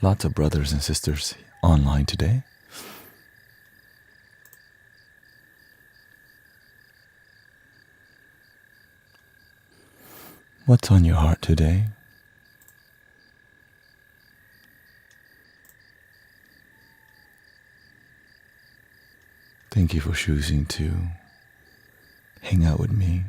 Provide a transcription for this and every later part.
Lots of brothers and sisters online today. What's on your heart today? Thank you for choosing to hang out with me.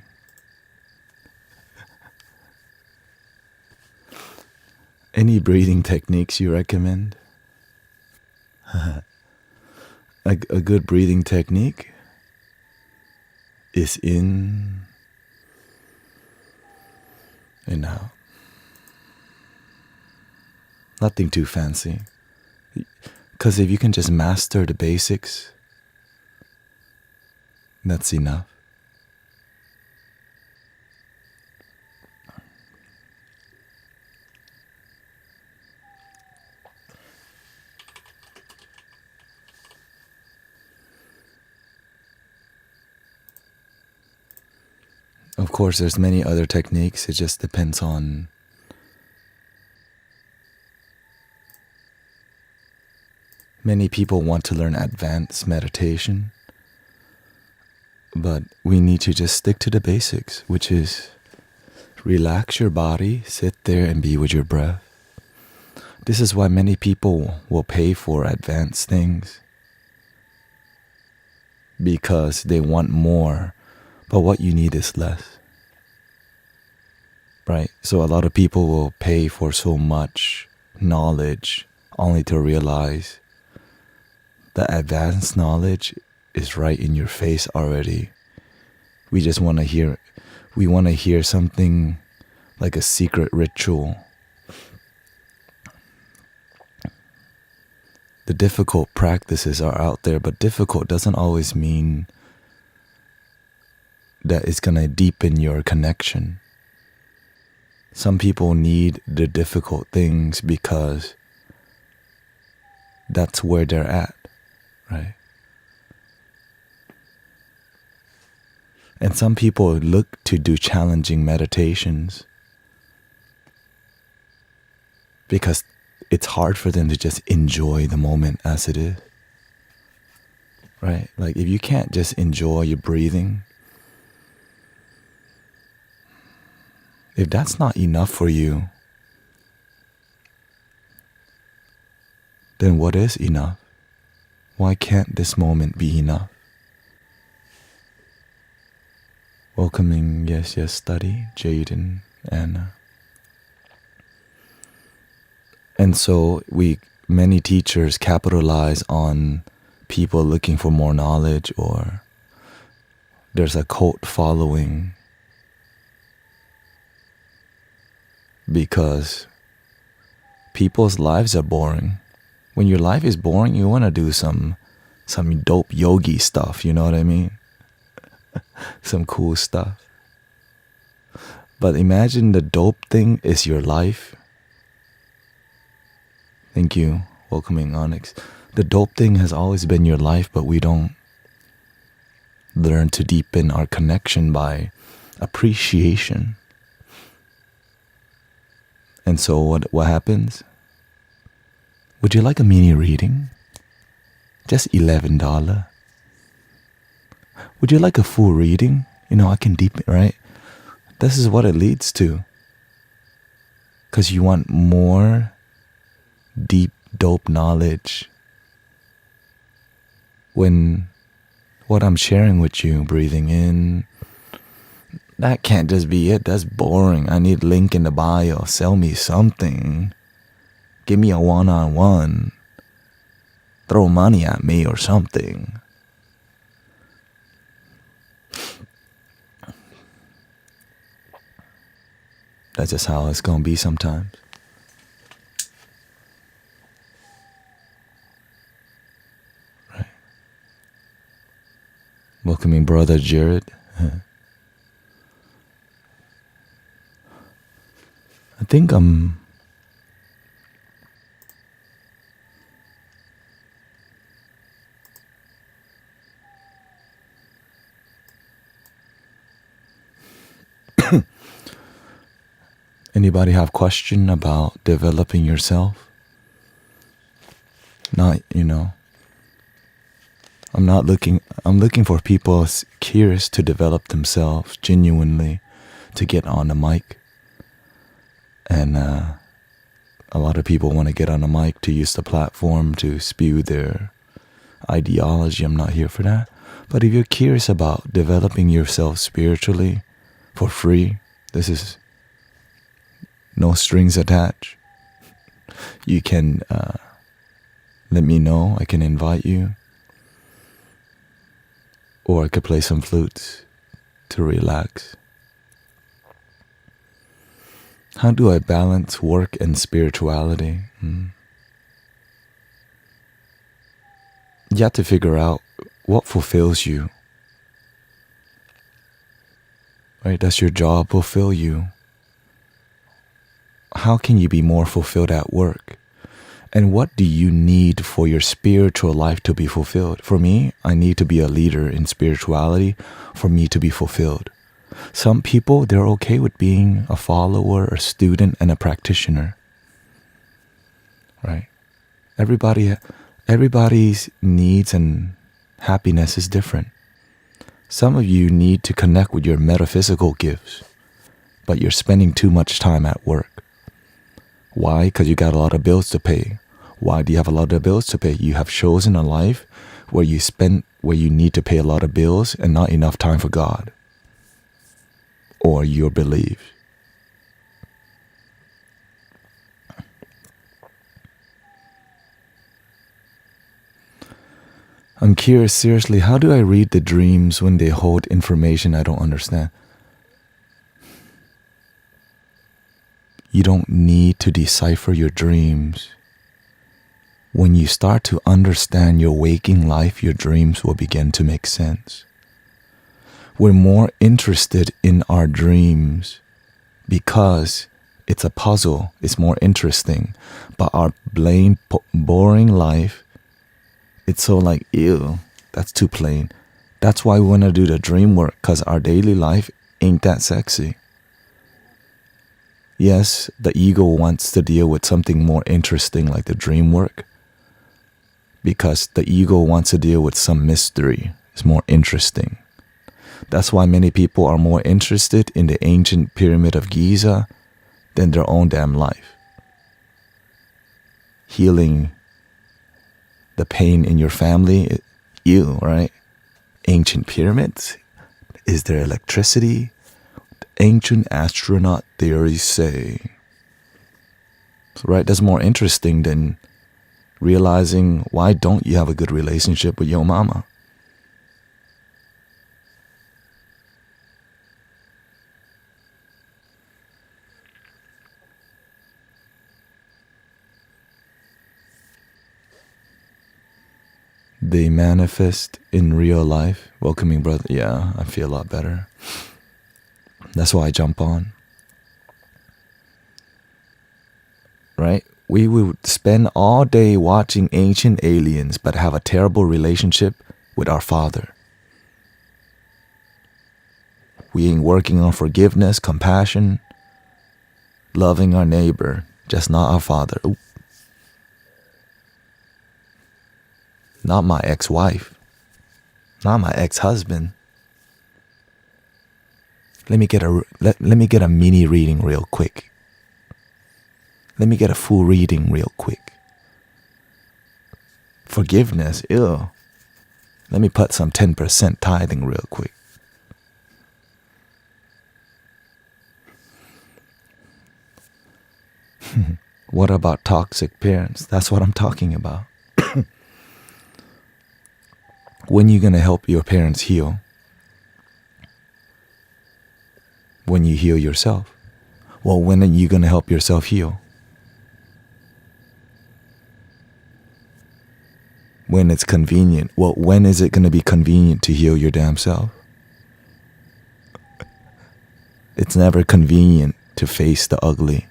Any breathing techniques you recommend? A good breathing technique is in and out. Nothing too fancy. Because if you can just master the basics, that's enough. Of course, there's many other techniques. It just depends on many people want to learn advanced meditation, but we need to just stick to the basics, which is relax your body, sit there and be with your breath. This is why many people will pay for advanced things, because they want more, but what you need is less. Right? So a lot of people will pay for so much knowledge only to realize the advanced knowledge is right in your face already. We just want to hear something like a secret ritual. The difficult practices are out there, but difficult doesn't always mean that it's going to deepen your connection. Some people need the difficult things because that's where they're at, right? And some people look to do challenging meditations because it's hard for them to just enjoy the moment as it is, right? Like if you can't just enjoy your breathing, if that's not enough for you, then what is enough? Why can't this moment be enough? Welcoming, yes, study, Jaden, Anna. And so many teachers capitalize on people looking for more knowledge, or there's a cult following because people's lives are boring. When your life is boring, you want to do some dope yogi stuff, you know what I mean? Some cool stuff. But imagine the dope thing is your life. Thank you, welcoming Onyx. The dope thing has always been your life, but we don't learn to deepen our connection by appreciation. And so what happens? Would you like a mini reading? Just $11. Would you like a full reading? I can deepen, right? This is what it leads to. Because you want more deep, dope knowledge. When what I'm sharing with you, breathing in, that can't just be it. That's boring. I need a link in the bio. Sell me something. Give me a one-on-one. Throw money at me or something. That's just how it's going to be sometimes. Right. Welcoming brother Jared. I think anybody have question about developing yourself? Not, I'm looking for people curious to develop themselves genuinely, to get on the mic. And a lot of people want to get on the mic to use the platform to spew their ideology. I'm not here for that. But if you're curious about developing yourself spiritually for free, this is no strings attached. You can let me know. I can invite you. Or I could play some flutes to relax. How do I balance work and spirituality? You have to figure out what fulfills you. Right? Does your job fulfill you? How can you be more fulfilled at work? And what do you need for your spiritual life to be fulfilled? For me, I need to be a leader in spirituality for me to be fulfilled. Some people, they're okay with being a follower, a student, and a practitioner. Right? Everybody's needs and happiness is different. Some of you need to connect with your metaphysical gifts, but you're spending too much time at work. Why? Because you got a lot of bills to pay. Why do you have a lot of bills to pay? You have chosen a life where you need to pay a lot of bills and not enough time for God or your beliefs. I'm curious, seriously, how do I read the dreams when they hold information I don't understand? You don't need to decipher your dreams. When you start to understand your waking life, your dreams will begin to make sense. We're more interested in our dreams because it's a puzzle, it's more interesting. But our plain, boring life, it's so like, ew, that's too plain. That's why we want to do the dream work, because our daily life ain't that sexy. Yes, the ego wants to deal with something more interesting like the dream work, because the ego wants to deal with some mystery. It's more interesting. That's why many people are more interested in the ancient pyramid of Giza than their own damn life. Healing the pain in your family, right? Ancient pyramids, is there electricity? Ancient astronaut theories say. Right, that's more interesting than realizing why don't you have a good relationship with your mama. They manifest in real life. Welcoming brother. Yeah, I feel a lot better. That's why I jump on. Right? We would spend all day watching ancient aliens but have a terrible relationship with our Father. We ain't working on forgiveness, compassion, loving our neighbor, just not our Father. Ooh. Not my ex-wife. Not my ex-husband. Let me get a mini reading real quick. Let me get a full reading real quick. Forgiveness, ew. Let me put some 10% tithing real quick. What about toxic parents? That's what I'm talking about. When you gonna help your parents heal? When you heal yourself. Well, when are you gonna help yourself heal? When it's convenient. Well, when is it gonna be convenient to heal your damn self? It's never convenient to face the ugly.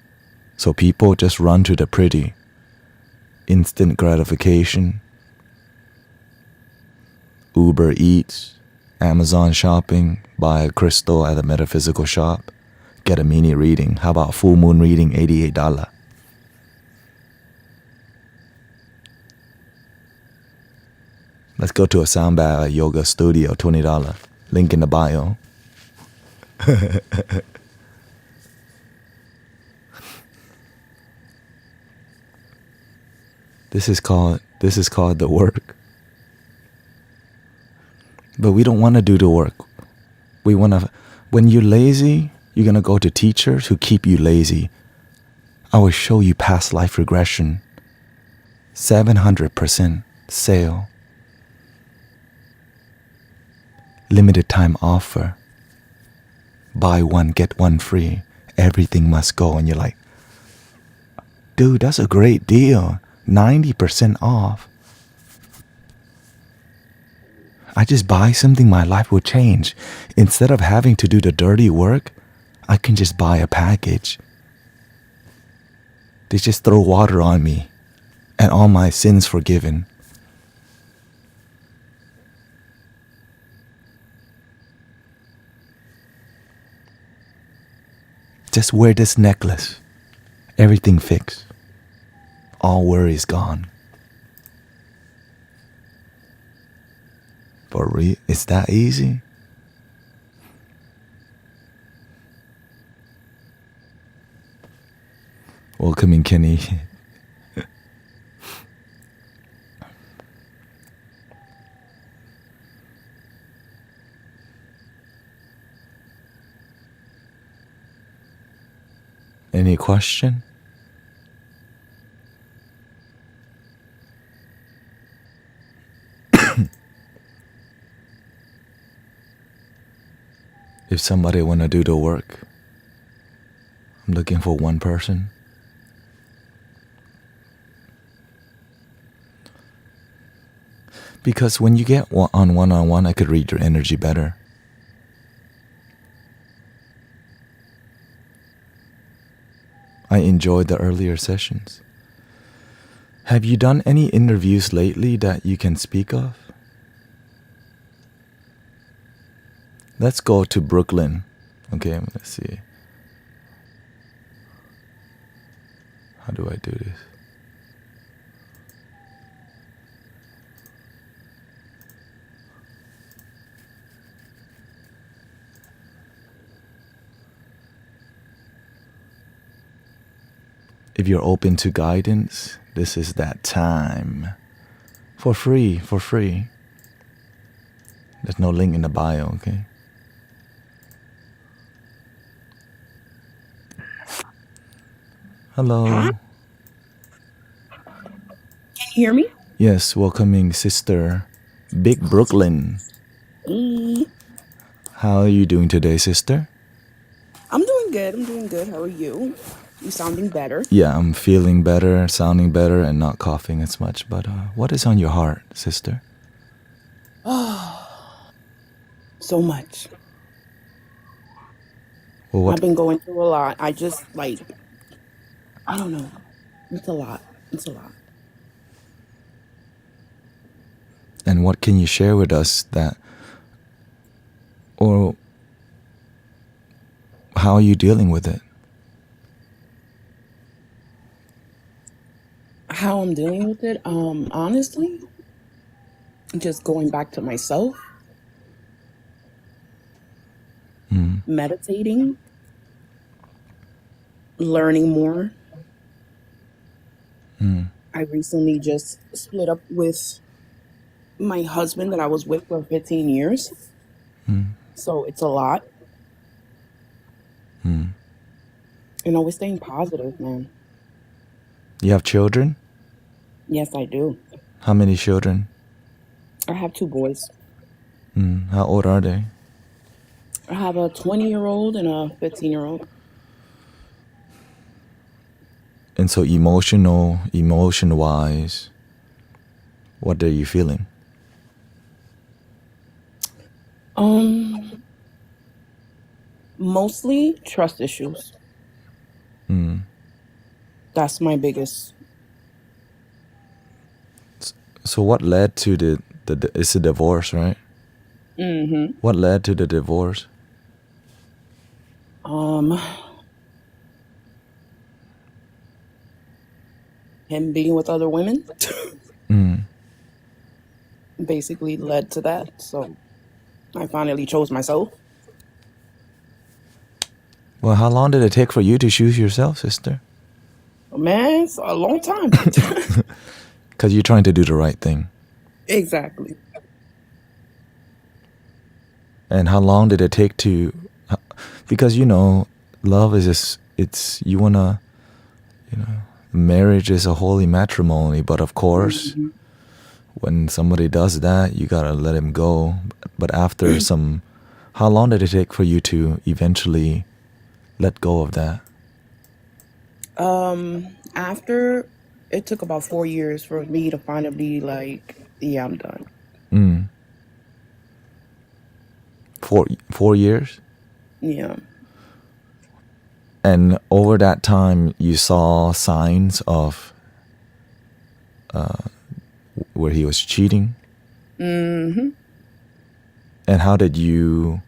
So people just run to the pretty. Instant gratification. Uber Eats, Amazon shopping, buy a crystal at a metaphysical shop, get a mini reading. How about full moon reading, $88? Let's go to a sound bath yoga studio, $20. Link in the bio. This is called the work. But we don't want to do the work. We want to. When you're lazy, you're gonna go to teachers who keep you lazy. I will show you past life regression. 700% sale. Limited time offer. Buy one, get one free. Everything must go. And you're like, dude, that's a great deal. 90% off. I just buy something, my life will change. Instead of having to do the dirty work, I can just buy a package. They just throw water on me and all my sins forgiven. Just wear this necklace. Everything fixed. All worries gone. For real? It's that easy? Welcoming Kenny. Any question? If somebody want to do the work, I'm looking for one person. Because when you get one-on-one, I could read your energy better. I enjoyed the earlier sessions. Have you done any interviews lately that you can speak of? Let's go to Brooklyn. Okay, let's see. How do I do this? If you're open to guidance, this is that time. For free. There's no link in the bio, okay? Hello. Can you hear me? Yes, welcoming sister. Big Brooklyn. How are you doing today, sister? I'm doing good. How are you? You sounding better. Yeah, I'm feeling better, sounding better, and not coughing as much. But what is on your heart, sister? So much. Well, what? I've been going through a lot. I just I don't know. It's a lot. And what can you share with us that, or how are you dealing with it? How I'm dealing with it? Honestly, just going back to myself, meditating, learning more. I recently just split up with my husband that I was with for 15 years. So it's a lot. And always staying positive, man. You have children? Yes, I do. How many children? I have two boys. How old are they? I have a 20-year-old and a 15-year-old. And so emotion-wise, what are you feeling? Mostly trust issues. That's my biggest. So what led to it's a divorce, right? What led to the divorce? Him being with other women. basically led to that. So I finally chose myself. Well, how long did it take for you to choose yourself, sister? Man, it's a long time. Because you're trying to do the right thing. Exactly. And how long did it take to? Because love is just, it's, you wanna, marriage is a holy matrimony. But of course, Hmm. when somebody does that, you gotta let him go. But after some, how long did it take for you to eventually let go of that? After it took about 4 years for me to finally like, yeah, I'm done. Mm. 4 years. Yeah. And over that time, you saw signs of where he was cheating. Hmm. And how did you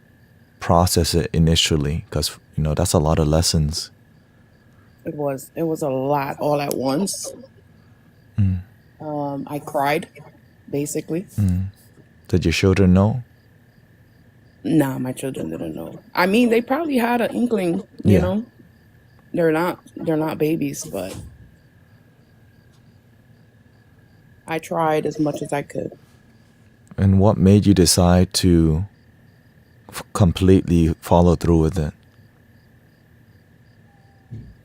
process it initially? Because that's a lot of lessons. It was a lot all at once. Mm. I cried, basically. Did your children know? Nah, my children didn't know. I mean, they probably had an inkling, Yeah. They're not babies, but I tried as much as I could. And what made you decide to completely follow through with it?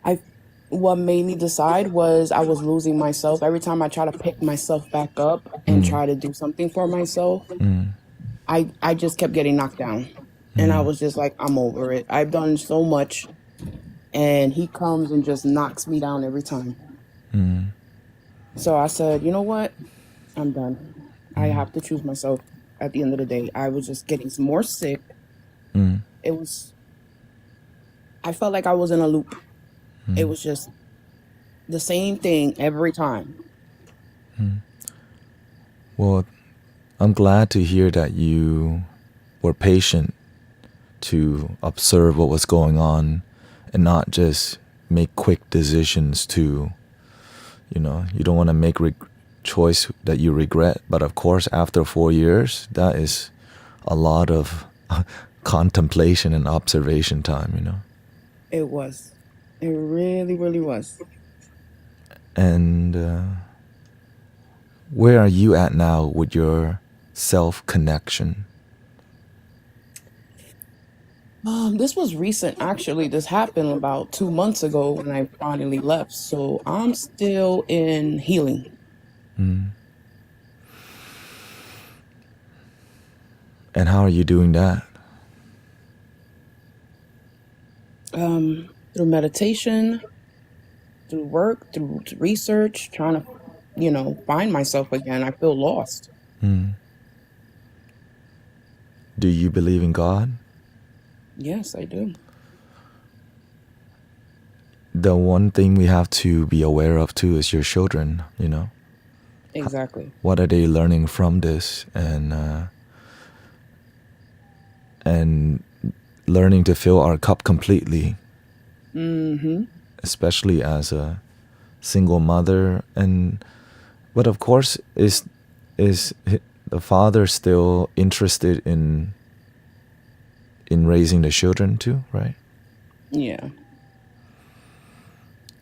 I What made me decide was I was losing myself. Every time I try to pick myself back up and try to do something for myself, I just kept getting knocked down. And I was just like, I'm over it. I've done so much, and he comes and just knocks me down every time. So I said, you know what? I'm done. I have to choose myself at the end of the day. I was just getting more sick. It was, I felt like I was in a loop. It was just the same thing every time. Well, I'm glad to hear that you were patient to observe what was going on and not just make quick decisions to, you don't want to make choice that you regret. But of course, after 4 years, that is a lot of contemplation and observation time. It was. It really, really was. And where are you at now with your self-connection? This was recent, actually. This happened about 2 months ago when I finally left. So I'm still in healing. And how are you doing that? Through meditation, through work, through research, trying to, find myself again. I feel lost. Do you believe in God? Yes, I do. The one thing we have to be aware of too is your children. Exactly. What are they learning from this? And learning to fill our cup completely, especially as a single mother. But of course, is the father still interested in raising the children too, right? Yeah.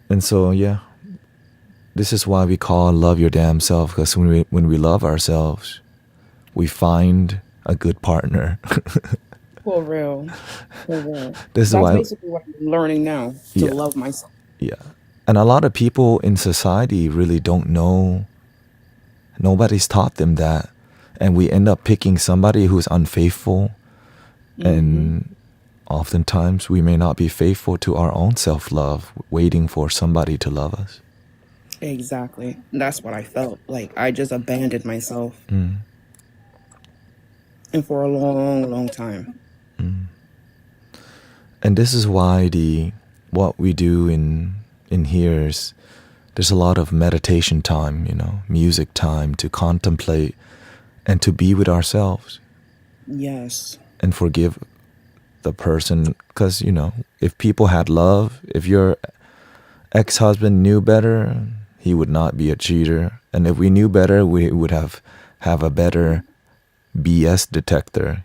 And so, yeah, this is why we call love your damn self, because when we love ourselves, we find a good partner. For real. For real. This is That's why, basically what I'm learning now, to yeah, love myself. yeah. And a lot of people in society really don't know. Nobody's taught them that. And we end up picking somebody who's unfaithful. And oftentimes we may not be faithful to our own self-love, waiting for somebody to love us. Exactly. That's what I felt. Like I just abandoned myself. And for a long, long time. And this is why what we do in here is there's a lot of meditation time, music time to contemplate and to be with ourselves Yes. and forgive the person. Because, if people had love, if your ex-husband knew better, he would not be a cheater. And if we knew better, we would have have a better BS detector,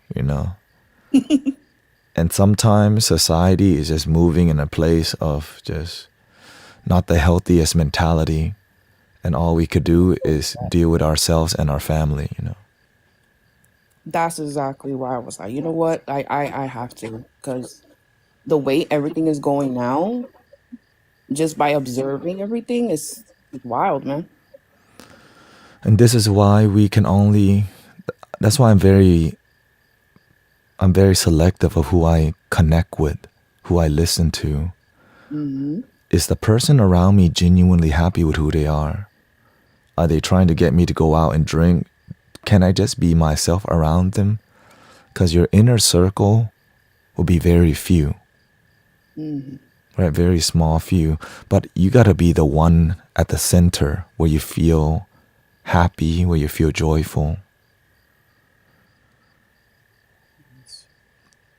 And sometimes society is just moving in a place of just not the healthiest mentality. And all we could do is deal with ourselves and our family. That's exactly why I was like, you know what? I have to, because the way everything is going now, just by observing everything, is wild, man. And this is why that's why I'm very selective of who I connect with, who I listen to. Hmm. Is the person around me genuinely happy with who they are? Are they trying to get me to go out and drink? Can I just be myself around them? Because your inner circle will be very few, Hmm. right? Very small few. But you got to be the one at the center where you feel happy, where you feel joyful.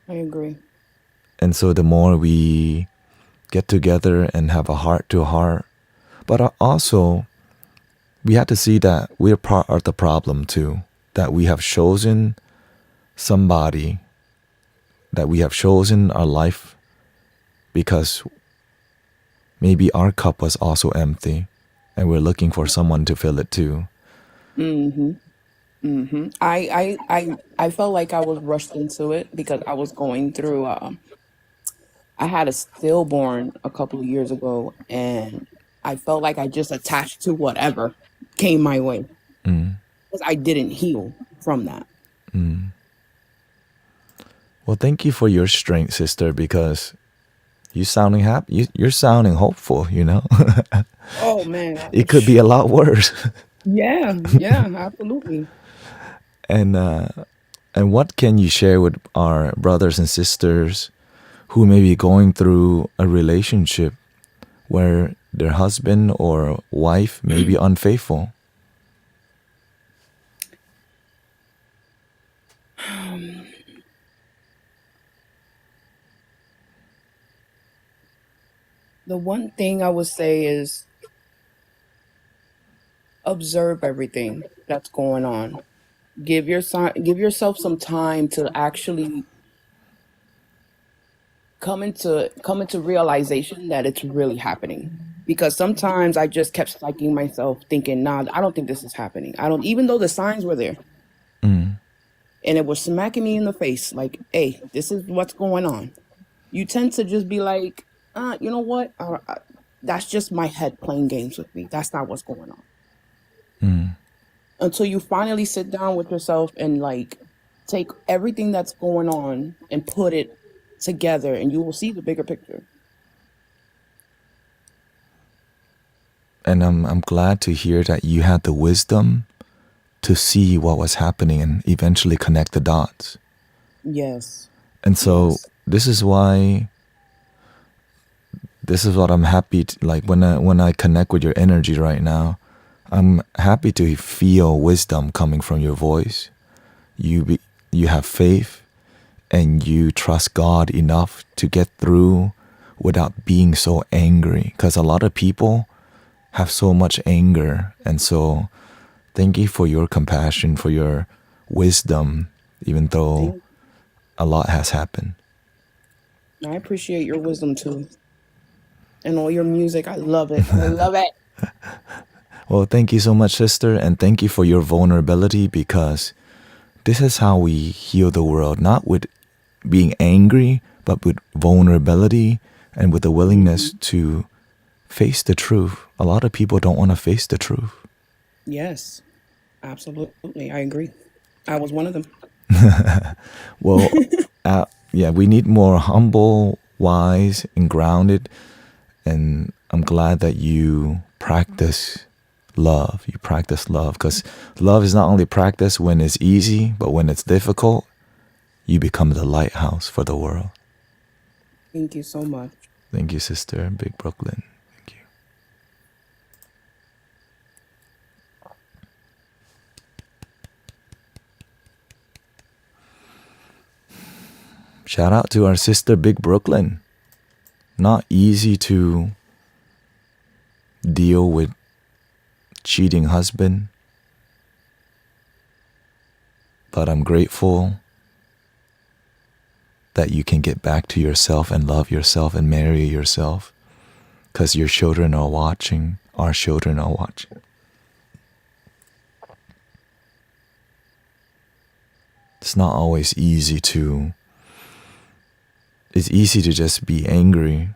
I agree. And so the more we get together and have a heart to heart, but also we have to see that we're part of the problem too, that we have chosen somebody, that we have chosen our life because maybe our cup was also empty and we're looking for someone to fill it too. Hmm. Hmm. I felt like I was rushed into it because I was going through. I had a stillborn a couple of years ago, and I felt like I just attached to whatever came my way because I didn't heal from that. Well, thank you for your strength, sister, because you sounding happy. You're sounding hopeful. Oh man, It could be a lot worse. yeah, yeah, absolutely. and uh, and what can you share with our brothers and sisters who may be going through a relationship where their husband or wife may be unfaithful? The one thing I would say is observe everything that's going on. Give yourself some time to actually come into realization that it's really happening. Because sometimes I just kept psyching myself, thinking, "Nah, I don't think this is happening. I don't." Even though the signs were there, and it was smacking me in the face, like, "Hey, this is what's going on." You tend to just be like, you know what? That's just my head playing games with me. That's not what's going on." Until you finally sit down with yourself and like take everything that's going on and put it together, and you will see the bigger picture. And I'm glad to hear that you had the wisdom to see what was happening and eventually connect the dots. Yes. And so Yes. this is what I'm happy to, like when I connect with your energy right now. I'm happy to feel wisdom coming from your voice. You have faith and you trust God enough to get through without being so angry, because a lot of people have so much anger. And so thank you for your compassion, for your wisdom, even though Thank a lot has happened. I appreciate your wisdom too. And all your music. I love it. I love it. Well, thank you so much, sister, and thank you for your vulnerability, because this is how we heal the world, not with being angry, but with vulnerability and with the willingness Mhm. to face the truth. A lot of people don't want to face the truth. Yes, absolutely. I agree. I was one of them. Well, yeah, we need more humble, wise, and grounded. And I'm glad that you practice love. You practice love, because love is not only practiced when it's easy, but when it's difficult, you become the lighthouse for the world. Thank you so much. Thank you, sister. Big Brooklyn. Thank you. Shout out to our sister, Big Brooklyn. Not easy to deal with cheating husband. But I'm grateful that you can get back to yourself and love yourself and marry yourself, because your children are watching, our children are watching. It's not always easy to, it's easy to just be angry.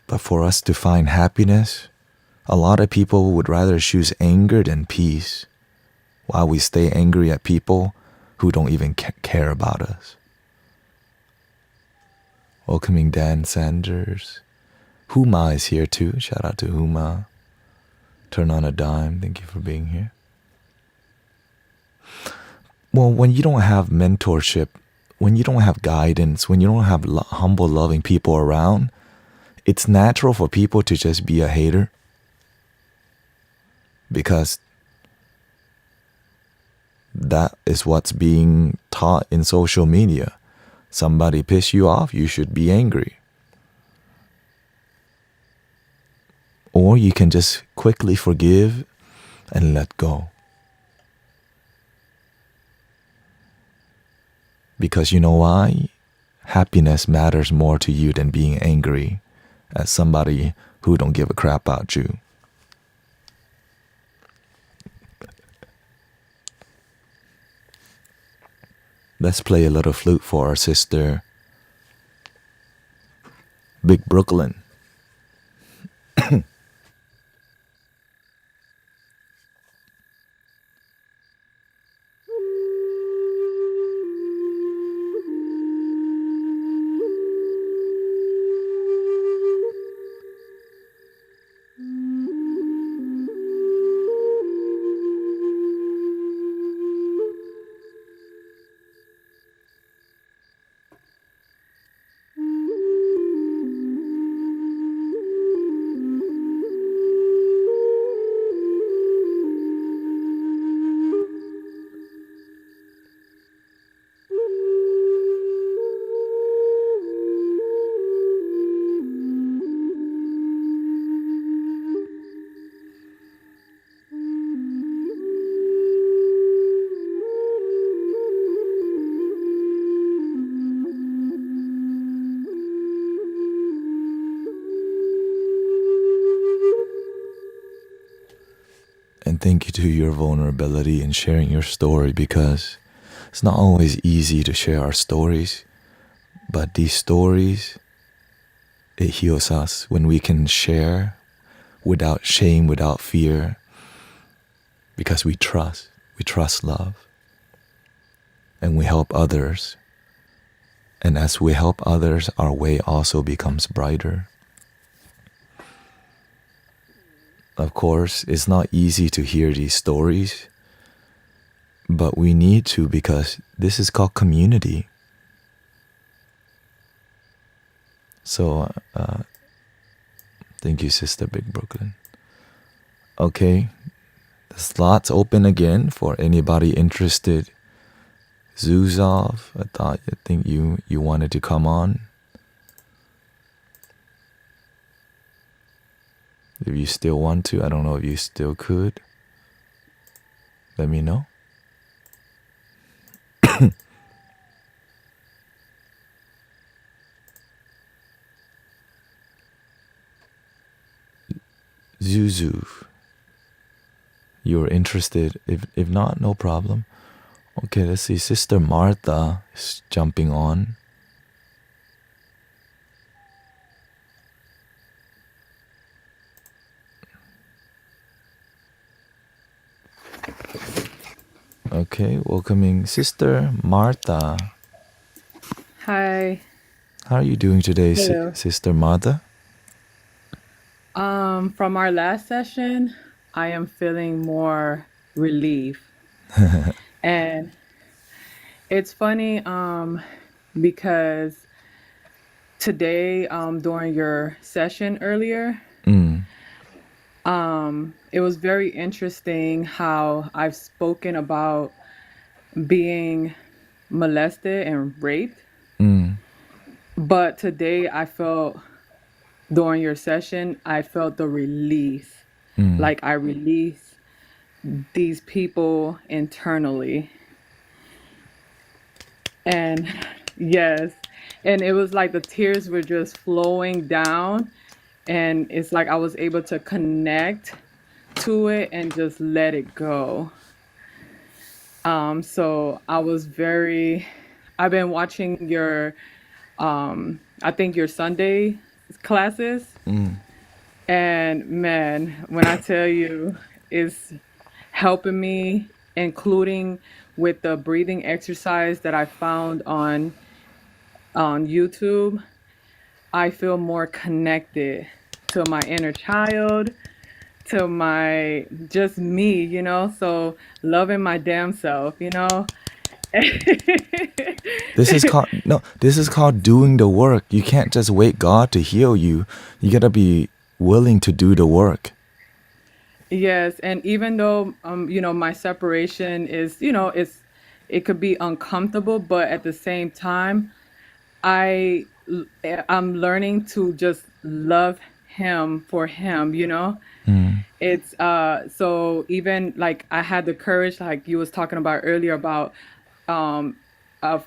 But for us to find happiness, a lot of people would rather choose anger than peace, while we stay angry at people who don't even care about us. Welcoming Dan Sanders. Huma is here too. Shout out to Huma. Turn on a dime. Thank you for being here. Well, when you don't have mentorship, when you don't have guidance, when you don't have humble, loving people around, it's natural for people to just be a hater, because that is what's being taught in social media. Somebody piss you off, you should be angry. Or you can just quickly forgive and let go. Because you know why? Happiness matters more to you than being angry at somebody who don't give a crap about you. Let's play a little flute for our sister, Big Brooklyn. And thank you to your vulnerability and sharing your story, because it's not always easy to share our stories, but these stories, it heals us when we can share without shame, without fear, because we trust love, and we help others. And as we help others, our way also becomes brighter. Of course, it's not easy to hear these stories, but we need to, because this is called community. So, thank you, Sister Big Brooklyn. Okay, the slots open again for anybody interested. Zuzov, I think you wanted to come on. If you still want to, I don't know if you still could. Let me know. Zuzu, you're interested. If not, no problem. Okay, let's see. Sister Martha is jumping on. Okay, welcoming Sister Martha. Hi. How are you doing today, Hello. Sister Martha? From our last session, I am feeling more relief. And it's funny, because today, during your session earlier, Mm, it was very interesting how I've spoken about being molested and raped. mm, But today I felt during your session, I felt the release. mm, Like I released these people internally. And yes, and it was like the tears were just flowing down, and it's like I was able to connect to it and just let it go. So I was very, I've been watching your, I think your Sunday classes, and man, when I tell you, it's helping me, including with the breathing exercise that I found on YouTube. I feel more connected to my inner child, to my just me, so loving my damn self, This is called no. This is called doing the work. You can't just wait God to heal you. You gotta be willing to do the work. Yes, and even though my separation is, it could be uncomfortable, but at the same time, I'm learning to just love him for him, It's so even like I had the courage, like you was talking about earlier about um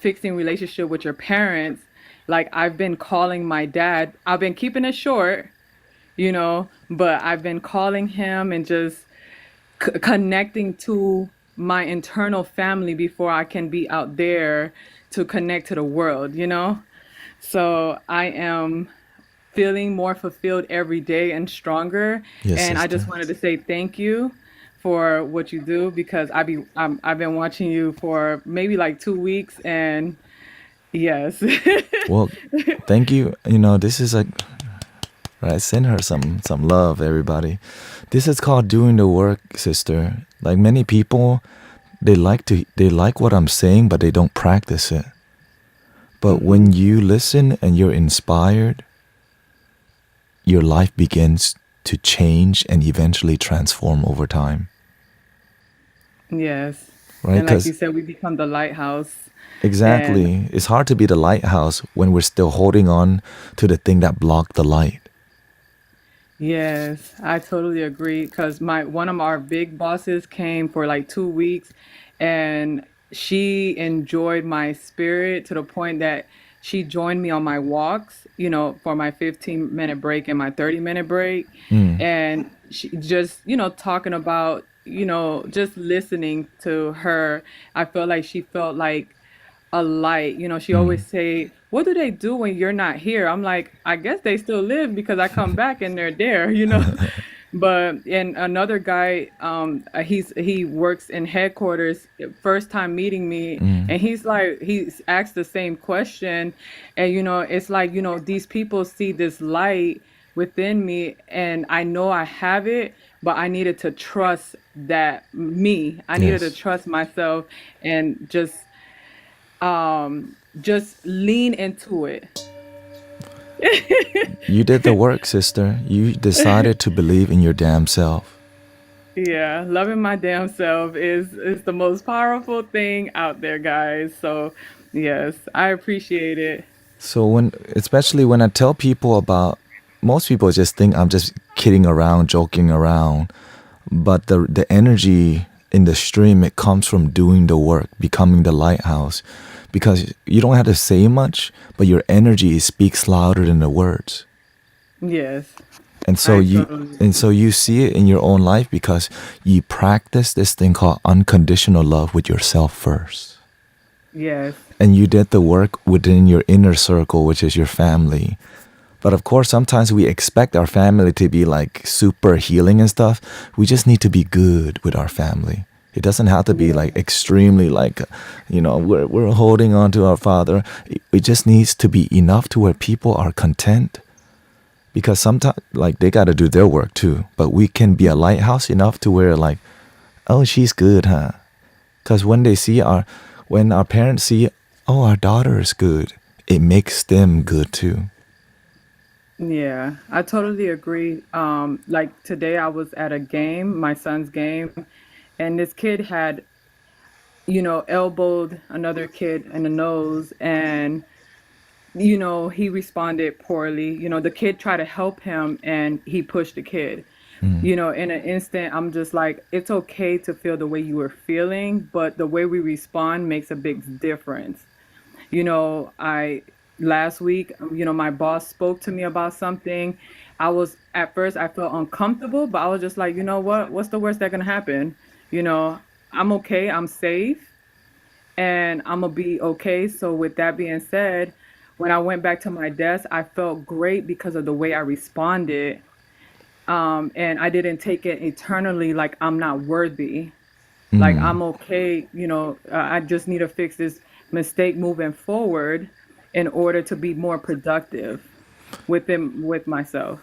fixing relationship with your parents. Like I've been calling my dad. I've been keeping it short, but I've been calling him and just connecting to my internal family before I can be out there to connect to the world, So I am feeling more fulfilled every day and stronger. Yes, And I just sister. wanted to say thank you for what you do because I've been watching you for maybe like 2 weeks and yes. Well, thank you. You know, this is like right. Send her some love, everybody. This is called doing the work, sister. Like many people, they like what I'm saying, but they don't practice it. But when Hmm. you listen and you're inspired, your life begins to change and eventually transform over time, Yes. right? And like you Because said, we become the lighthouse. And exactly, it's hard to be the lighthouse when we're still holding on to the thing that blocked the light. yes, I totally agree. Because my one of our big bosses came for like 2 weeks, and she enjoyed my spirit to the point that she joined me on my walks, for my 15-minute break and my 30-minute break, and she just, talking about, just listening to her. I felt like she felt like a light. She always say, "What do they do when you're not here?" I'm like, "I guess they still live because I come back and they're there." But and another guy, he works in headquarters. First time meeting me, and he's like, he's asked the same question, and it's like these people see this light within me, and I know I have it, but I needed to trust that me. I needed to Yes. trust myself and just lean into it. You did the work, sister. You decided to believe in your damn self. Yeah, loving my damn self is the most powerful thing out there, guys. So, yes, I appreciate it. So especially when I tell people about, most people just think I'm just kidding around, joking around. But the energy in the stream, it comes from doing the work, becoming the lighthouse. Because you don't have to say much, but your energy speaks louder than the words. Yes, And so I you totally and so agree. you see it in your own life because you practice this thing called unconditional love with yourself first. Yes. And you did the work within your inner circle, which is your family. But of course, sometimes we expect our family to be like super healing and stuff. We just need to be good with our family. It doesn't have to be like Yeah. extremely like, we're holding on to our father. It just needs to be enough to where people are content because sometimes like they got to do their work too. But we can be a lighthouse enough to where like, oh, she's good, huh? Because when our parents see, oh, our daughter is good, it makes them good too. Yeah, I totally agree. Like today I was at a game, my son's game, and this kid had, elbowed another kid in the nose, and he responded poorly. The kid tried to help him and he pushed the kid. In an instant, I'm just like, it's okay to feel the way you were feeling, but the way we respond makes a big difference. I last week, my boss spoke to me about something. I was at first I felt uncomfortable, but I was just like, you know what? What's the worst that can happen? You know, I'm okay. I'm safe and I'm gonna be okay. So with that being said, when I went back to my desk, I felt great because of the way I responded. And I didn't take it eternally like I'm not worthy. Like Mm. I'm okay, I just need to fix this mistake moving forward in order to be more productive with myself.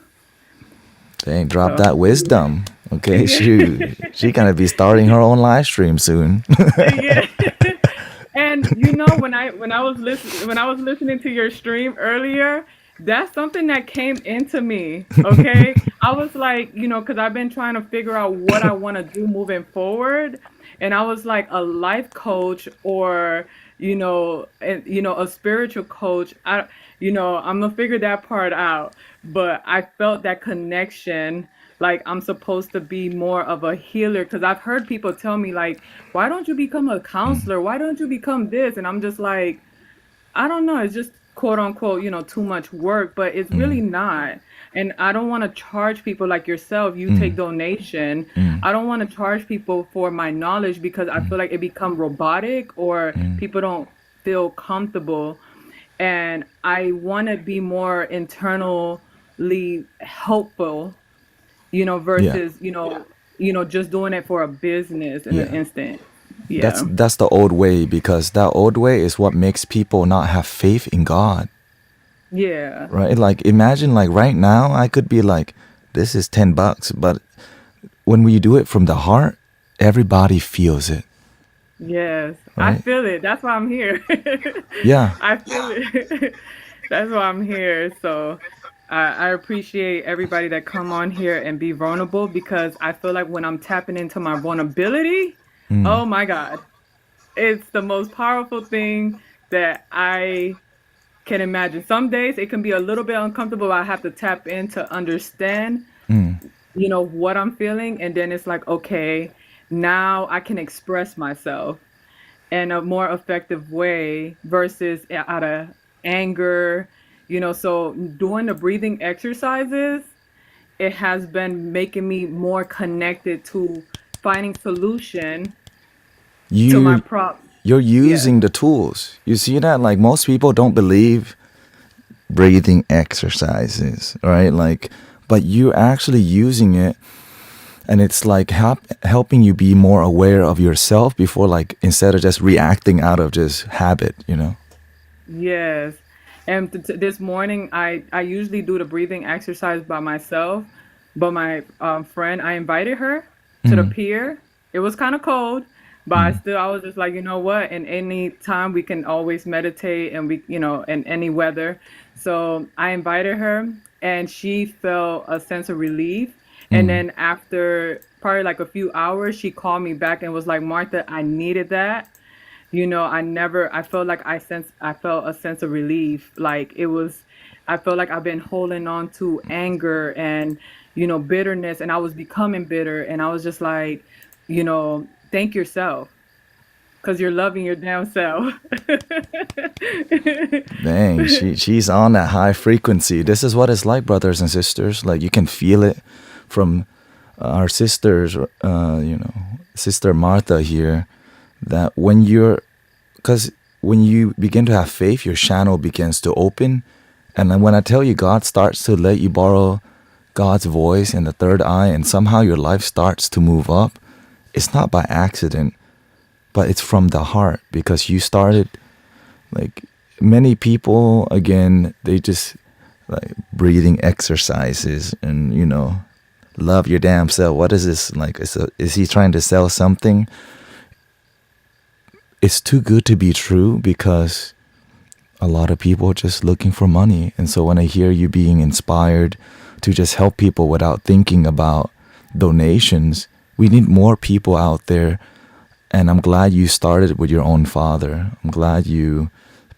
Dang, drop So that wisdom. Okay, yeah. she gonna be starting her own live stream soon. Yeah. And when I was listening to your stream earlier, that's something that came into me. Okay. I was like, because I've been trying to figure out what I want to do moving forward. And I was like a life coach or, a spiritual coach. I'm gonna figure that part out. But I felt that connection, like I'm supposed to be more of a healer because I've heard people tell me like, why don't you become a Mm. counselor? Why don't you become this? And I'm just like, I don't know. It's just quote unquote, too much work, but it's Mm. really not. And I don't want to charge people like yourself. You take Mm. donation. Mm. I don't want to charge people for my knowledge because I Mm. feel like it become robotic or Mm. people don't feel comfortable. And I want to be more internally helpful, Yeah, versus, just doing it for a business in an yeah. instant. That's Yeah. that's the old way because that old way is what makes people not have faith in God, Yeah. right? Like imagine like right now I could be like, this is $10, but when we do it from the heart, everybody feels it, Yes. I right? feel it. That's why I'm here. Yeah. I feel it. That's why I'm here. So I appreciate everybody that come on here and be vulnerable because I feel like when I'm tapping into my vulnerability, Mm. oh my God, it's the most powerful thing that I can imagine. Some days it can be a little bit uncomfortable. I have to tap in to understand, Mm. what I'm feeling. And then it's like, okay, now I can express myself in a more effective way versus out of anger. So doing the breathing exercises, it has been making me more connected to finding solution to my You prop. you're Yes. using the tools. You see that? Like most people don't believe breathing exercises, right? Like, but you're actually using it, and it's like helping you be more aware of yourself before, like, instead of just reacting out of just habit, you know? Yes. And this morning, I usually do the breathing exercise by myself, but my friend, I invited her to the Mm. pier. It was kind of cold, but Mm. I was just like, you know what? In any time, we can always meditate, and in any weather. So I invited her, and she felt a sense of relief. And Mm. then after probably like a few hours, she called me back and was like, Martha, I needed that. I felt like I felt a sense of relief. Like I felt like I've been holding on to anger and, bitterness, and I was becoming bitter. And I was just like, thank yourself because you're loving your damn self. Dang, she's on that high frequency. This is what it's like, brothers and sisters. Like you can feel it from our sisters, Sister Martha here. That because when you begin to have faith, your channel begins to open, and then when I tell you, God starts to let you borrow God's voice in the third eye, and somehow your life starts to move up. It's not by accident, but it's from the heart because you started. Like many people, again, they just like breathing exercises and love your damn self. What is this like? Is he trying to sell something? It's too good to be true because a lot of people are just looking for money. And so when I hear you being inspired to just help people without thinking about donations, we need more people out there. And I'm glad you started with your own father. I'm glad you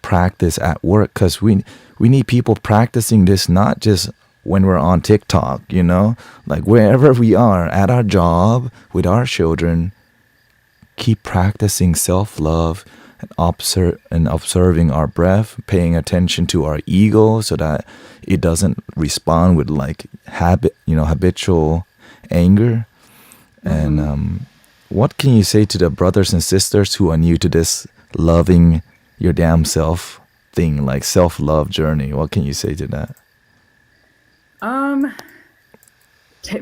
practice at work because we need people practicing this not just when we're on TikTok, like wherever we are, at our job, with our children, keep practicing self-love and observing our breath, paying attention to our ego so that it doesn't respond with like habitual anger. And Mm-hmm. what can you say to the brothers and sisters who are new to this loving your damn self thing, like self-love journey? What can you say to that? Um,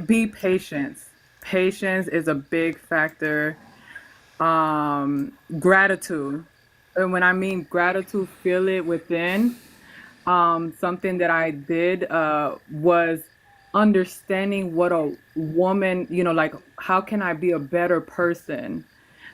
be patient. Patience is a big factor. Gratitude. And when I mean gratitude, feel it within. Something that I did was understanding what a woman, like how can I be a better person?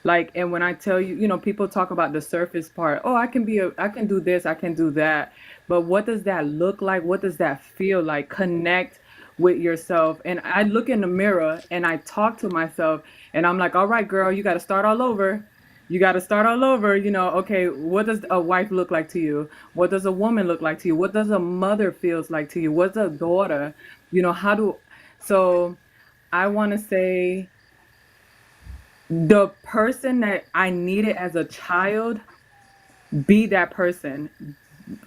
Like, and when I tell you, people talk about the surface part. Oh, I can do this, I can do that. But what does that look like? What does that feel like? Connect with yourself. And I look in the mirror and I talk to myself and I'm like, all right, girl, you got to start all over. You got to start all over. Okay, what does a wife look like to you? What does a woman look like to you? What does a mother feels like to you? What's a daughter? How do, so I want to say the person that I needed as a child, be that person.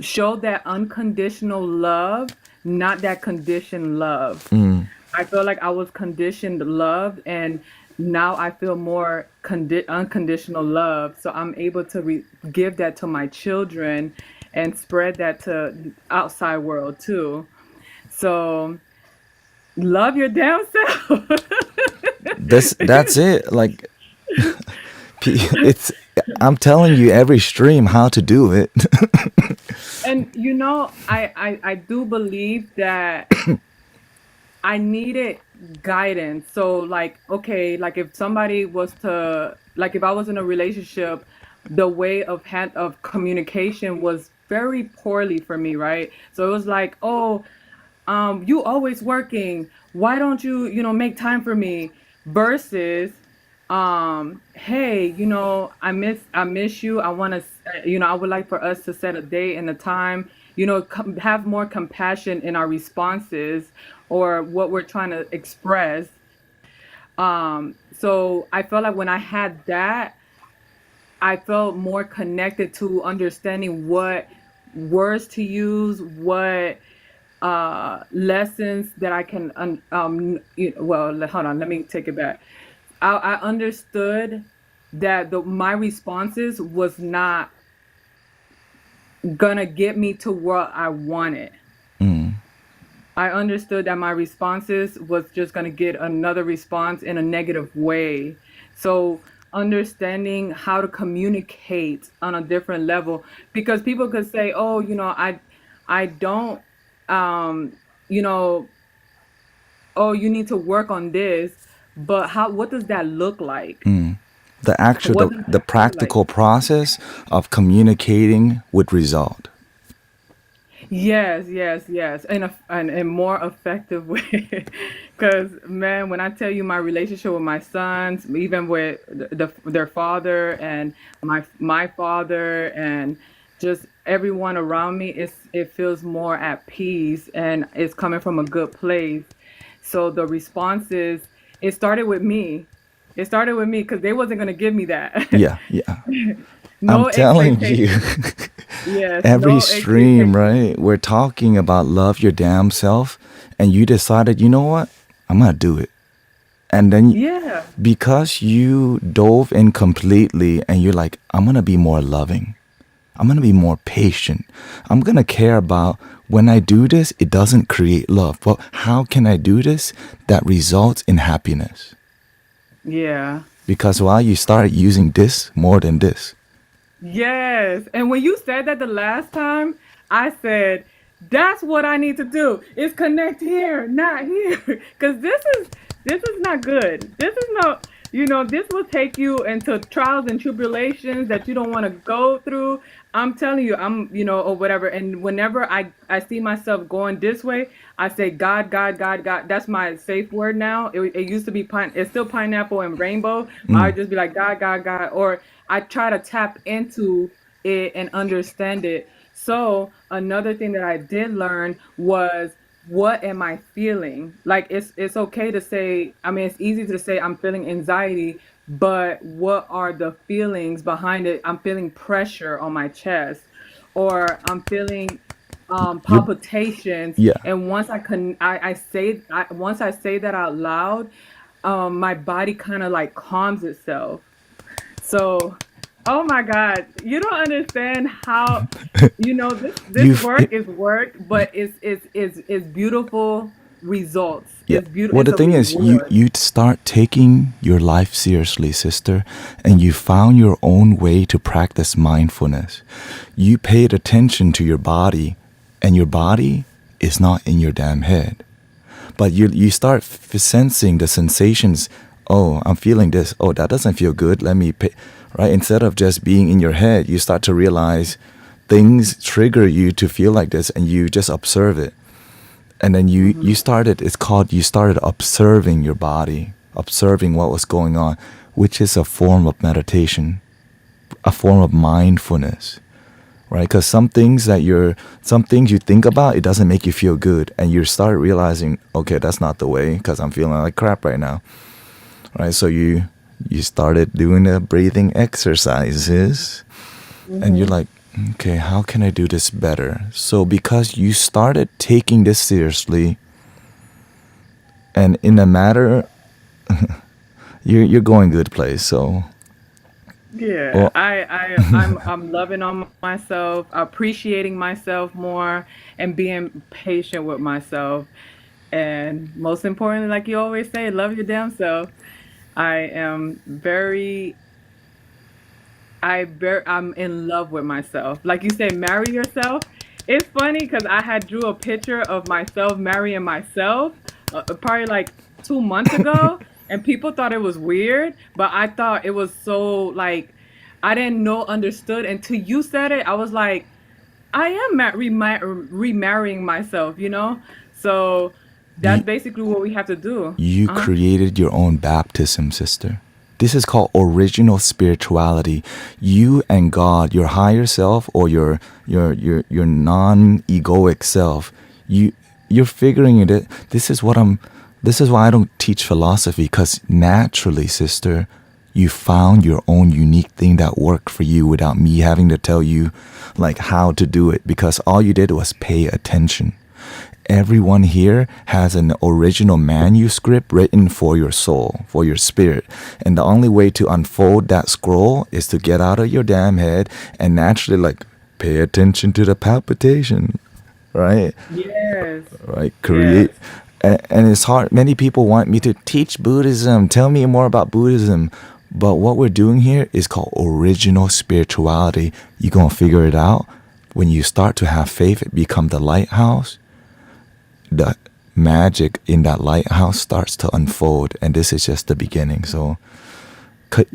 Show that unconditional love, not that conditioned love. I feel like I was conditioned love, and now I feel more unconditional love. So I'm able to give that to my children and spread that to the outside world too. So love your damn self. That's it. Like it's I'm telling you every stream how to do it. And I do believe that I needed guidance. So like, okay, like if somebody was to like if I was in a relationship, the way of communication was very poorly for me, right? So it was like, oh, you always working. Why don't you, make time for me? Versus, hey, I miss you. I want to, I would like for us to set a date and a time, have more compassion in our responses or what we're trying to express. So I felt like when I had that, I felt more connected to understanding what words to use, what lessons that I can hold on, let me take it back. I understood that my responses was not gonna get me to where I wanted. I understood that my responses was just going to get another response in a negative way. So understanding how to communicate on a different level, because people could say, "Oh, I don't, um, you know, oh, you need to work on this," but what does that look like? The actual What does the that feel like? practical process of communicating with result. Yes, yes, yes, in a more effective way. Because man, when I tell you my relationship with my sons, even with their father and my father, and just everyone around me, it feels more at peace and it's coming from a good place. So the responses, it started with me. It started with me because they wasn't gonna give me that. Yeah, yeah. I'm No telling you. expectation. Yes, Every no stream, expectation. right? We're talking about love your damn self, and you decided, you know what? I'm gonna do it. And then Yeah. because you dove in completely and you're like, I'm gonna be more loving. I'm gonna be more patient. I'm gonna care about when I do this, it doesn't create love. But how can I do this that results in happiness? Yeah. Because while you started using this more than this. Yes. And when you said that the last time, I said, that's what I need to do. Is connect here, not here. Because this is not good. This is not, this will take you into trials and tribulations that you don't want to go through. I'm telling you, or whatever. And whenever I see myself going this way, I say, God, God, God, God. That's my safe word now. It used to be it's still pineapple and rainbow. I would just be like, God, God, God. Or I try to tap into it and understand it. So another thing that I did learn was, what am I feeling? Like it's okay to say, I mean, it's easy to say I'm feeling anxiety, but what are the feelings behind it? I'm feeling pressure on my chest, or I'm feeling You, palpitations. yeah. And once I say that out loud, my body kind of like calms itself. So, oh my God, you don't understand how, this You've work it, is work, but it's beautiful results. yeah. It's beautiful. Well, It's the a thing is, you reward. you start taking your life seriously, sister, and you found your own way to practice mindfulness. You paid attention to your body, and your body is not in your damn head. But you start sensing the sensations. Oh, I'm feeling this. Oh, that doesn't feel good. Let me pay. Right? Instead of just being in your head, you start to realize things trigger you to feel like this, and you just observe it. And then you Hmm. started. It's called you started observing your body, observing what was going on, which is a form of meditation, a form of mindfulness, right? Because some things you think about, it doesn't make you feel good, and you start realizing, okay, that's not the way, because I'm feeling like crap right now, right? So you started doing the breathing exercises, and you're Hmm. like, okay, how can I do this better? So because you started taking this seriously, and in a matter, you're going good place. So, Yeah, well, I'm loving on myself, appreciating myself more, and being patient with myself. And most importantly, like you always say, love your damn self. I am I'm in love with myself. Like you say, marry yourself. It's funny because I had drew a picture of myself marrying myself, probably like 2 months ago, and people thought it was weird, but I thought it was so like I didn't know understood until you said it. I was like, I am remarrying myself, you know? So that's you, basically what we have to do. you Uh-huh. created your own baptism, sister. This is called original spirituality. You and God, your higher self or your non-egoic self, you you're figuring it. This is why I don't teach philosophy, because naturally, sister, you found your own unique thing that worked for you without me having to tell you like how to do it, because all you did was pay attention. Everyone here has an original manuscript written for your soul, for your spirit. And the only way to unfold that scroll is to get out of your damn head and naturally, like, pay attention to the palpitation, right? Yes. Right? Create. Yes. And it's hard. Many people want me to teach Buddhism, tell me more about Buddhism. But what we're doing here is called original spirituality. You're going to figure it out. When you start to have faith, it become the lighthouse. The magic in that lighthouse starts to unfold, and this is just the beginning. So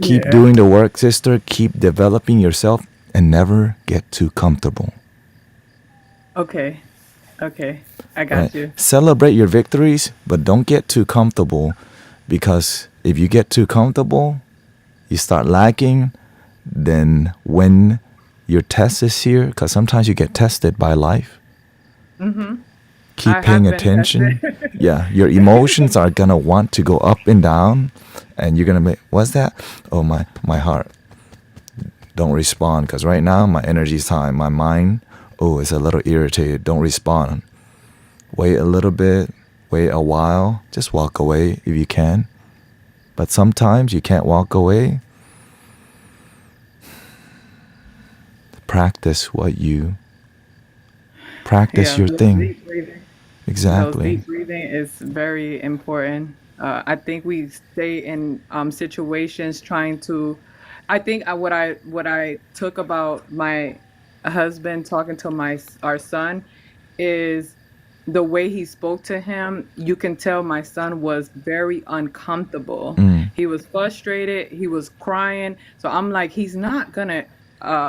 keep Yeah. doing the work, sister. Keep developing yourself, and never get too comfortable. Okay. Okay. I Right? got you. Celebrate your victories, but don't get too comfortable, because if you get too comfortable, you start lacking. Then when your test is here, because sometimes you get tested by life, Mm-hmm. keep I paying have been attention. tested. Yeah, your emotions are gonna want to go up and down, and you're gonna be, what's that? Oh, my heart. Don't respond, because right now my energy's high. My mind, oh, is a little irritated. Don't respond. Wait a little bit. Wait a while. Just walk away if you can. But sometimes you can't walk away. Practice what you practice Yeah, your those thing. deep breathing. Those Exactly. deep breathing is very important. I think we stay in situations trying to. I think what I took about my husband talking to our son is the way he spoke to him. You can tell my son was very uncomfortable. Mm, He was frustrated. He was crying. So I'm like, he's not gonna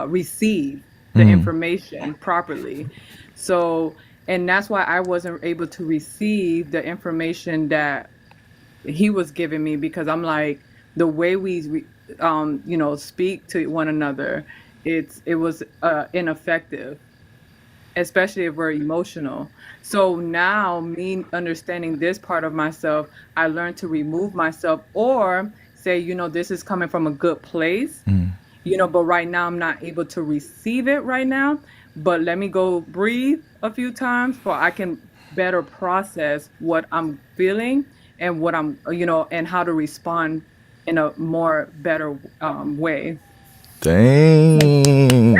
receive the mm. information properly. So, and that's why I wasn't able to receive the information that he was giving me, because I'm like, the way speak to one another, it was ineffective, especially if we're emotional. So now, me understanding this part of myself, I learned to remove myself or say, this is coming from a good place, but right now I'm not able to receive it right now. But let me go breathe a few times for I can better process what I'm feeling and what and how to respond in a more better way. Dang.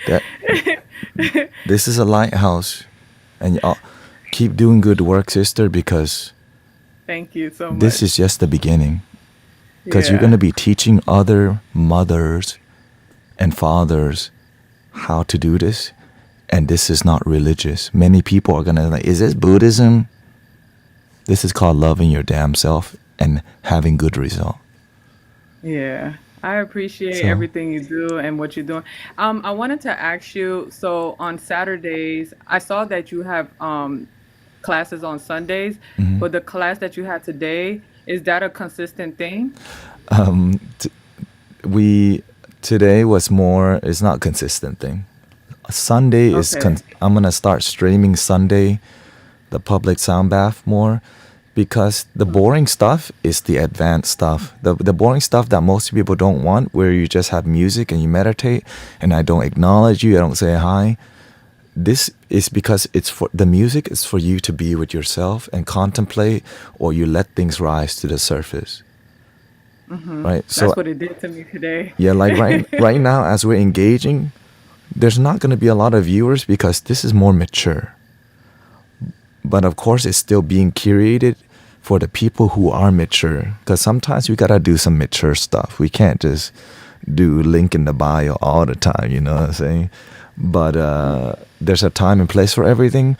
That this is a lighthouse, and keep doing good work, sister, because Thank you so this much. is just the beginning. Because you're going Yeah. to be teaching other mothers and fathers how to do this, and this is not religious. Many people are going to like, is this Buddhism? This is called loving your damn self and having good result. Yeah, I appreciate So, everything you do and what you're doing. I wanted to ask you, so on Saturdays, I saw that you have classes on Sundays, but the class that you had today, is that a consistent thing? we today was more. It's not consistent thing. Sunday is. Okay. I'm gonna start streaming Sunday, the public sound bath more, because the boring stuff is the advanced stuff. The boring stuff that most people don't want, where you just have music and you meditate, and I don't acknowledge you, I don't say hi. This is because it's for the music is for you to be with yourself and contemplate, or you let things rise to the surface, right? So That's what it did to me today. yeah, like right now as we're engaging, there's not going to be a lot of viewers because this is more mature. But of course, it's still being curated for the people who are mature. Because sometimes we gotta do some mature stuff. We can't just do link in the bio all the time. You know what I'm saying? But there's a time and place for everything.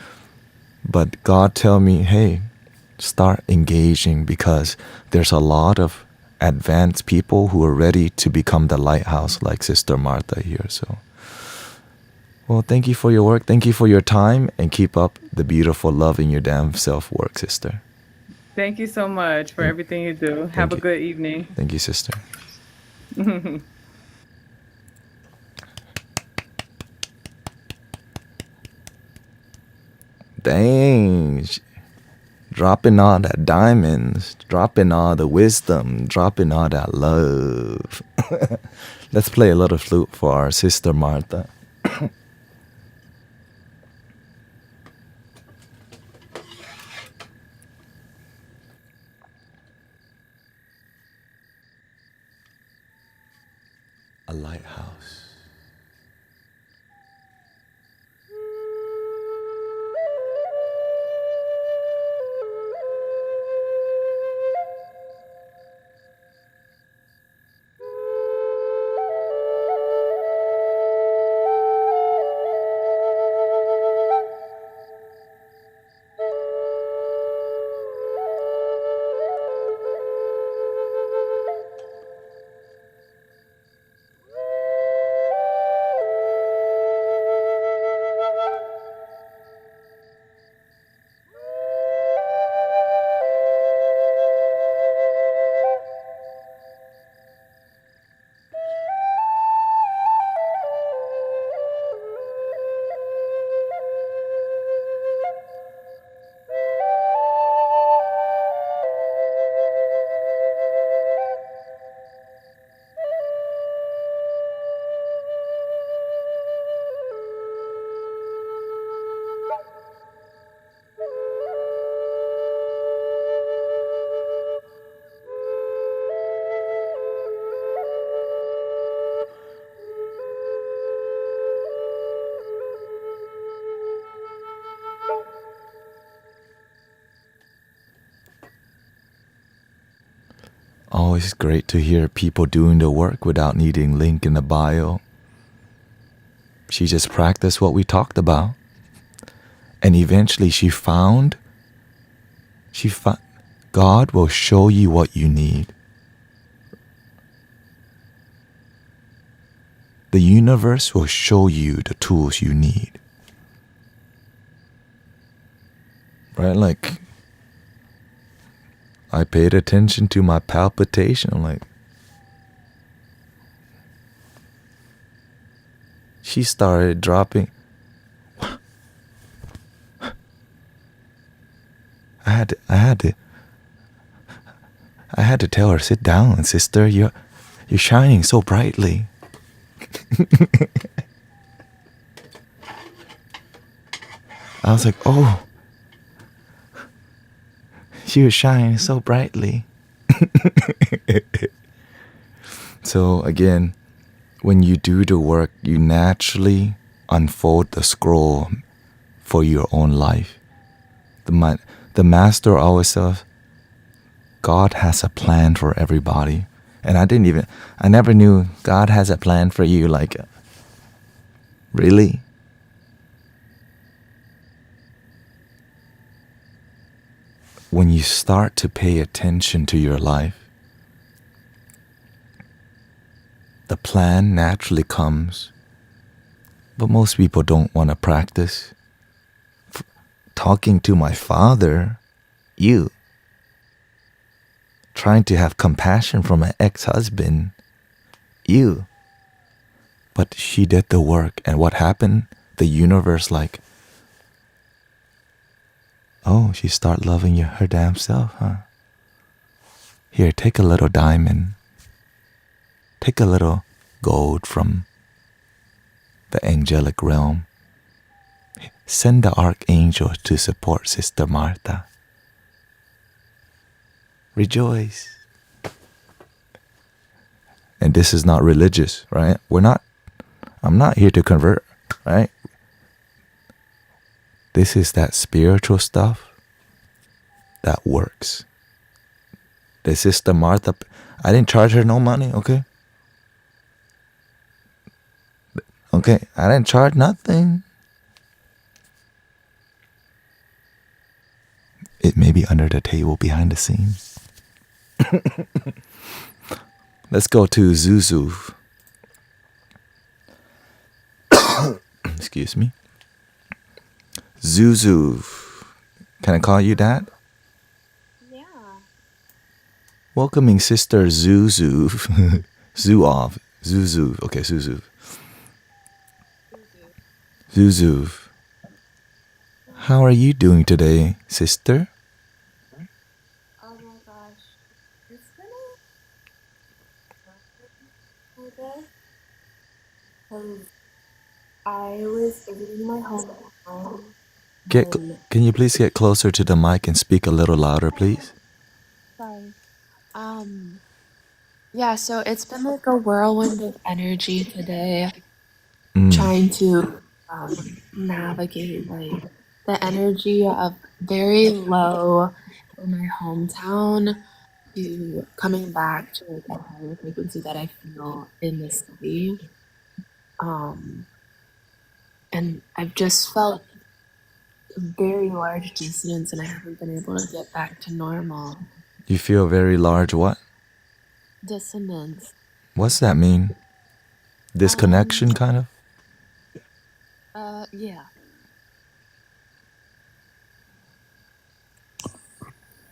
But God tell me, hey, start engaging, because there's a lot of advanced people who are ready to become the lighthouse, like Sister Martha here. So. Well, thank you for your work. Thank you for your time, and keep up the beautiful loving your damn self work, sister. Thank you so much for Thank, everything you do. Have thank a you. good evening. Thank you, sister. Dang. Dropping all that diamonds, dropping all the wisdom, dropping all that love. Let's play a little flute for our sister Martha. A lighthouse. Always great to hear people doing the work without needing link in the bio. She just practiced what we talked about. And eventually she found God will show you what you need. The universe will show you the tools you need. Right? Like, I paid attention to my palpitation. I'm like, she started dropping. I I had to tell her, sit down, sister. You're shining so brightly. I was like, oh, you're shining so brightly. So again, when you do the work, you naturally unfold the scroll for your own life. The master always says, God has a plan for everybody. And I never knew God has a plan for you. Like, really? When you start to pay attention to your life, the plan naturally comes. But most people don't want to practice. Talking to my father, trying to have compassion for my ex-husband, but she did the work, and what happened? The universe like, oh, she start loving her damn self, huh? Here, take a little diamond. Take a little gold from the angelic realm. Send the archangel to support Sister Martha. Rejoice. And this is not religious, right? I'm not here to convert, right? This is that spiritual stuff that works. The Sister Martha, I didn't charge her no money, okay? Okay, I didn't charge nothing. It may be under the table behind the scenes. Let's go to Zuzu. Excuse me. Zuzu. Can I call you that? Yeah. Welcoming Sister Zuzu. Zuov. Zuzu. Okay, Zuzu. Zuzu. How are you doing today, sister? Oh my gosh. It's been a day. Because I was visiting my hometown. Can you please get closer to the mic and speak a little louder, please? Sorry. Yeah, so it's been like a whirlwind of energy today, trying to navigate like the energy of very low in my hometown to coming back to like a higher frequency that I feel in the city. And I've just felt a very large dissonance and I haven't been able to get back to normal. You feel very large what? Dissonance. What's that mean? Disconnection, kind of? Yeah.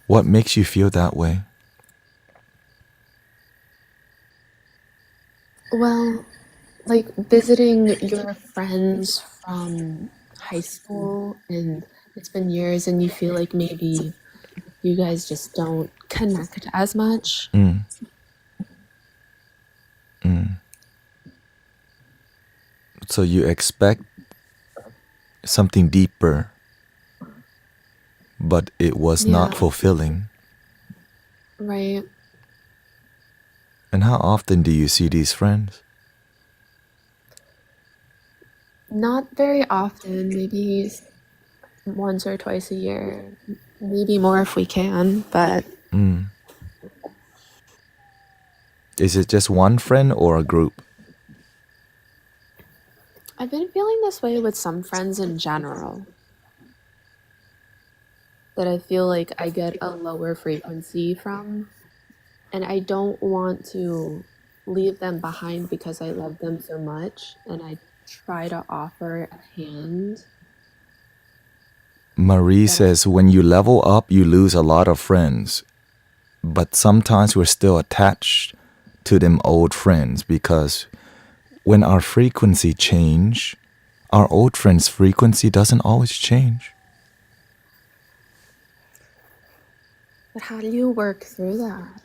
What makes you feel that way? Well, like visiting your friends from high school, and it's been years, and you feel like maybe you guys just don't connect as much. So you expect something deeper, but it was not fulfilling. Right. And how often do you see these friends? Not very often, maybe once or twice a year, maybe more if we can, but Is it just one friend or a group? I've been feeling this way with some friends in general. That I feel like I get a lower frequency from. And I don't want to leave them behind because I love them so much. And I try to offer a hand. Marie says when you level up, you lose a lot of friends. But sometimes we're still attached to them old friends because when our frequency change, our old friends' frequency doesn't always change. But how do you work through that?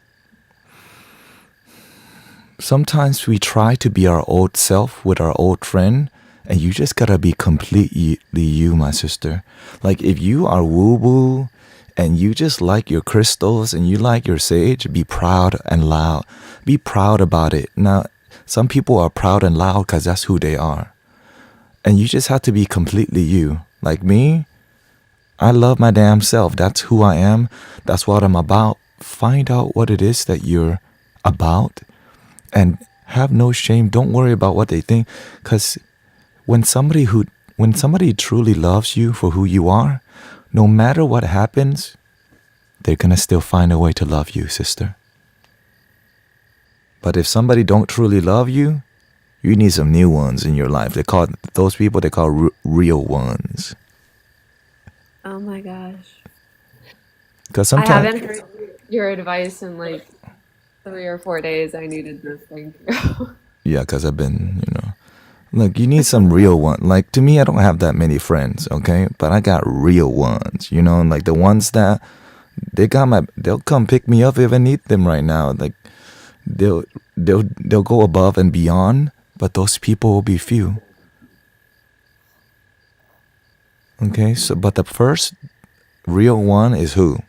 sometimes we try to be our old self with our old friend, and you just gotta be completely you, my sister. Like if you are woo-woo and you just like your crystals and you like your sage, be proud and loud. Be proud about it. Now, some people are proud and loud because that's who they are. And you just have to be completely you. Like me, I love my damn self. That's who I am. That's what I'm about. Find out what it is that you're about and have no shame. Don't worry about what they think, because when somebody truly loves you for who you are, no matter what happens, they're gonna still find a way to love you, sister. But if somebody don't truly love you, you need some new ones in your life. Those people they call real ones. Oh my gosh. Because I sometimes, haven't heard your advice in like 3 or 4 days. I needed this. Thank you. yeah, because I've been, look, you need some real one. Like to me, I don't have that many friends, okay? But I got real ones, like the ones that they'll come pick me up if I need them right now. Like they'll go above and beyond, but those people will be few. Okay, so but the first real one is who?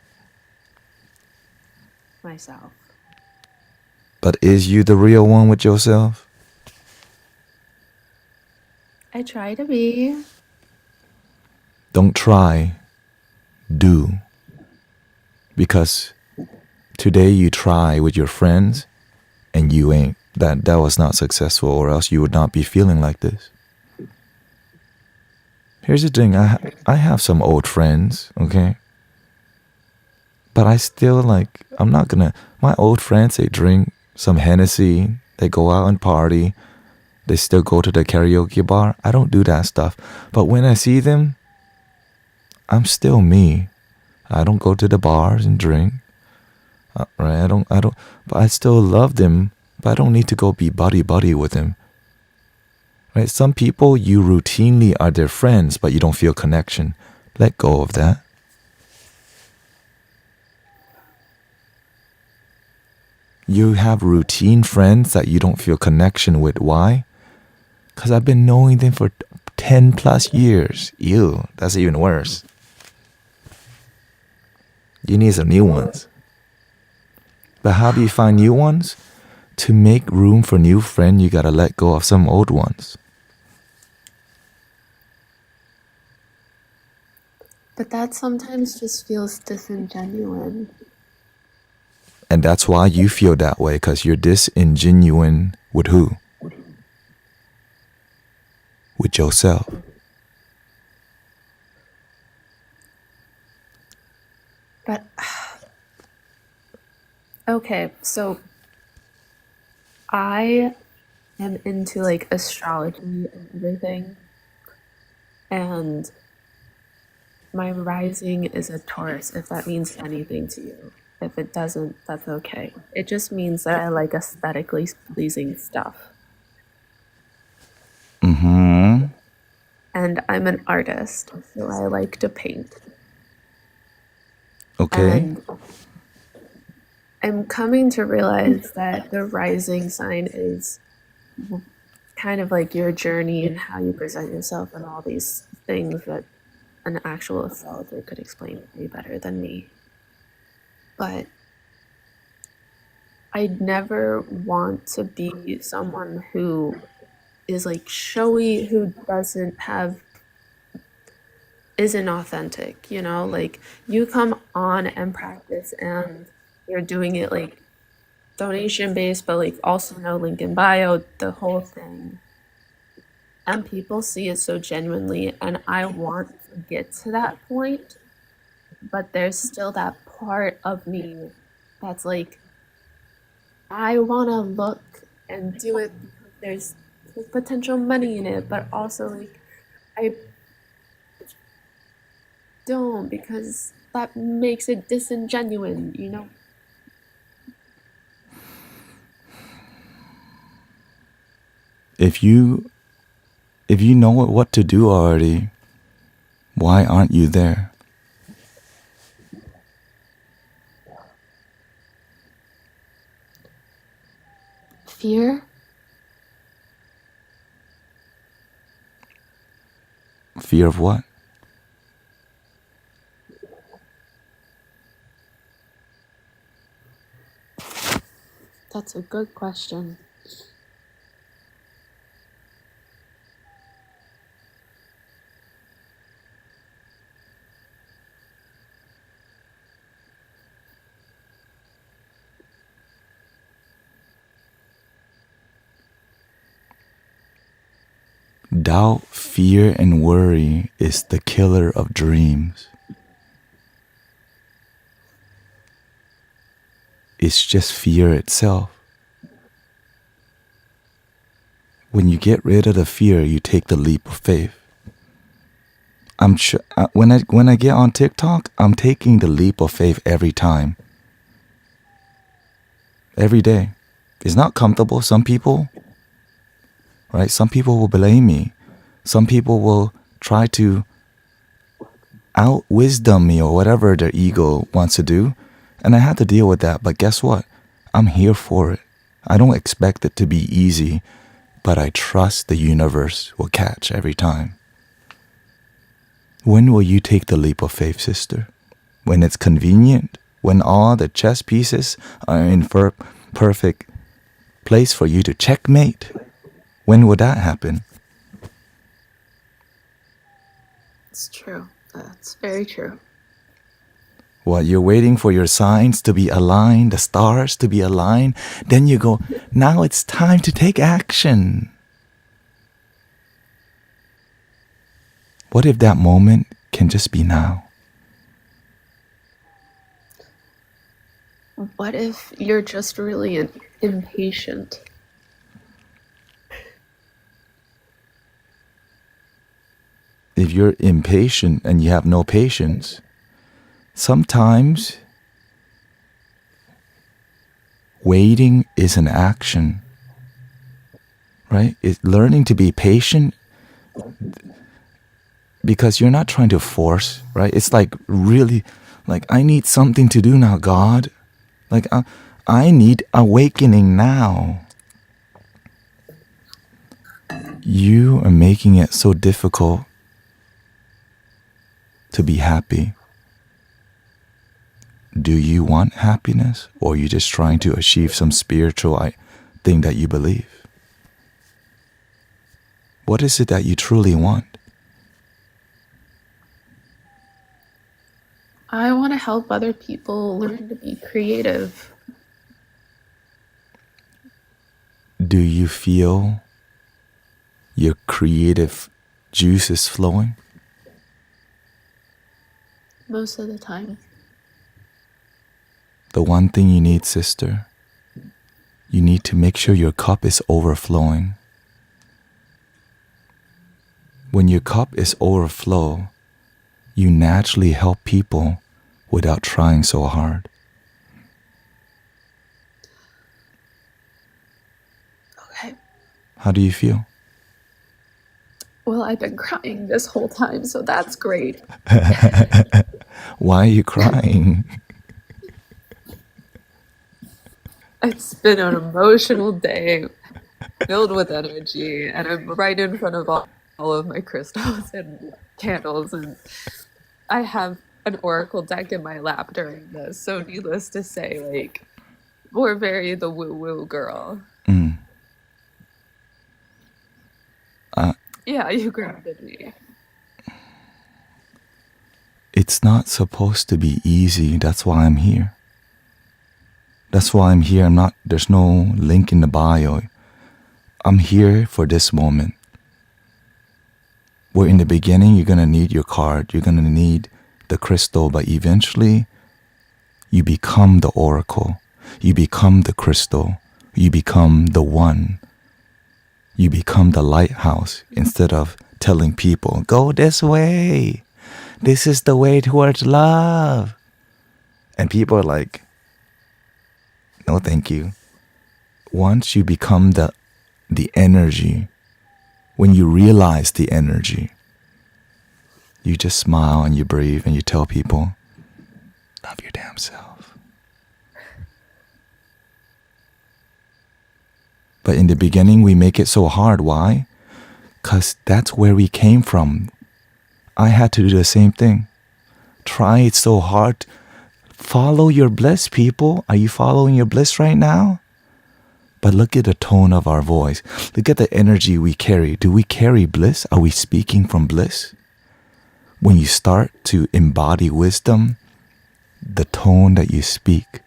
Myself. But is you the real one with yourself? I try to be. Don't try, do. Because today you try with your friends and you ain't. That was not successful, or else you would not be feeling like this. Here's the thing, I have some old friends, okay? But I still I'm not gonna, my old friends, they drink some Hennessy, they go out and party, they still go to the karaoke bar. I don't do that stuff. But when I see them, I'm still me. I don't go to the bars and drink. Right? I don't, but I still love them, but I don't need to go be buddy with them. Right? Some people, you routinely are their friends, but you don't feel connection. Let go of that. You have routine friends that you don't feel connection with. Why? Because I've been knowing them for 10 plus years. Ew, that's even worse. You need some new ones. But how do you find new ones? To make room for new friends, you gotta let go of some old ones. But that sometimes just feels disingenuous. And that's why you feel that way, because you're disingenuine with who? With yourself. But okay, so I am into like astrology and everything. And my rising is a Taurus, if that means anything to you. If it doesn't, that's okay. It just means that I like aesthetically pleasing stuff. Mm-hmm. And I'm an artist, so I like to paint. Okay. And I'm coming to realize that the rising sign is kind of like your journey and how you present yourself and all these things that an actual astrologer could explain way better than me. But I'd never want to be someone who is like showy, who isn't authentic, like you come on and practice and you're doing it like donation based, but like also no link in bio, the whole thing. And people see it so genuinely, and I want to get to that point, but there's still that part of me that's like, I want to look and do it because there's potential money in it, but also like I don't, because that makes it disingenuine, If you know what to do already, why aren't you there? Fear? Fear of what? That's a good question. Doubt, fear, and worry is the killer of dreams. It's just fear itself. When you get rid of the fear, you take the leap of faith. I'm sure when I get on TikTok, I'm taking the leap of faith every time. Every day. It's not comfortable. Some people, right? Some people will blame me. Some people will try to out-wisdom me or whatever their ego wants to do. And I had to deal with that. But guess what? I'm here for it. I don't expect it to be easy, but I trust the universe will catch every time. When will you take the leap of faith, sister? When it's convenient? When all the chess pieces are in perfect place for you to checkmate? When would that happen? It's true. That's very true. What, you're waiting for your signs to be aligned, the stars to be aligned? Then you go, now it's time to take action. What if that moment can just be now? What if you're just really impatient? If you're impatient and you have no patience, sometimes waiting is an action, right? It's learning to be patient because you're not trying to force, right? It's like really, like, I need something to do now, God. Like, I need awakening now. You are making it so difficult to be happy. Do you want happiness, or are you just trying to achieve some spiritual thing that you believe? What is it that you truly want? I want to help other people learn to be creative. Do you feel your creative juices flowing? Most of the time. The one thing you need, sister, you need to make sure your cup is overflowing. When your cup is overflow, you naturally help people without trying so hard. Okay. How do you feel? Well, I've been crying this whole time, so that's great. Why are you crying? It's been an emotional day filled with energy, and I'm right in front of all of my crystals and candles, and I have an oracle deck in my lap during this, so needless to say, like, we're very the woo-woo girl. Yeah, you grounded me. It's not supposed to be easy. That's why I'm here. That's why I'm here. There's no link in the bio. I'm here for this moment. Where in the beginning, you're going to need your card. You're going to need the crystal. But eventually, you become the oracle. You become the crystal. You become the one. You become the lighthouse instead of telling people, go this way. This is the way towards love. And people are like, no, thank you. Once you become the energy, when you realize the energy, you just smile and you breathe and you tell people, love your damn self. But in the beginning, we make it so hard. Why? Because that's where we came from. I had to do the same thing. Try it so hard. Follow your bliss, people. Are you following your bliss right now? But look at the tone of our voice. Look at the energy we carry. Do we carry bliss? Are we speaking from bliss? When you start to embody wisdom, the tone that you speak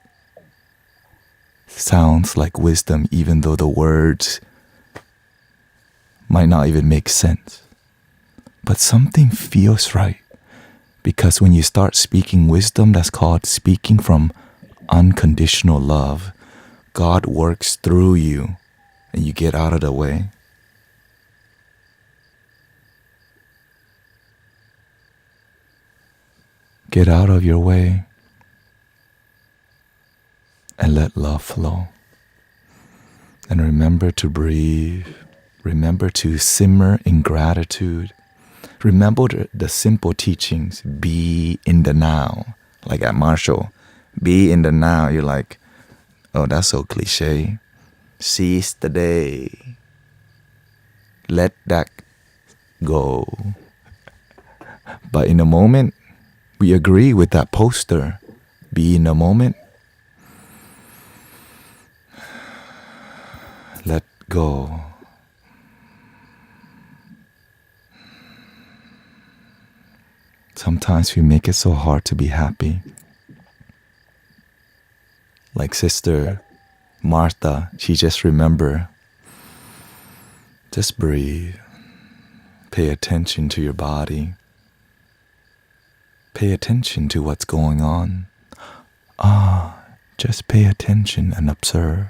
sounds like wisdom, even though the words might not even make sense. But something feels right. Because when you start speaking wisdom, that's called speaking from unconditional love. God works through you and you get out of the way. Get out of your way and let love flow. And remember to breathe. Remember to simmer in gratitude. Remember the simple teachings. Be in the now. Like at Marshall. Be in the now. You're like, oh, that's so cliche. Seize the day. Let that go. But in a moment, we agree with that poster. Be in the moment. Let go. Sometimes we make it so hard to be happy. Like Sister Martha, she just remember, just breathe. Pay attention to your body. Pay attention to what's going on. Just pay attention and observe.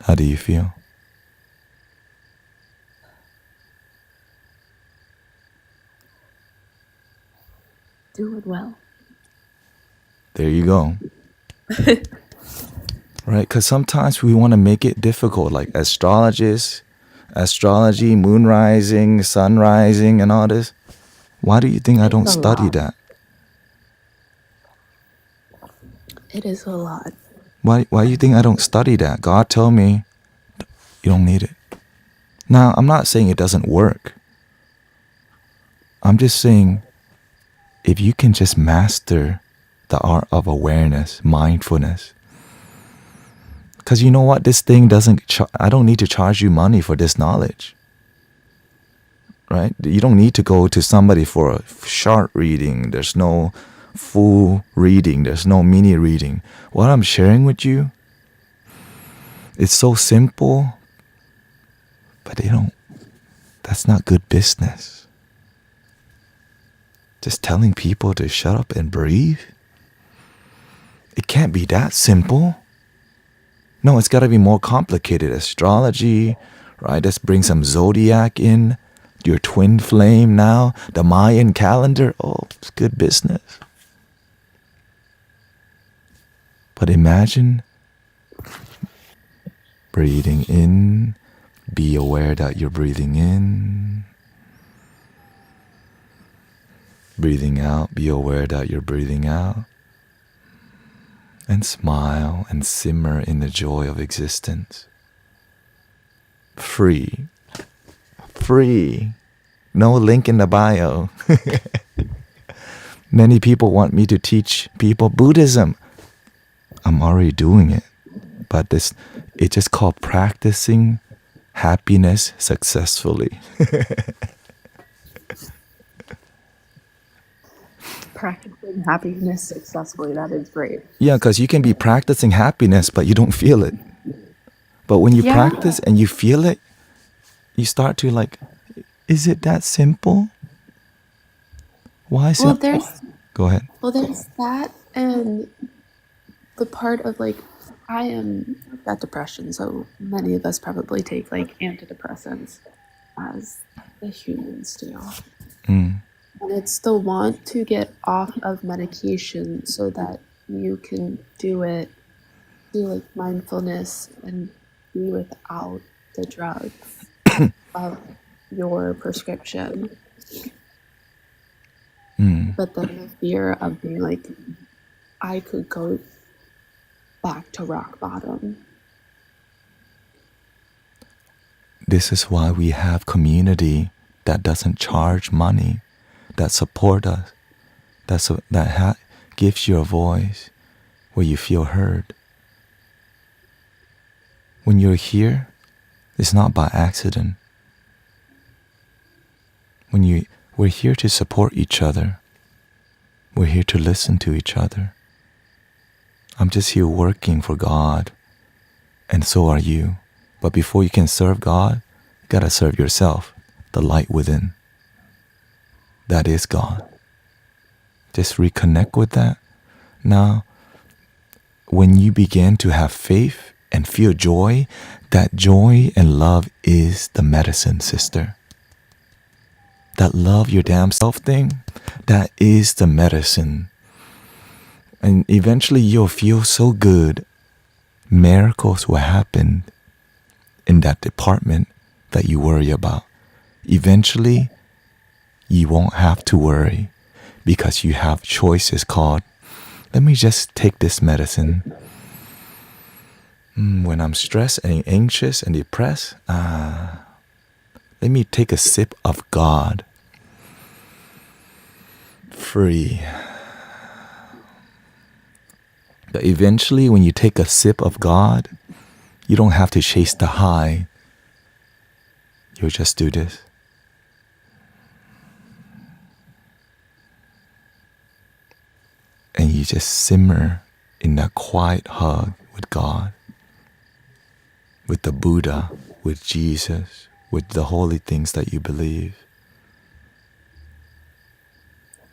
How do you feel? Doing well. There you go. Right? Because sometimes we want to make it difficult, like astrology, moon rising, sun rising, and all this. Why do you think I don't study that? It is a lot. Why do you think I don't study that? God told me you don't need it. Now, I'm not saying it doesn't work. I'm just saying if you can just master the art of awareness, mindfulness. Because you know what? This thing I don't need to charge you money for this knowledge. Right? You don't need to go to somebody for a short reading. There's no full reading. There's no mini reading. What I'm sharing with you, it's so simple, but that's not good business. Just telling people to shut up and breathe? It can't be that simple. No, it's got to be more complicated. Astrology, right? Let's bring some zodiac in. Your twin flame now. The Mayan calendar. Oh, it's good business. But imagine breathing in. Be aware that you're breathing in. Breathing out. Be aware that you're breathing out. And smile and simmer in the joy of existence. Free. Free. No link in the bio. Many people want me to teach people Buddhism. I'm already doing it. But it's just called practicing happiness successfully. Practicing happiness successfully, that is great. Yeah, because you can be practicing happiness, but you don't feel it. But when you practice and you feel it, you start to like, is it that simple? Why is it? Go ahead. Well, there's that, and the part of like, I've got depression, so many of us probably take like antidepressants as the humans do. Mm. And it's the want to get off of medication so that you can do like mindfulness and be without the drug of your prescription. But then the fear of being like, I could go back to rock bottom. This is why we have community that doesn't charge money, that support us, that gives you a voice where you feel heard. When you're here, it's not by accident. We're here to support each other. We're here to listen to each other. I'm just here working for God, and so are you. But before you can serve God, you gotta serve yourself, the light within. That is God. Just reconnect with that. Now, when you begin to have faith and feel joy, that joy and love is the medicine, sister. That love your damn self thing, that is the medicine. And eventually you'll feel so good. Miracles will happen in that department that you worry about. Eventually, you won't have to worry because you have choices called, let me just take this medicine. When I'm stressed and anxious and depressed, let me take a sip of God. Free. But eventually, when you take a sip of God, you don't have to chase the high. You'll just do this. And you just simmer in that quiet hug with God, with the Buddha, with Jesus, with the holy things that you believe.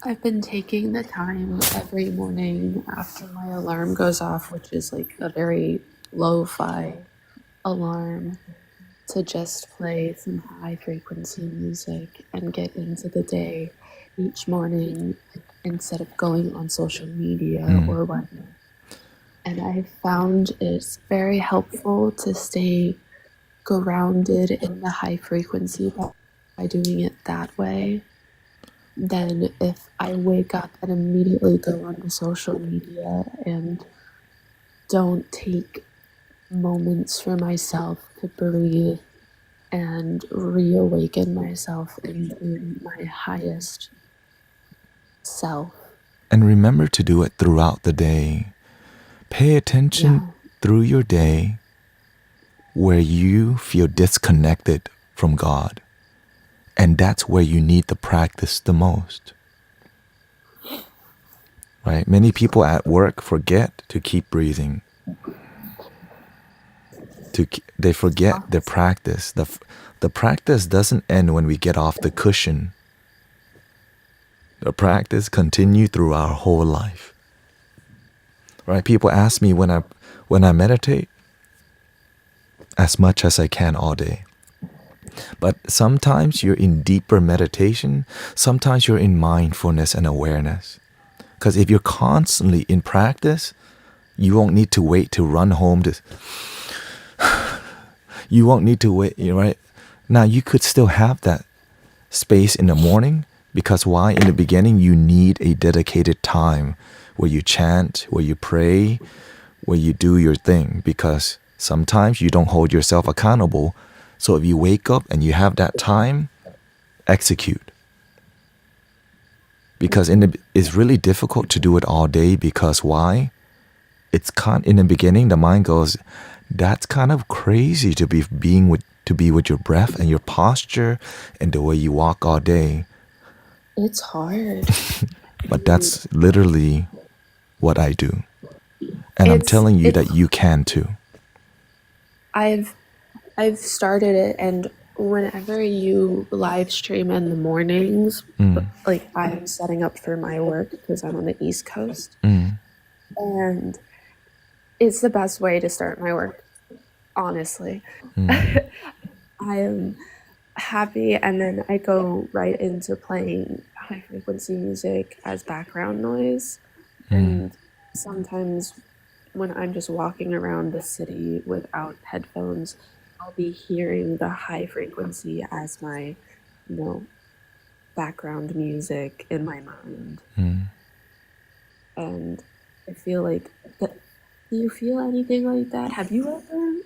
I've been taking the time every morning after my alarm goes off, which is like a very lo-fi alarm, to just play some high frequency music and get into the day each morning instead of going on social media or whatnot. And I found it's very helpful to stay grounded in the high frequency by doing it that way. Then if I wake up and immediately go onto social media and don't take moments for myself to breathe and reawaken myself into my highest self. And remember to do it throughout the day. Pay attention through your day where you feel disconnected from God. And that's where you need the practice the most. Right? Many people at work forget to keep breathing. They forget the practice. The practice doesn't end when we get off the cushion. The practice continues through our whole life. Right? People ask me when I meditate, as much as I can all day. But sometimes you're in deeper meditation. Sometimes you're in mindfulness and awareness. Because if you're constantly in practice, you won't need to wait to run home to... You won't need to wait, right? Now, you could still have that space in the morning, because why? In the beginning, you need a dedicated time where you chant, where you pray, where you do your thing, because sometimes you don't hold yourself accountable. So if you wake up and you have that time, execute. Because it's really difficult to do it all day, because why? In the beginning, the mind goes, that's kind of crazy to be with your breath and your posture and the way you walk all day. It's hard. But that's literally what I do. And I'm telling you that you can too. I've started it, and whenever you live stream in the mornings, like I'm setting up for my work because I'm on the East Coast, and it's the best way to start my work, honestly. I am happy, and then I go right into playing high frequency music as background noise. And sometimes when I'm just walking around the city without headphones, I'll be hearing the high frequency as my, background music in my mind. And I feel like Do you feel anything like that? Have you ever?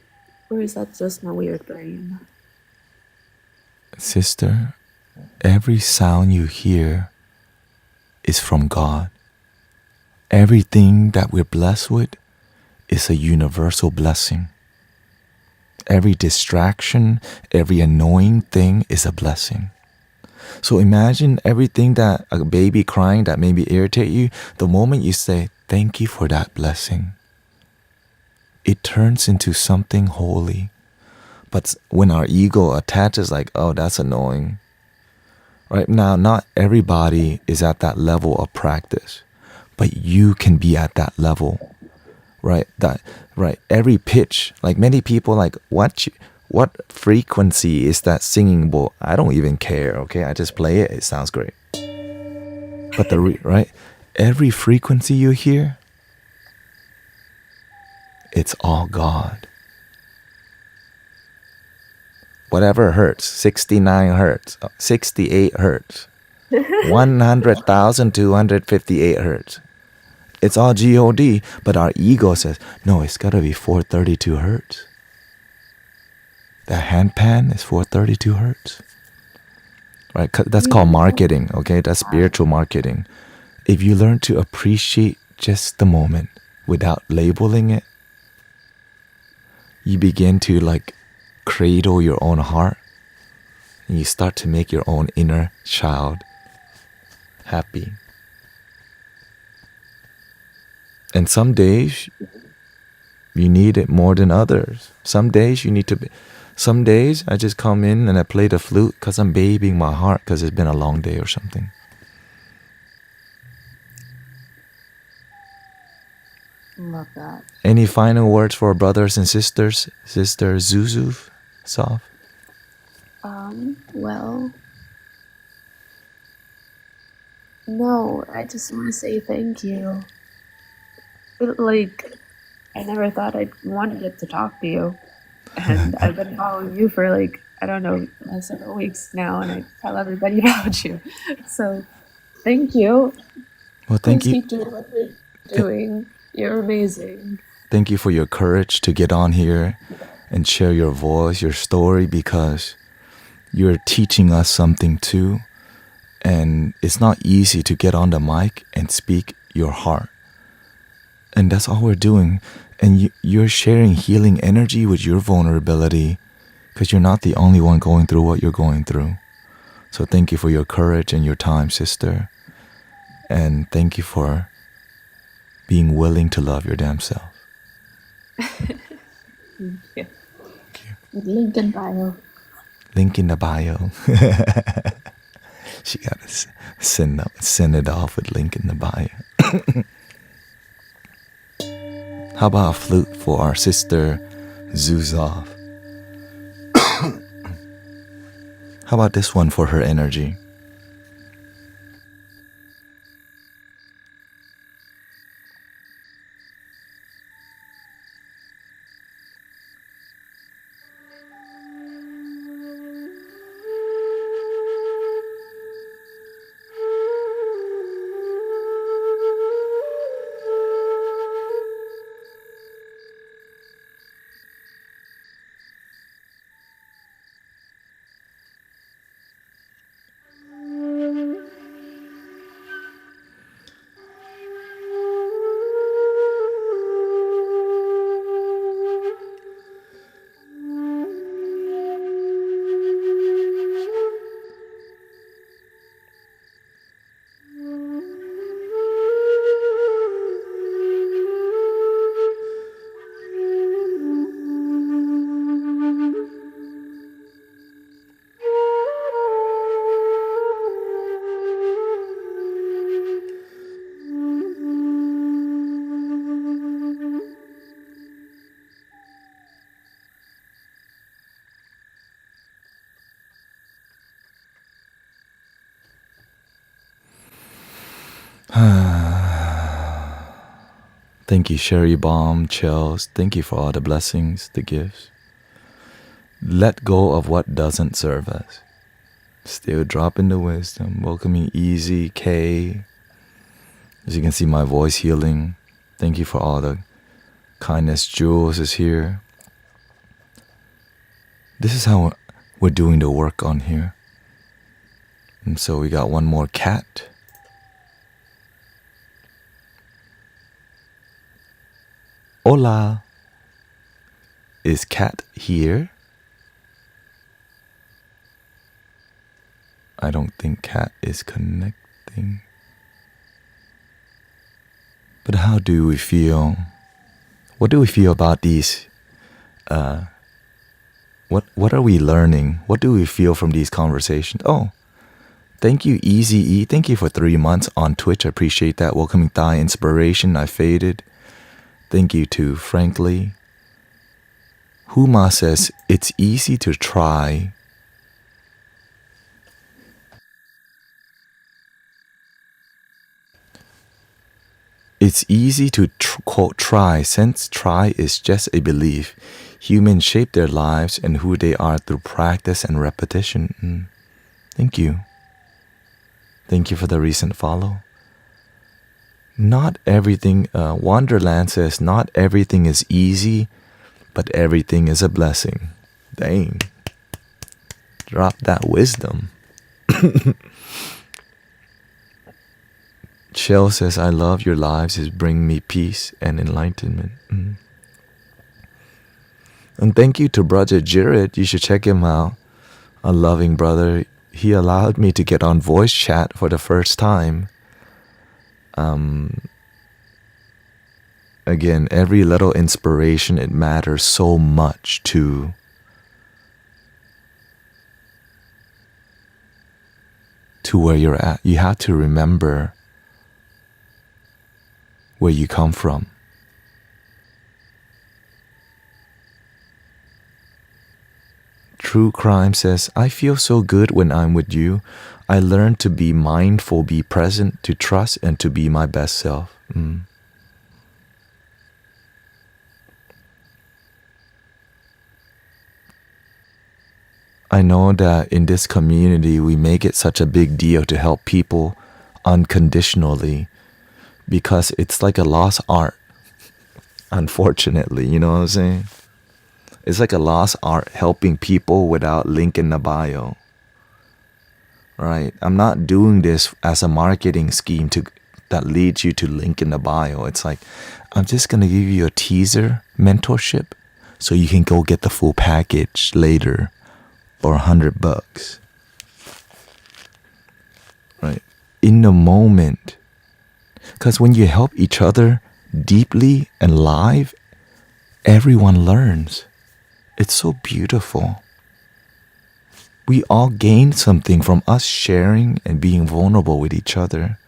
Or is that just my weird brain? Sister, every sound you hear is from God. Everything that we're blessed with is a universal blessing. Every distraction, every annoying thing is a blessing. So imagine everything that a baby crying that maybe irritate you, the moment you say, thank you for that blessing, it turns into something holy. But when our ego attaches like, oh, that's annoying. Right now, not everybody is at that level of practice, but you can be at that level. Right? Every pitch, like many people like, what frequency is that singing bowl? I don't even care, okay? I just play it, it sounds great. But every frequency you hear, it's all God. Whatever hertz, 69 hertz, 68 hertz, 100,258 hertz. It's all God, but our ego says, no, it's gotta be 432 hertz. The handpan is 432 hertz. Right? That's called marketing, okay? That's spiritual marketing. If you learn to appreciate just the moment without labeling it, you begin to like cradle your own heart and you start to make your own inner child happy. And some days you need it more than others. Some days some days I just come in and I play the flute because I'm babying my heart because it's been a long day or something. Love that. Any final words for brothers and sisters? Sister Zuzu, Soft? Well, no, I just want to say thank you. Like, I never thought I wanted to talk to you. And I've been following you for like, I don't know, several weeks now, and I tell everybody about you. So, thank you. Well, thank Please you. keep doing what you're doing. You're amazing. Thank you for your courage to get on here and share your voice, your story, because you're teaching us something too. And it's not easy to get on the mic and speak your heart. And that's all we're doing. And you're sharing healing energy with your vulnerability because you're not the only one going through what you're going through. So thank you for your courage and your time, sister. And thank you for being willing to love your damn self. Thank you. Link in bio. Link in the bio. She got to send it off with link in the bio. How about a flute for our sister Zuzov? How about this one for her energy? Thank you, Sherry Bomb, Chels. Thank you for all the blessings, the gifts. Let go of what doesn't serve us. Still dropping the wisdom. Welcoming Easy, K. As you can see, my voice healing. Thank you for all the Kindness Jules is here. This is how we're doing the work on here. And so we got one more cat. Hola. Is Cat here? I don't think Cat is connecting. But how do we feel? What do we feel about these? What are we learning? What do we feel from these conversations? Oh, thank you, Easy E. Thank you for 3 months on Twitch. I appreciate that. Welcoming Thai Inspiration. I faded. Thank you to Frankly. Huma says, it's easy to try. It's easy to quote try, since try is just a belief. Humans shape their lives and who they are through practice and repetition. Thank you. Thank you for the recent follow. Not everything, Wonderland says, not everything is easy, but everything is a blessing. Dang. Drop that wisdom. Shell says, I love your lives. It's bring me peace and enlightenment. And thank you to Brother Jared. You should check him out. A loving brother. He allowed me to get on voice chat for the first time. Again, every little inspiration, it matters so much to where you're at. You have to remember where you come from. True Crime says, I feel so good when I'm with you. I learn to be mindful, be present, to trust, and to be my best self. I know that in this community, we make it such a big deal to help people unconditionally because it's like a lost art, unfortunately, you know what I'm saying? It's like a lost art, helping people without link in the bio, right? I'm not doing this as a marketing scheme that leads you to link in the bio. It's like, I'm just going to give you a teaser mentorship so you can go get the full package later or $100, right? In the moment. Because when you help each other deeply and live, everyone learns. It's so beautiful. We all gain something from us sharing and being vulnerable with each other.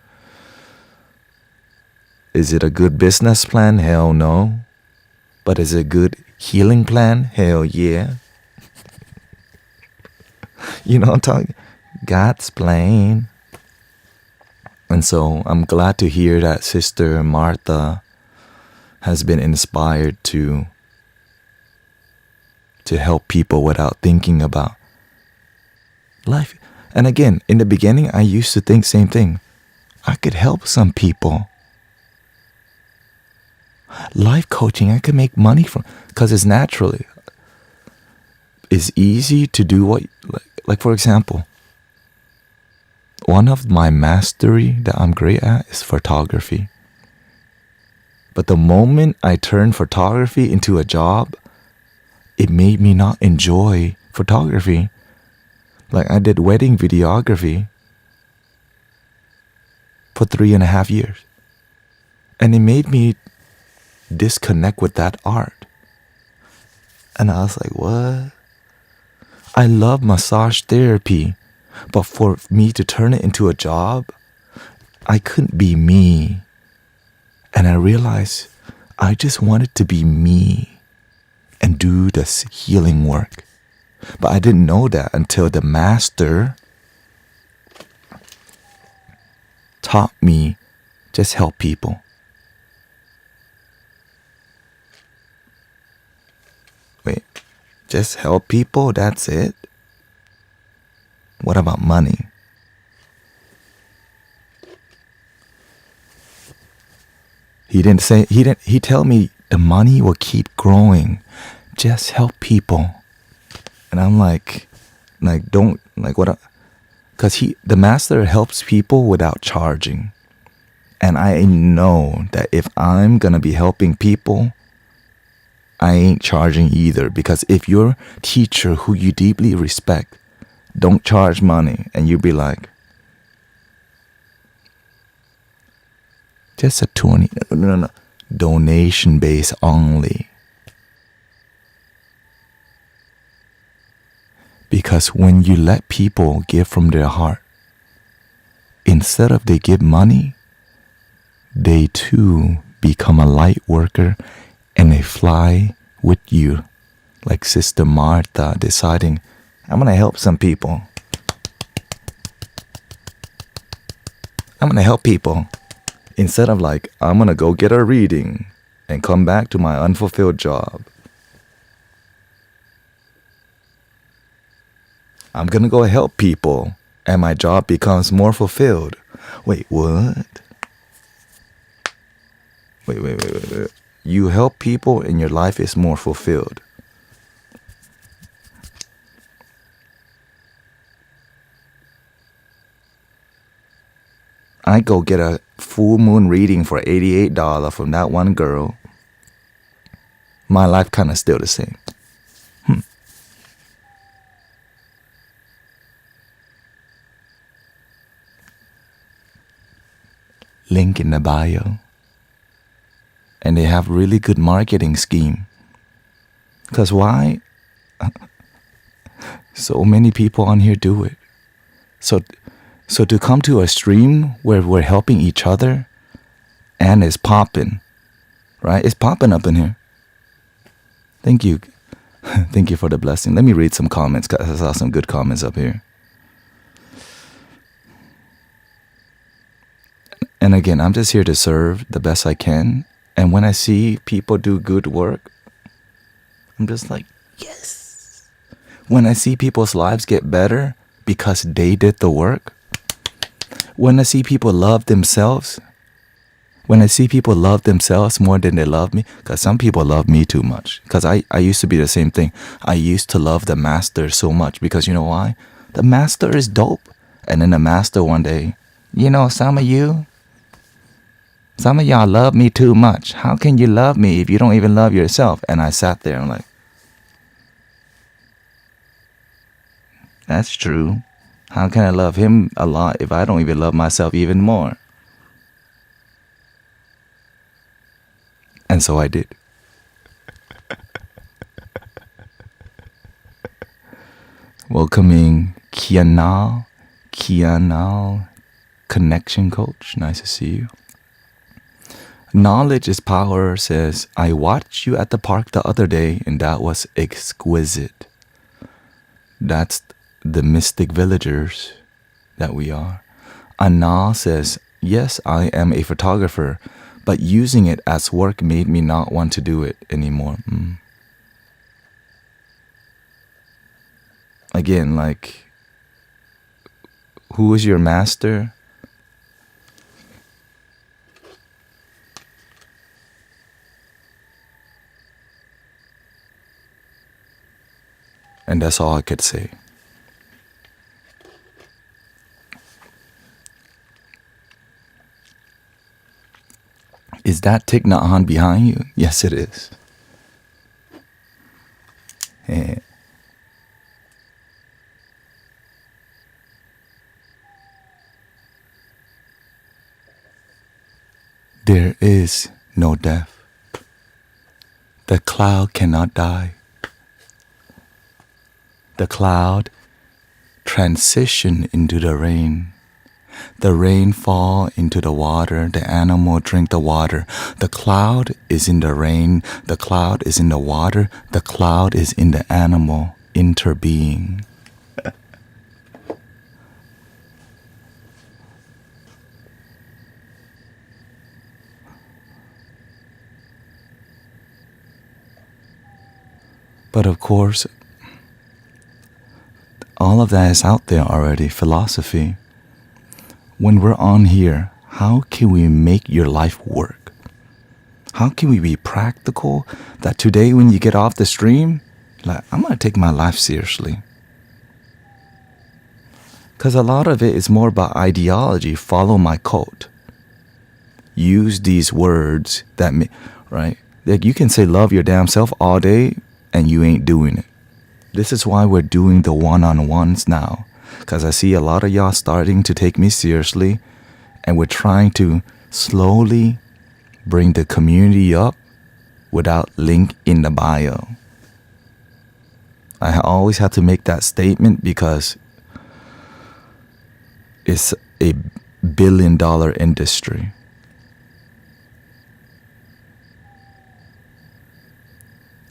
Is it a good business plan? Hell no. But is it a good healing plan? Hell yeah. You know what I'm talking? God's plan. And so I'm glad to hear that Sister Martha has been inspired to help people without thinking about life. And again, in the beginning, I used to think same thing. I could help some people. Life coaching, I could make money from, because it's naturally. It's easy to do what, like for example, one of my mastery that I'm great at is photography. But the moment I turned photography into a job, it made me not enjoy photography. Like I did wedding videography for 3.5 years. And it made me disconnect with that art. And I was like, what? I love massage therapy, but for me to turn it into a job, I couldn't be me. And I realized I just wanted to be me and do this healing work. But I didn't know that until the master taught me just help people. Wait, just help people? That's it? What about money? He tell me the money will keep growing. Just help people. And I'm like don't, like what? Because the master helps people without charging. And I know that if I'm going to be helping people, I ain't charging either. Because if your teacher who you deeply respect don't charge money, and you be like, just a 20, no, donation base only. Because when you let people give from their heart, instead of they give money, they too become a light worker, and they fly with you, like Sister Martha deciding, I'm gonna help some people. I'm gonna help people. Instead of like, I'm gonna go get a reading and come back to my unfulfilled job. I'm gonna go help people and my job becomes more fulfilled. Wait, what? Wait. You help people and your life is more fulfilled. I go get a full moon reading for $88 from that one girl. My life kind of still the same. Link in the bio. And they have really good marketing scheme. Because why? So many people on here do it. So to come to a stream where we're helping each other and it's popping, right? It's popping up in here. Thank you. Thank you for the blessing. Let me read some comments because I saw some good comments up here. And again, I'm just here to serve the best I can. And when I see people do good work, I'm just like, yes. When I see people's lives get better because they did the work, when I see people love themselves, when I see people love themselves more than they love me, because some people love me too much. Because I used to be the same thing. I used to love the master so much because you know why? The master is dope. And then the master one day, some of y'all love me too much. How can you love me if you don't even love yourself? And I sat there and like, that's true. How can I love him a lot if I don't even love myself even more? And so I did. Welcoming Kianal, Connection Coach. Nice to see you. Knowledge is power says, I watched you at the park the other day and that was exquisite. That's the mystic villagers that we are. Anna says, yes, I am a photographer, but using it as work made me not want to do it anymore. Again, like, who is your master? And that's all I could say. Is that Thich Nhat Hanh behind you? Yes, it is. Yeah. There is no death. The cloud cannot die. The cloud transition into the rain. The rain fall into the water. The animal drink the water. The cloud is in the rain. The cloud is in the water. The cloud is in the animal interbeing. But of course, all of that is out there already, philosophy. When we're on here, how can we make your life work? How can we be practical that today when you get off the stream, like, I'm going to take my life seriously? Because a lot of it is more about ideology. Follow my cult. Use these words that, right? Like, you can say love your damn self all day and you ain't doing it. This is why we're doing the one-on-ones now. Because I see a lot of y'all starting to take me seriously, and we're trying to slowly bring the community up without link in the bio. I always have to make that statement because it's a billion-dollar industry.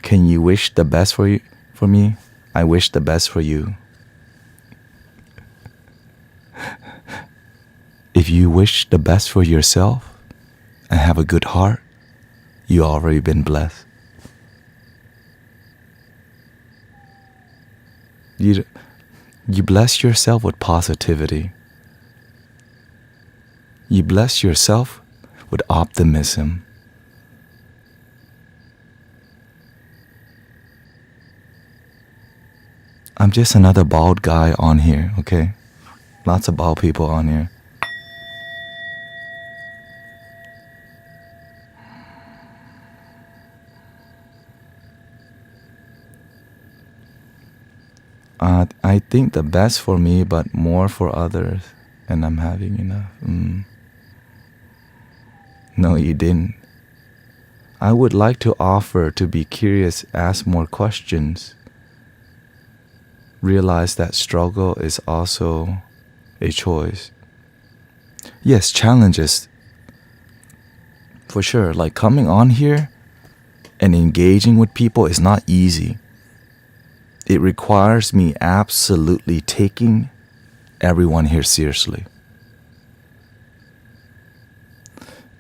Can you wish the best for me? I wish the best for you. If you wish the best for yourself and have a good heart, you already been blessed. You bless yourself with positivity. You bless yourself with optimism. I'm just another bald guy on here, okay? Lots of bald people on here. I think the best for me, but more for others, and I'm having enough. No, you didn't. I would like to offer to be curious, ask more questions. Realize that struggle is also a choice. Yes, challenges. For sure, like coming on here and engaging with people is not easy. It requires me absolutely taking everyone here seriously.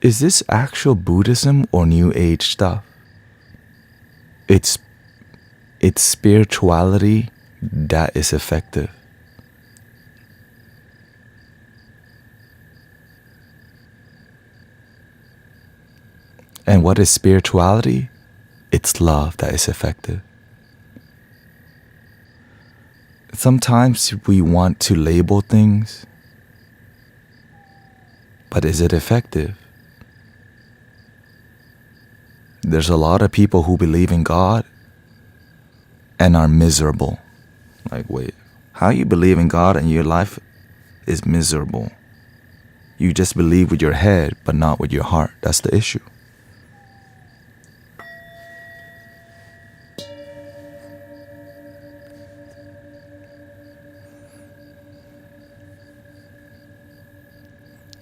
Is this actual Buddhism or New Age stuff? It's spirituality that is effective. And what is spirituality? It's love that is effective. Sometimes we want to label things, but is it effective? There's a lot of people who believe in God and are miserable. Like, wait, how you believe in God and your life is miserable? You just believe with your head, but not with your heart. That's the issue.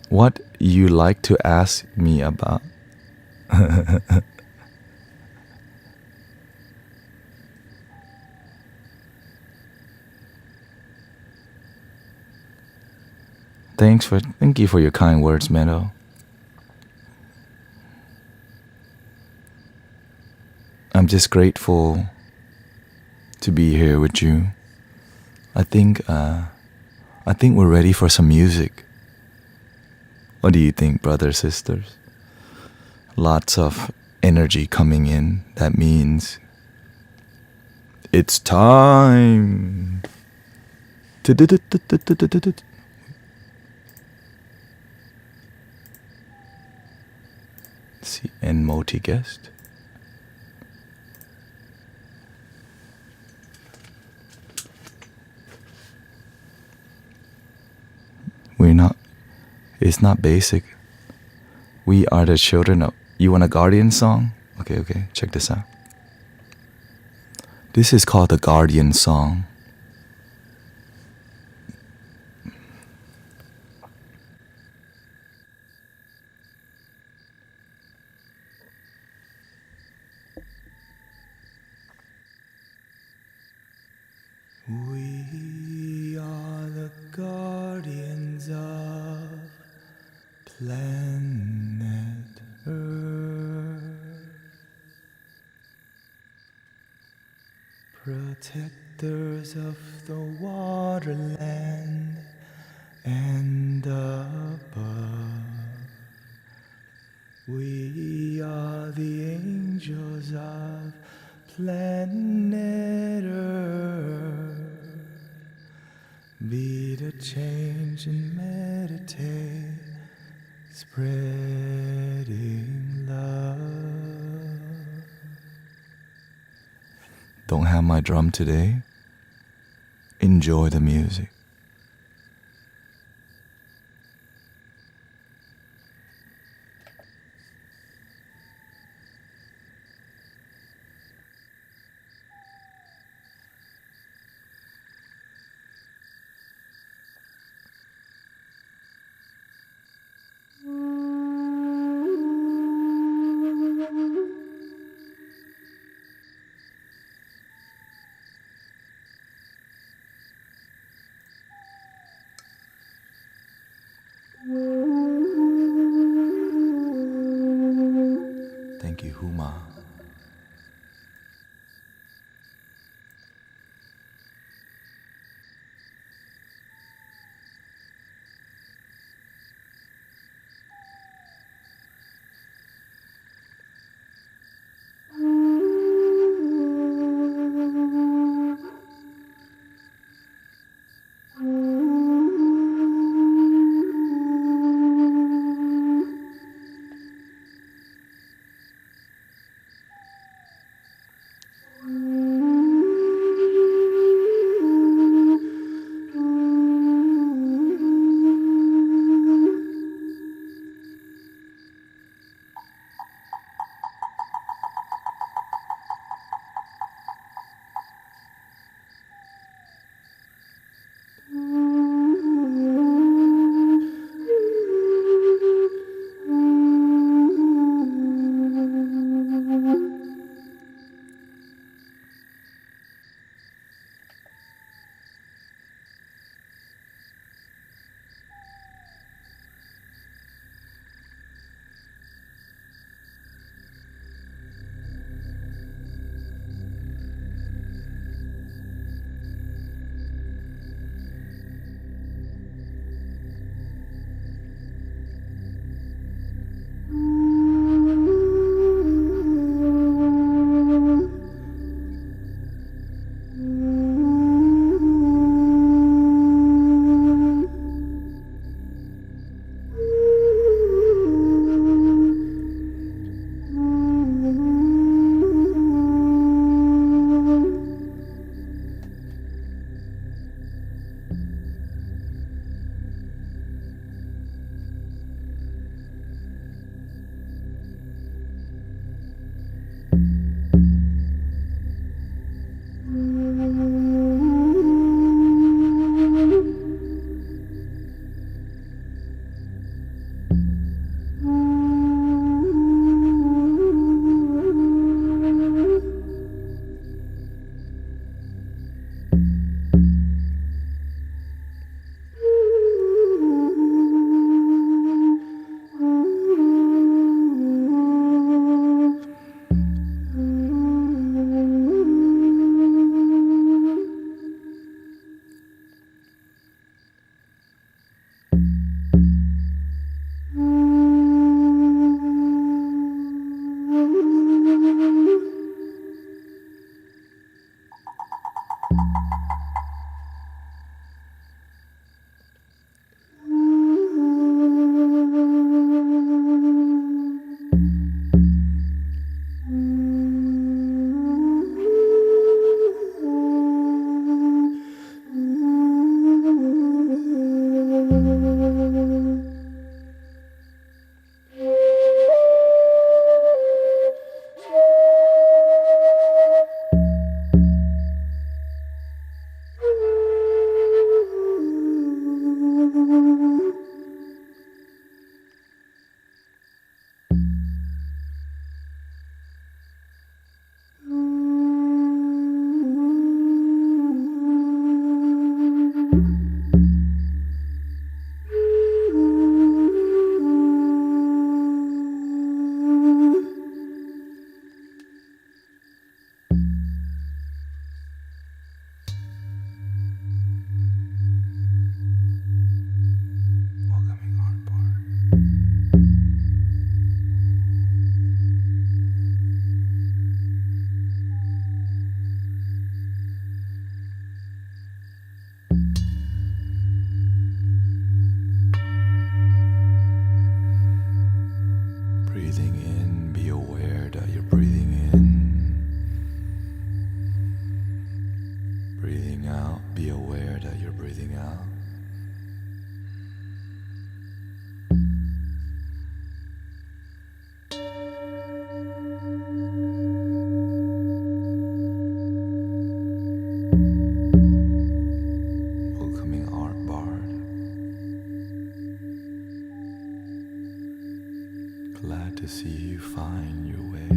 What you like to ask me about? Thank you for your kind words, Meadow. I'm just grateful to be here with you. I think we're ready for some music. What do you think, brothers, sisters? Lots of energy coming in. That means it's time. See, and multi-guest. It's not basic. We are the children of... You want a Guardian song? Okay, check this out. This is called the Guardian song. We are the guardians of planet Earth, protectors of the waterland and above. We are the winds of planet Earth. Be the change and meditate, spreading love. Don't have my drum today? Enjoy the music. Thank you, Huma. aware that you're breathing in, breathing out. Be aware that you're breathing out. Welcoming Art Bard. Glad to see you find your way.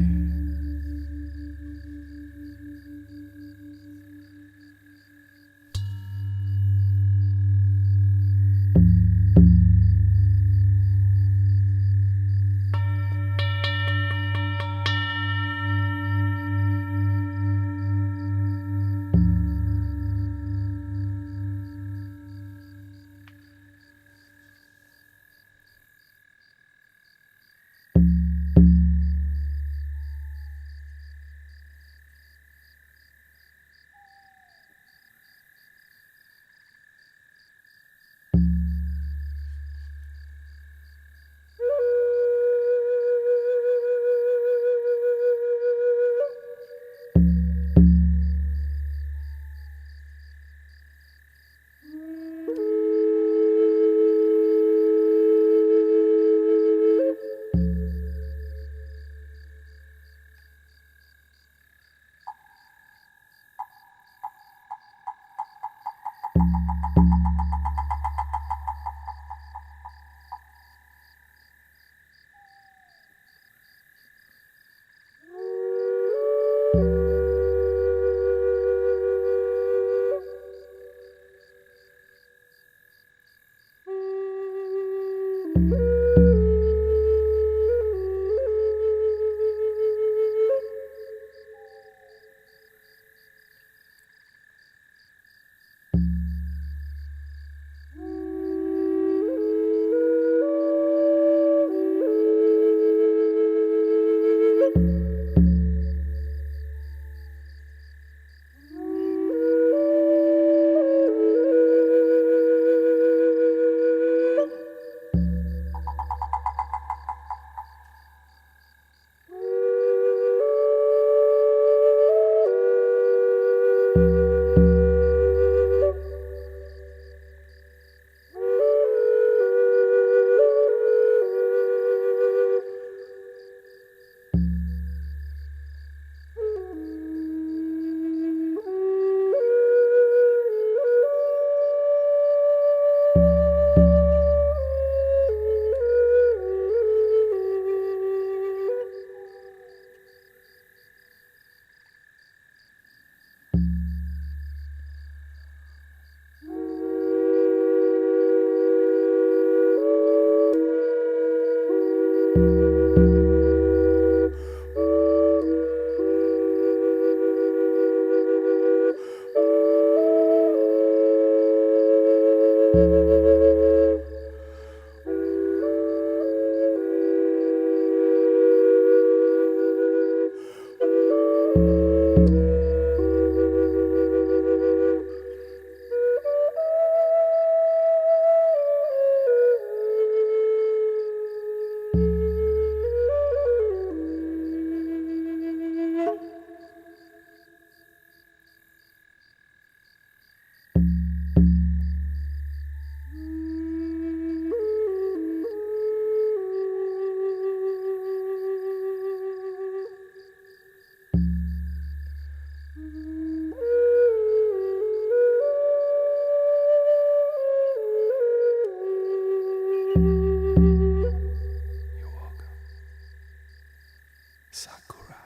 Sakura.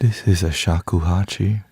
This is a shakuhachi.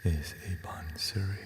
is a Bansuri.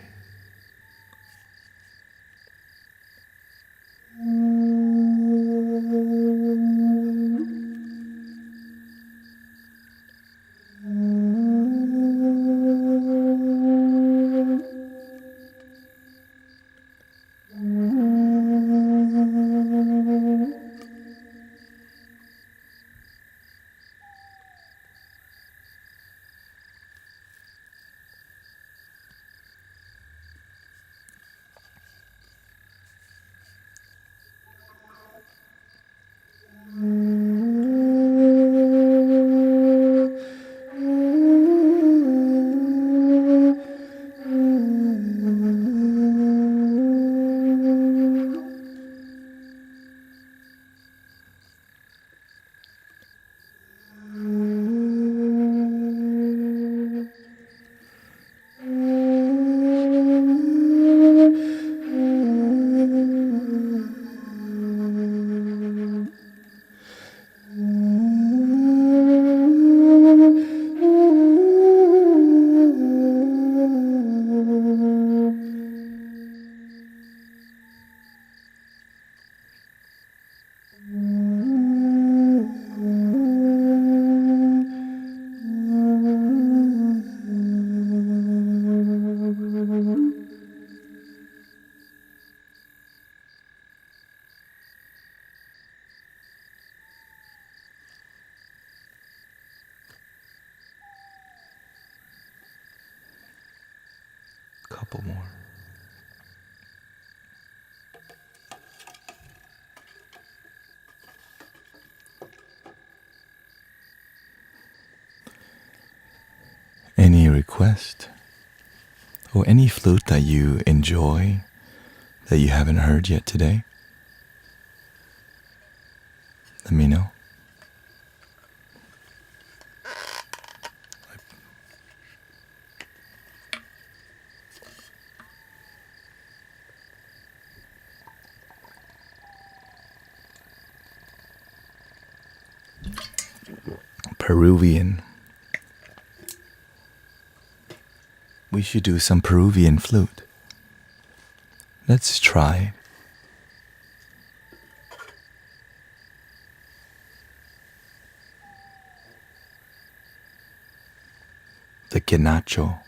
Couple more. Any request or any flute that you enjoy that you haven't heard yet today? Let me know. Peruvian. We should do some Peruvian flute. Let's try. The quenacho.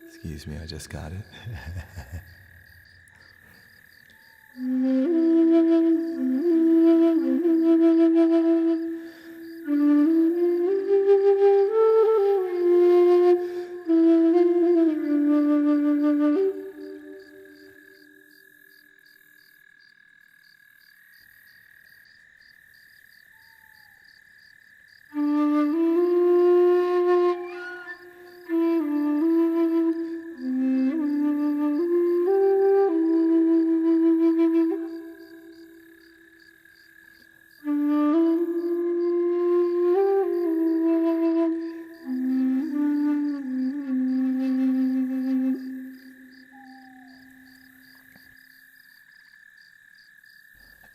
Excuse me, I just got it.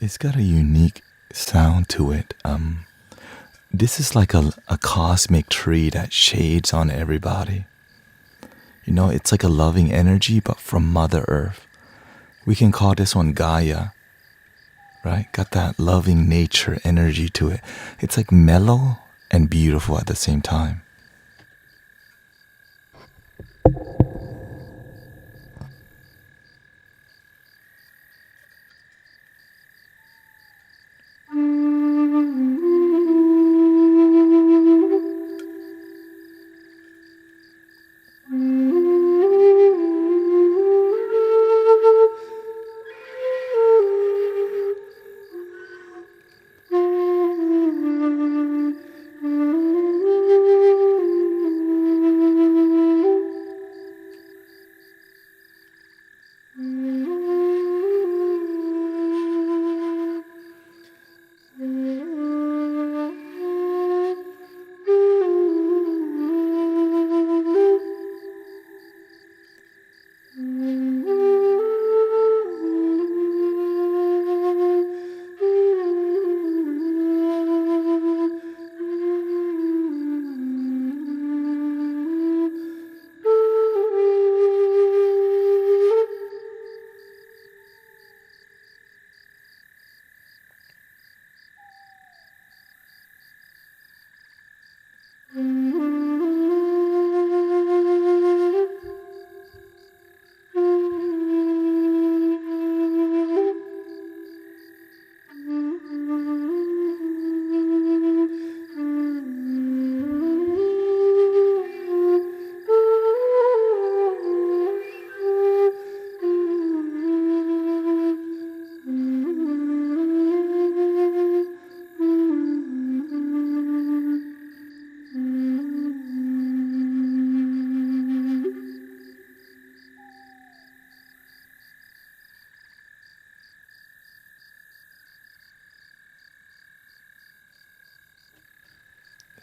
It's got a unique sound to it. This is like a cosmic tree that shades on everybody. You know, it's like a loving energy, but from Mother Earth. We can call this one Gaia, right? Got that loving nature energy to it. It's like mellow and beautiful at the same time.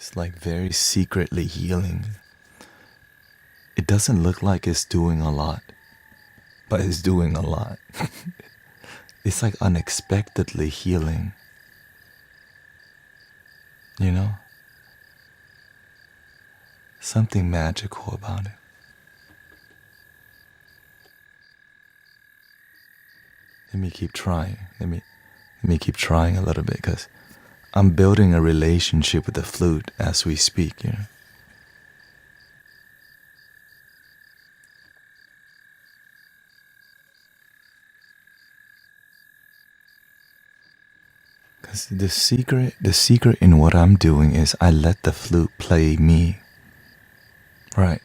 It's like very secretly healing. It doesn't look like it's doing a lot, but it's doing a lot. It's like unexpectedly healing. You know? Something magical about it. Let me keep trying. Let me keep trying a little bit, because I'm building a relationship with the flute as we speak, you know. Because the secret in what I'm doing is I let the flute play me. Right.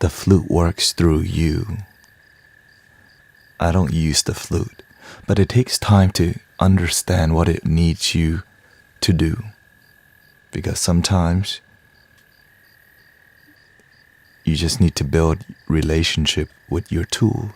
The flute works through you. I don't use the flute. But it takes time to understand what it needs you to do. Because sometimes you just need to build relationship with your tools.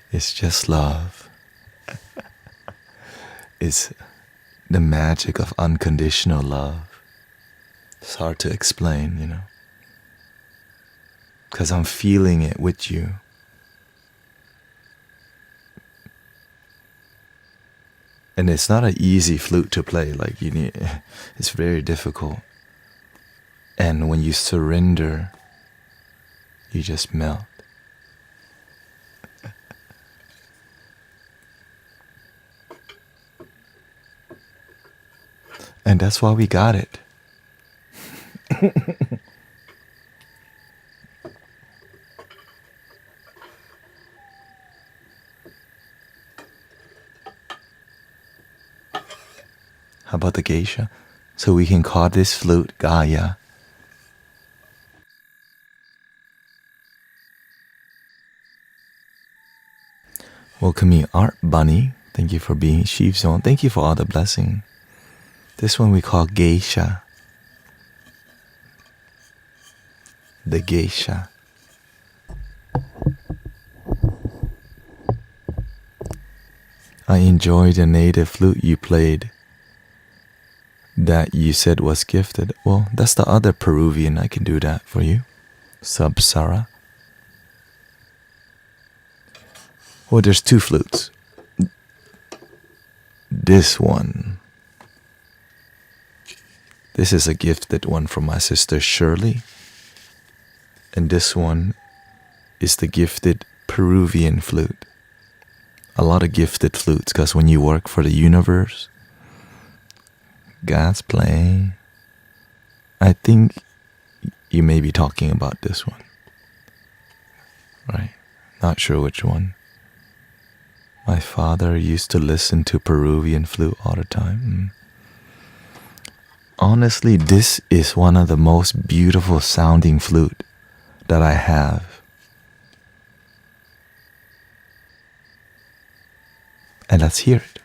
It's just love. It's the magic of unconditional love. It's hard to explain, you know. Because I'm feeling it with you. And it's not an easy flute to play. Like it's very difficult. And when you surrender, you just melt. And that's why we got it. How about the geisha? So we can call this flute Gaia. Welcoming Art Bunny. Thank you for being Sheep Zone. Thank you for all the blessing. This one we call geisha. The geisha. I enjoyed the native flute you played that you said was gifted. Well, that's the other Peruvian. I can do that for you. Sub-Sara. Well, there's two flutes. This one. This is a gifted one from my sister Shirley. And this one is the gifted Peruvian flute. A lot of gifted flutes, because when you work for the universe, God's playing. I think you may be talking about this one, right? Not sure which one. My father used to listen to Peruvian flute all the time. Honestly, this is one of the most beautiful sounding flute that I have. And let's hear it.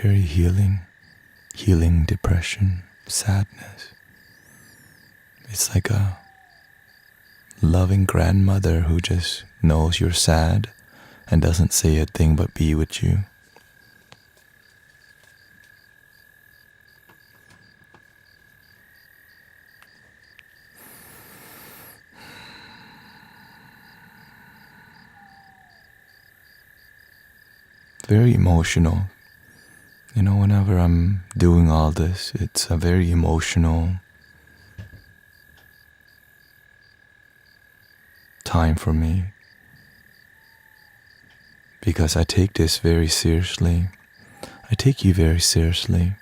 Very healing depression, sadness. It's like a loving grandmother who just knows you're sad and doesn't say a thing but be with you. Very emotional. You know, whenever I'm doing all this, it's a very emotional time for me, because I take this very seriously. I take you very seriously.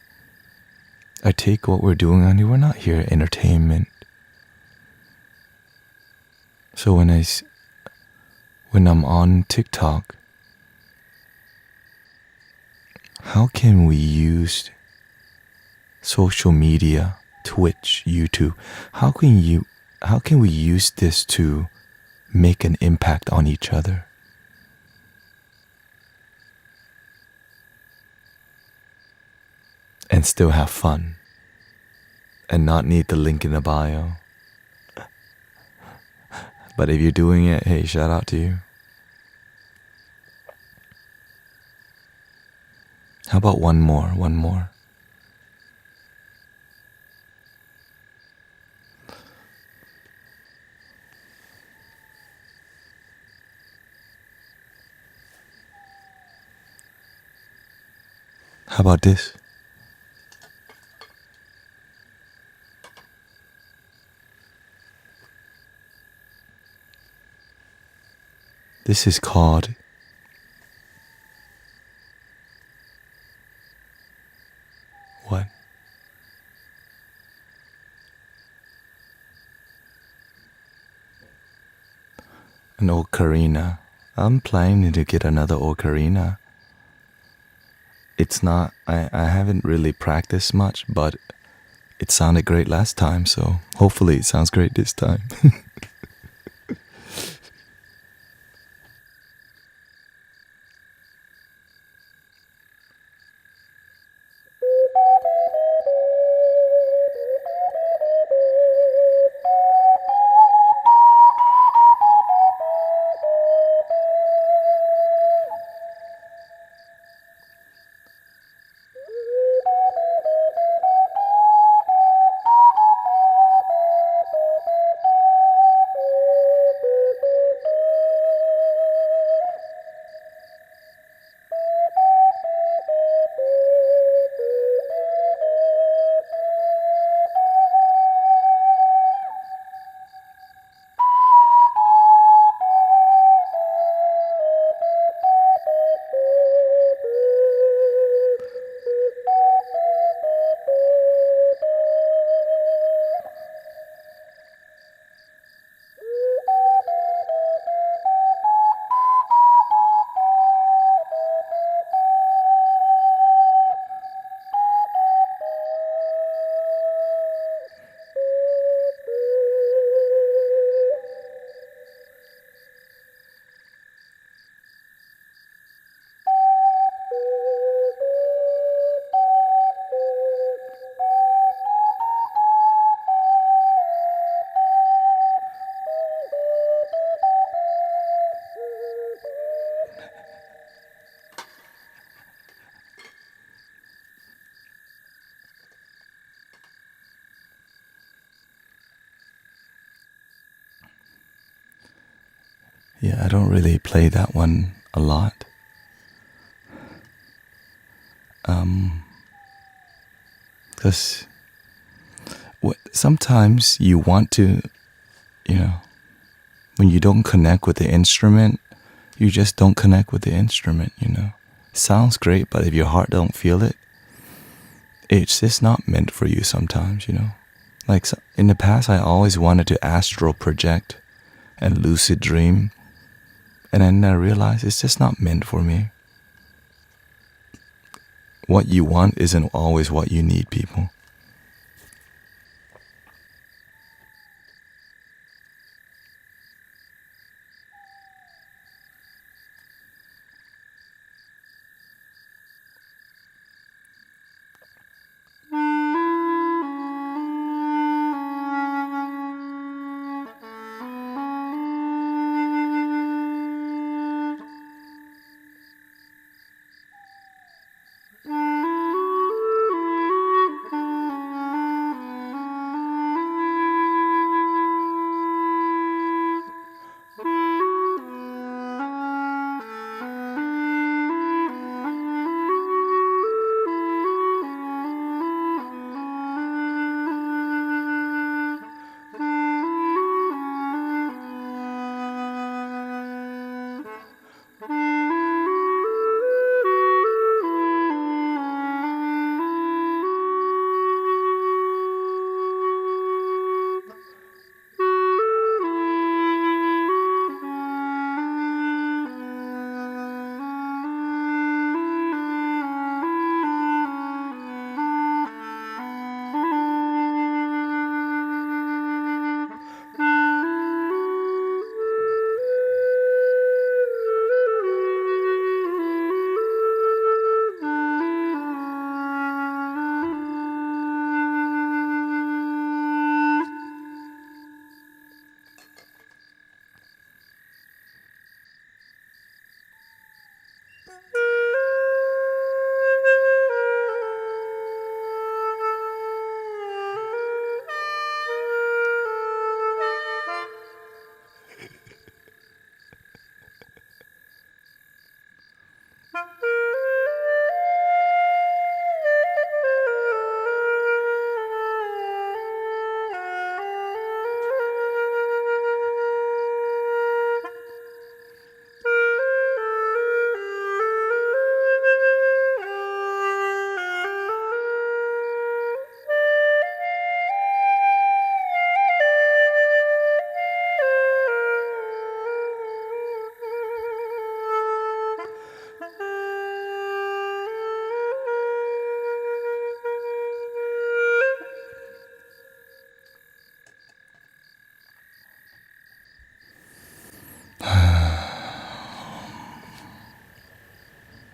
I take what we're doing on here. We're not here entertainment. So when I'm on TikTok, how can we use social media, Twitch, YouTube? How can we use this to make an impact on each other? And still have fun and not need the link in the bio. But if you're doing it, hey, shout out to you. How about one more? How about this? This is called what? An ocarina. I'm planning to get another ocarina. It's not, I haven't really practiced much, but it sounded great last time, so hopefully it sounds great this time. Yeah, I don't really play that one a lot. Because sometimes you want to, when you don't connect with the instrument, you just don't connect with the instrument. Sounds great, but if your heart don't feel it, it's just not meant for you sometimes. Like in the past, I always wanted to astral project and lucid dream, and then I realized it's just not meant for me. What you want isn't always what you need, people.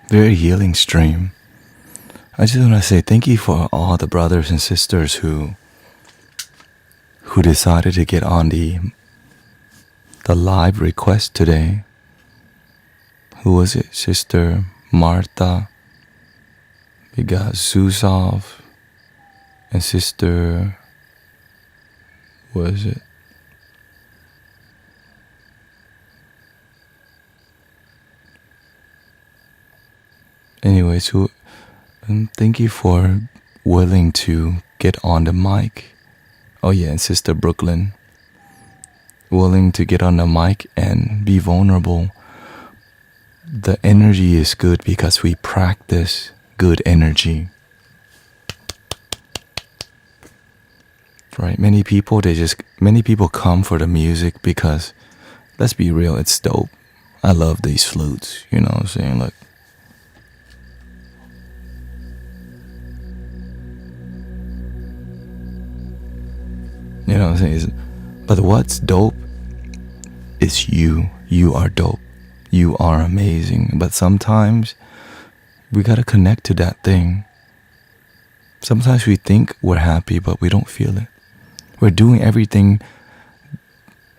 Very healing stream. I just want to say thank you for all the brothers and sisters who decided to get on the live request today. Who was it? Sister Martha. We got Zuzov and Sister, what is it? Anyways, thank you for willing to get on the mic. Oh yeah, and Sister Brooklyn, willing to get on the mic and be vulnerable. The energy is good because we practice good energy. Right? Many people come for the music because, let's be real, it's dope. I love these flutes, you know what I'm saying? Look. You know what I'm saying? But what's dope is you. You are dope. You are amazing. But sometimes we gotta connect to that thing. Sometimes we think we're happy, but we don't feel it. We're doing everything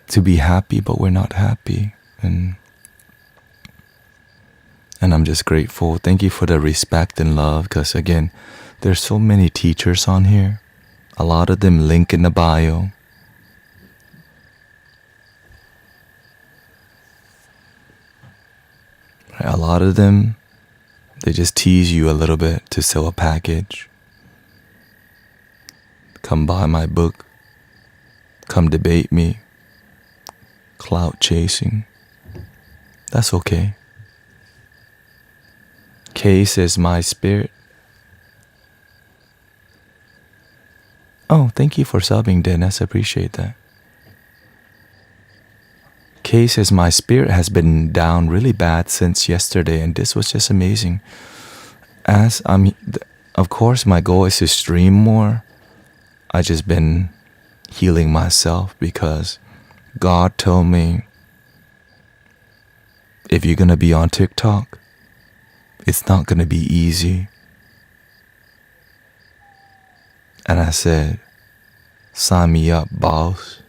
to be happy, but we're not happy. And I'm just grateful. Thank you for the respect and love, because again, there's so many teachers on here. A lot of them link in the bio. A lot of them, they just tease you a little bit to sell a package. Come buy my book. Come debate me. Clout chasing. That's okay. Kay says my spirit. Oh, thank you for subbing, Dennis. I appreciate that. Kay says my spirit has been down really bad since yesterday, and this was just amazing. Of course, my goal is to stream more. I just been healing myself because God told me, if you're gonna be on TikTok, it's not gonna be easy. And I said, sign me up, boss.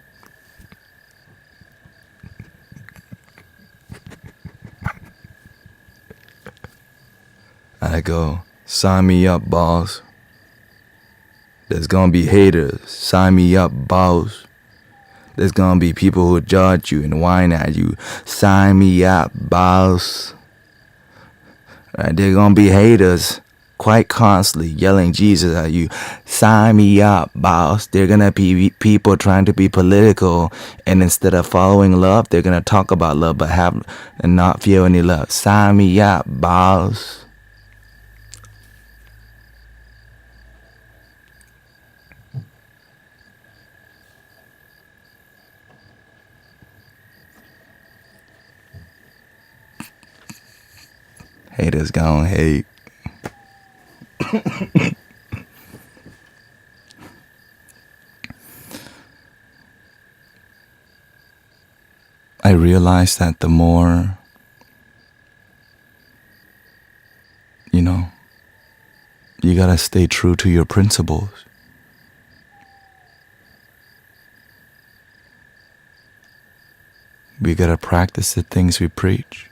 And I go, sign me up, boss. There's gonna be haters. Sign me up, boss. There's gonna be people who judge you and whine at you. Sign me up, boss. Right, there's gonna be haters quite constantly yelling Jesus at you. Sign me up, boss. They're gonna be people trying to be political, and instead of following love, they're gonna talk about love but have and not feel any love. Sign me up, boss. Haters gon' hate. I realized that the more, you gotta stay true to your principles. We gotta practice the things we preach.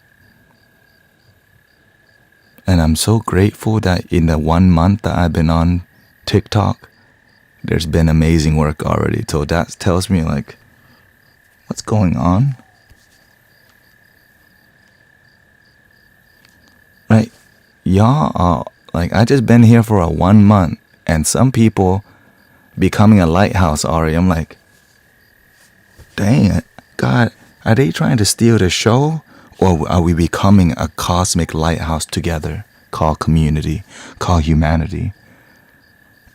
And I'm so grateful that in the 1 month that I've been on TikTok, there's been amazing work already. So that tells me, like, what's going on? Right? Y'all are, like, I just been here for a 1 month, and some people becoming a lighthouse already. I'm like, dang it, God, are they trying to steal the show? Or are we becoming a cosmic lighthouse together, called community, called humanity?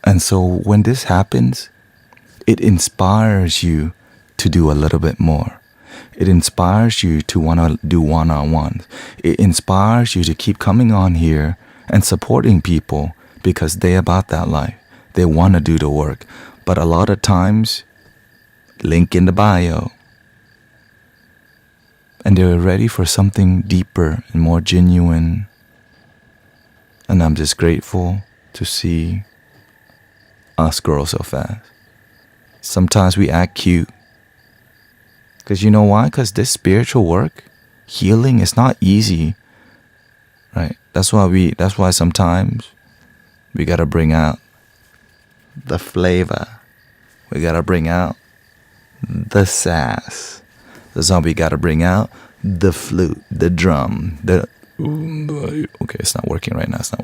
And so when this happens, it inspires you to do a little bit more. It inspires you to want to do one-on-ones. It inspires you to keep coming on here and supporting people because they about that life. They want to do the work. But a lot of times, link in the bio. And they're ready for something deeper and more genuine. And I'm just grateful to see us grow so fast. Sometimes we act cute. Because you know why? Because this spiritual work, healing, is not easy. Right? That's why sometimes we gotta bring out the flavor. We gotta bring out the sass. That's why we gotta bring out the flute, the drum, the... Okay, it's not working right now. That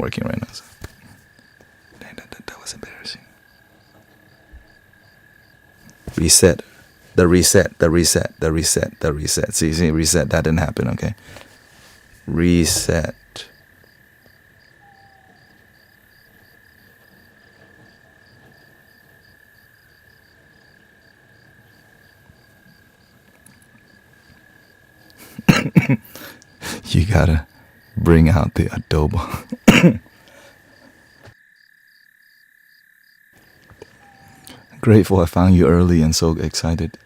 was embarrassing. Reset. The reset. See, reset. That didn't happen, okay? Reset. You gotta bring out the adobo. Grateful I found you early and so excited.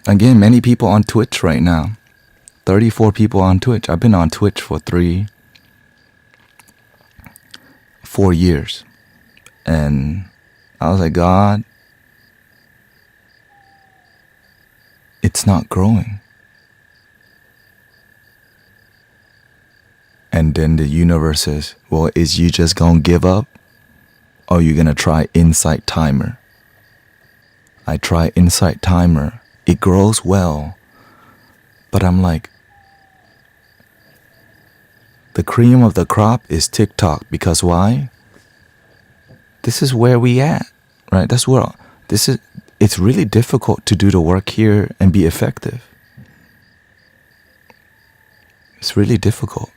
Again, many people on Twitch right now. 34 people on Twitch. I've been on Twitch for 4 years. And I was like, God, it's not growing. And then the universe says, well, is you just gonna give up? Or are you gonna try Insight Timer? I try Insight Timer. It grows well. But I'm like, the cream of the crop is TikTok. Because why? This is where we at, right? It's really difficult to do the work here and be effective. It's really difficult.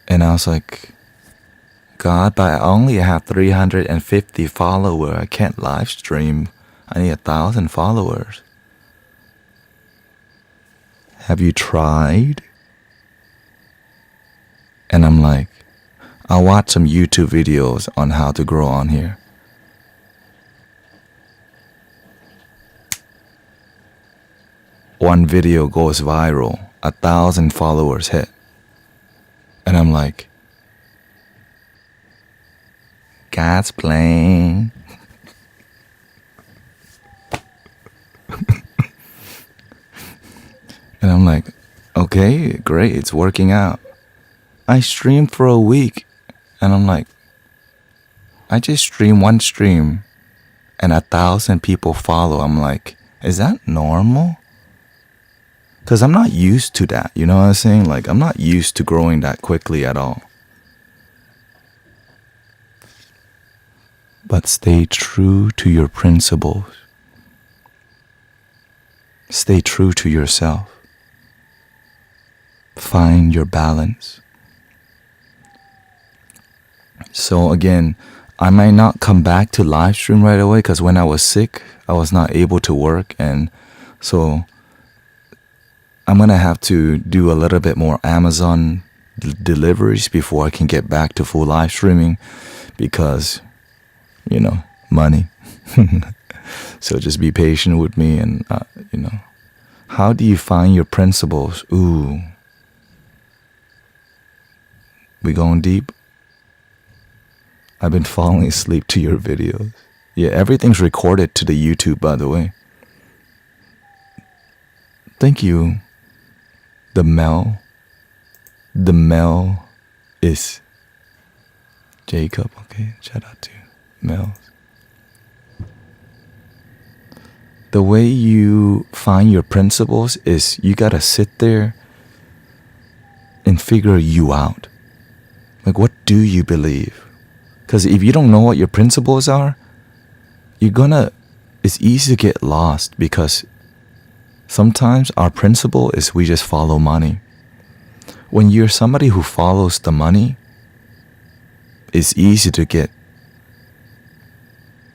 And I was like, God, but I only have 350 followers. I can't live stream. I need 1,000 followers. Have you tried? And I'm like, I'll watch some YouTube videos on how to grow on here. One video goes viral, 1,000 followers hit. And I'm like, God's playing. And I'm like, okay, great, it's working out. I streamed for a week, and I'm like, I just streamed one stream, and 1,000 people follow. I'm like, is that normal? Because I'm not used to that, you know what I'm saying? Like, I'm not used to growing that quickly at all. But stay true to your principles. Stay true to yourself. Find your balance. So again, I might not come back to live stream right away because when I was sick, I was not able to work. And so I'm going to have to do a little bit more Amazon deliveries before I can get back to full live streaming because, you know, money. So just be patient with me and, you know, how do you find your principles? Ooh. We going deep? I've been falling asleep to your videos. Yeah, everything's recorded to the YouTube, by the way. Thank you. The Mel is Jacob. Okay, shout out to Mel. The way you find your principles is you gotta sit there and figure you out. Like, what do you believe? Because if you don't know what your principles are, it's easy to get lost because sometimes our principle is we just follow money. When you're somebody who follows the money, it's easy to get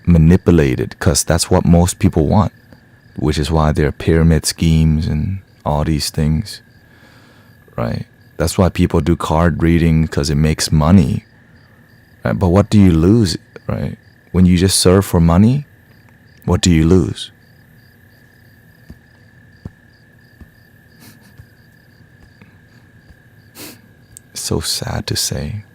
manipulated because that's what most people want, which is why there are pyramid schemes and all these things, right? That's why people do card reading because it makes money, right? But what do you lose, right? When you just serve for money, what do you lose? So sad to say.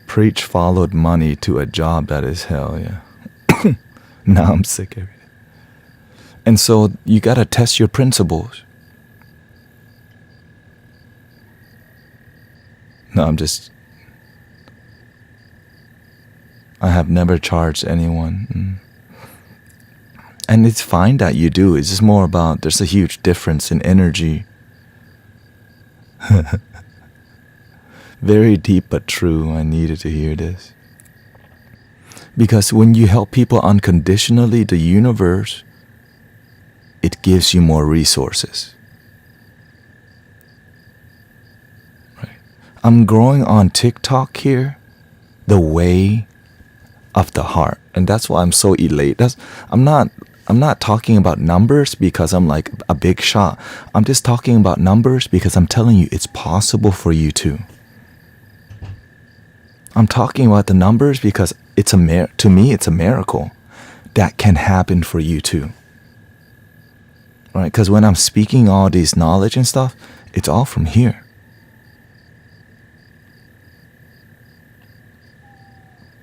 Preach followed money to a job that is hell, yeah. Now I'm sick every day. And so you gotta test your principles. No, I have never charged anyone. And it's fine that you do. It's just more about there's a huge difference in energy. Very deep but true. I needed to hear this. Because when you help people unconditionally, the universe, it gives you more resources. Right. I'm growing on TikTok here, the way of the heart. And that's why I'm so elated. I'm not talking about numbers because I'm like a big shot. I'm just talking about numbers because I'm telling you it's possible for you too. I'm talking about the numbers because to me it's a miracle that can happen for you too. Right? Because when I'm speaking all these knowledge and stuff, it's all from here.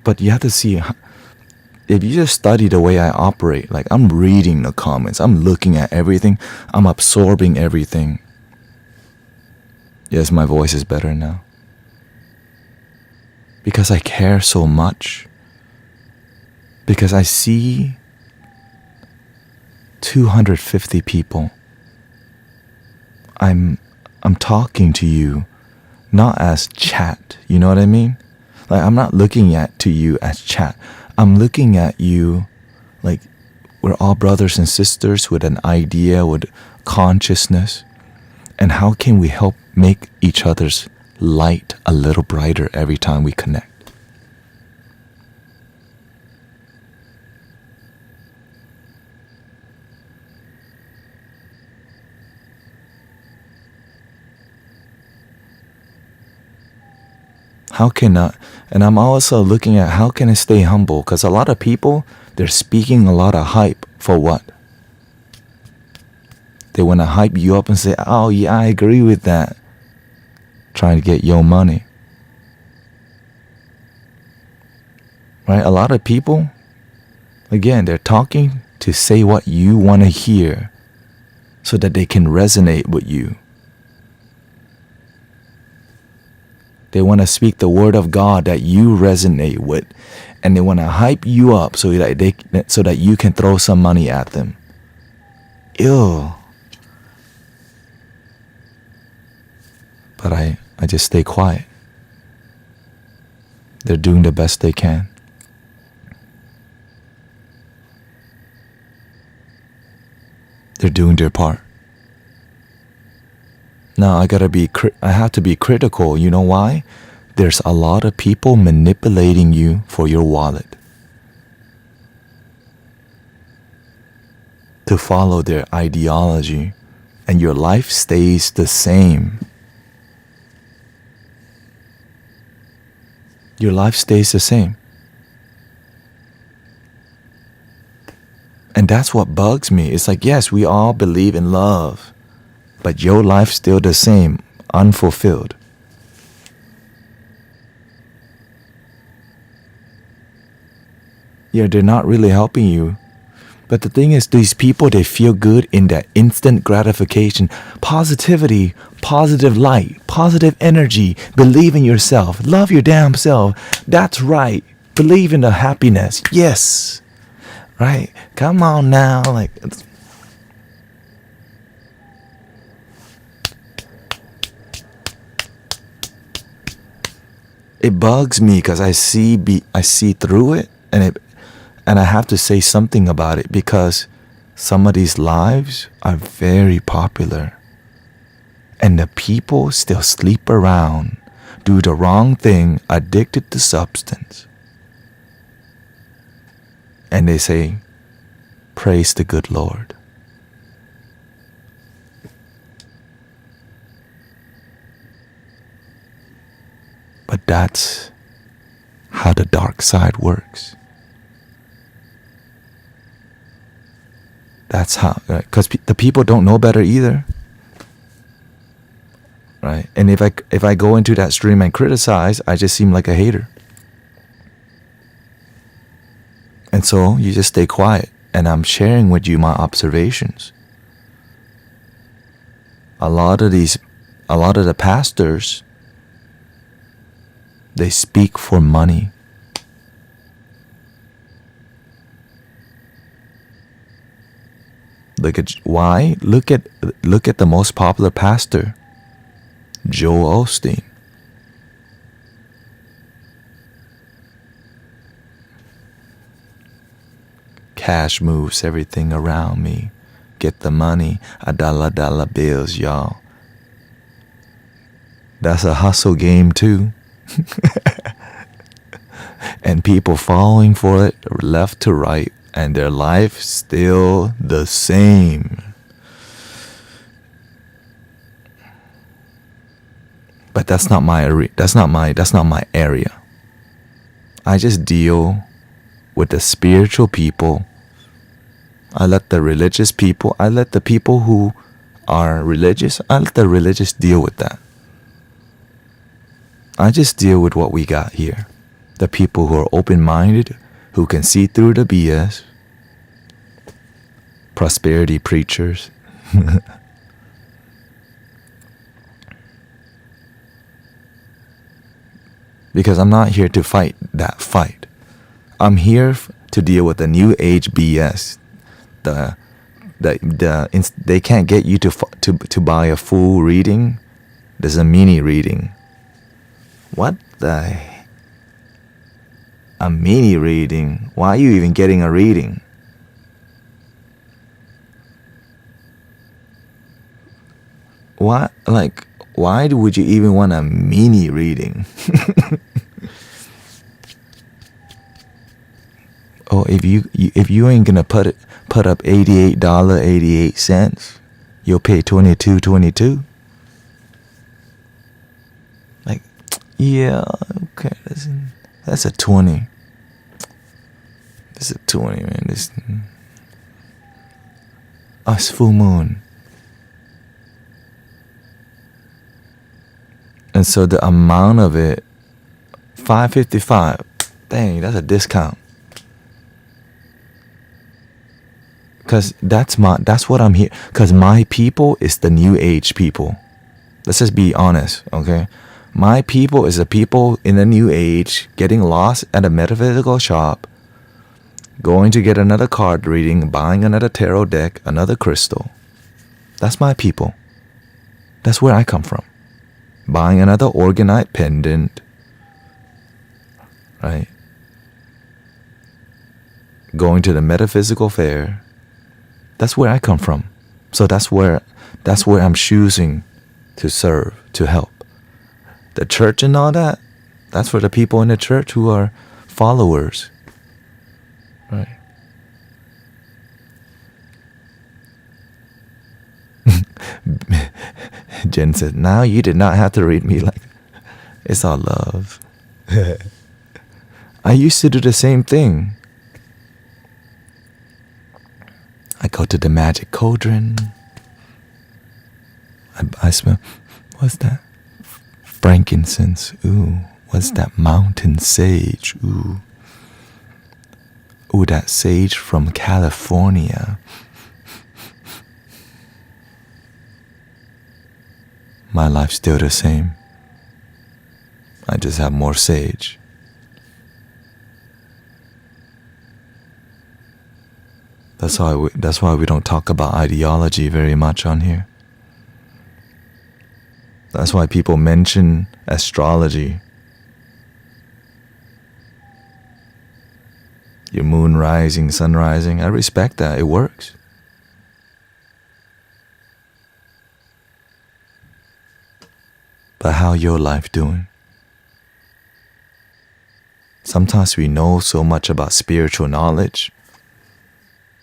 But you have to see, if you just study the way I operate, like I'm reading the comments, I'm looking at everything, I'm absorbing everything. Yes, my voice is better now. Because I care so much. Because I see 250 people. I'm talking to you not as chat, you know what I mean? Like I'm not looking to you as chat. I'm looking at you like we're all brothers and sisters with an idea, with consciousness. And how can we help make each other's light a little brighter every time we connect? And I'm also looking at how can I stay humble? Because a lot of people, they're speaking a lot of hype for what? They want to hype you up and say, oh yeah, I agree with that. Trying to get your money. Right? A lot of people, again, they're talking to say what you want to hear so that they can resonate with you. They want to speak the word of God that you resonate with, and they want to hype you up so that you can throw some money at them. Ew. But I just stay quiet. They're doing the best they can. They're doing their part. Now I have to be critical. You know why? There's a lot of people manipulating you for your wallet. To follow their ideology, and your life stays the same. Your life stays the same. And that's what bugs me. It's like, yes, we all believe in love, but your life's still the same, unfulfilled. Yeah, they're not really helping you. But the thing is, these people, they feel good in that instant gratification. Positivity, positive light, positive energy. Believe in yourself. Love your damn self. That's right. Believe in the happiness. Yes. Right? Come on now. Like, it bugs me because I see through it, and I have to say something about it because some of these lives are very popular, and the people still sleep around, do the wrong thing, addicted to substance, and they say, "Praise the good Lord." But that's how the dark side works. That's how, because the people don't know better either, right? And if I go into that stream and criticize, I just seem like a hater. And so you just stay quiet, and I'm sharing with you my observations. A lot of the pastors, they speak for money. Why? Look at the most popular pastor, Joel Osteen. Cash moves everything around me. Get the money, $1 bills, y'all. That's a hustle game too. And people falling for it left to right, and their life still the same. But that's not my area. I just deal with the spiritual people. I let the religious people, I let the people who are religious, I let the religious deal with that. I just deal with what we got here. The people who are open-minded, who can see through the BS. Prosperity preachers. Because I'm not here to fight that fight. I'm here to deal with the new age BS. They can't get you to buy a full reading. There's a mini reading. What the? A mini reading? Why are you even getting a reading? What? Like, why would you even want a mini reading? Oh, if you ain't gonna put up $88.88, you'll pay $22.22. Like, yeah, okay, that's a 20. This is a 20, man. It's full moon. And so the amount of it, $5.55. Dang, that's a discount. Cause that's what I'm here. Cause my people is the new age people. Let's just be honest, okay? My people is the people in the new age getting lost at a metaphysical shop, going to get another card reading, buying another tarot deck, another crystal. That's my people. That's where I come from. Buying another organite pendant, right? Going to the metaphysical fair. That's where I come from. So that's where I'm choosing to serve, to help. The church and all that, that's for the people in the church who are followers, right? Jen said, now you did not have to read me like it's all love. I used to do the same thing. I go to the magic cauldron. I smell, what's that? Frankincense. Ooh, what's that? Mountain sage. Ooh, that sage from California. My life's still the same. I just have more sage. That's why we don't talk about ideology very much on here. That's why people mention astrology. Your moon rising, sun rising. I respect that. It works. But how your life doing? Sometimes we know so much about spiritual knowledge,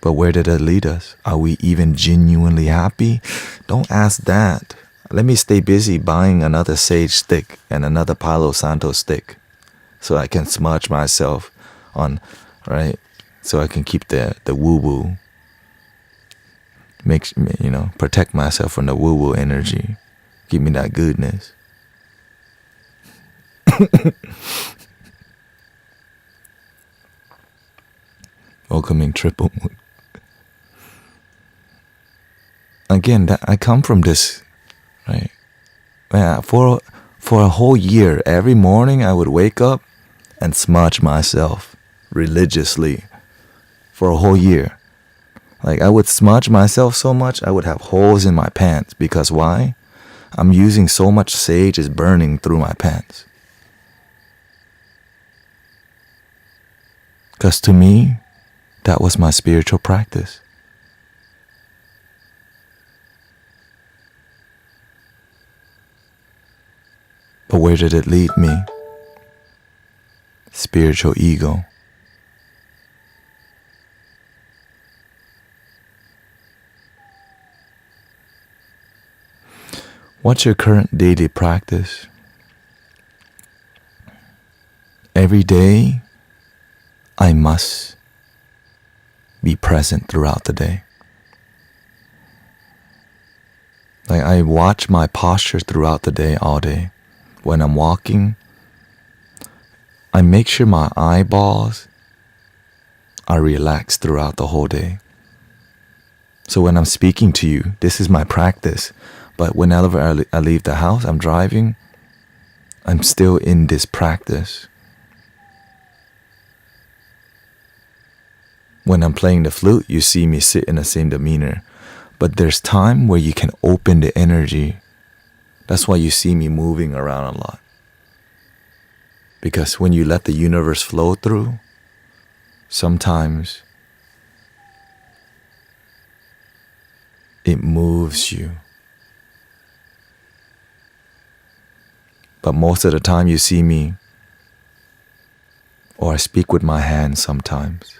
but where did it lead us? Are we even genuinely happy? Don't ask that. Let me stay busy buying another sage stick and another Palo Santo stick so I can smudge myself on, right? So I can keep the woo-woo. Makes me, protect myself from the woo-woo energy. Give me that goodness. Welcoming triple moon. Again, that I come from this, right? Yeah, for a whole year, every morning I would wake up and smudge myself religiously for a whole year. Like, I would smudge myself so much I would have holes in my pants. Because why? I'm using so much sage, it's burning through my pants. Because to me, that was my spiritual practice. But where did it lead me? Spiritual ego. What's your current daily practice? Every day, I must be present throughout the day. Like, I watch my posture throughout the day, all day. When I'm walking, I make sure my eyeballs are relaxed throughout the whole day. So when I'm speaking to you, this is my practice. But whenever I leave the house, I'm driving, I'm still in this practice. When I'm playing the flute, you see me sit in the same demeanor. But there's time where you can open the energy. That's why you see me moving around a lot. Because when you let the universe flow through, sometimes it moves you. But most of the time you see me, or I speak with my hands sometimes.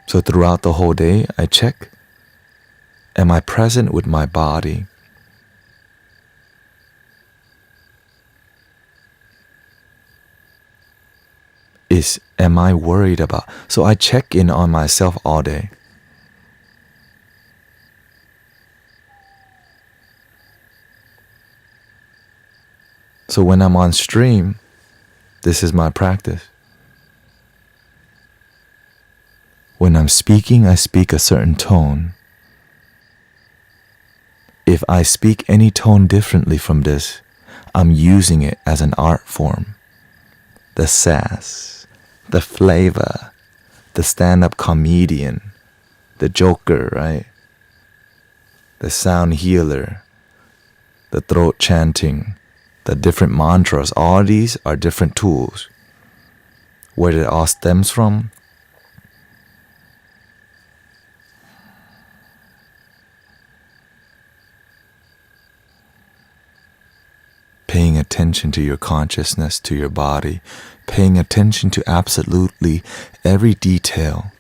So throughout the whole day, I check, am I present with my body? Am I worried about? So I check in on myself all day. So when I'm on stream, this is my practice. When I'm speaking, I speak a certain tone. If I speak any tone differently from this, I'm using it as an art form. The sass, the flavor, the stand-up comedian, the joker, right? The sound healer, the throat chanting, the different mantras, all these are different tools. Where it all stems from? Paying attention to your consciousness, to your body, paying attention to absolutely every detail.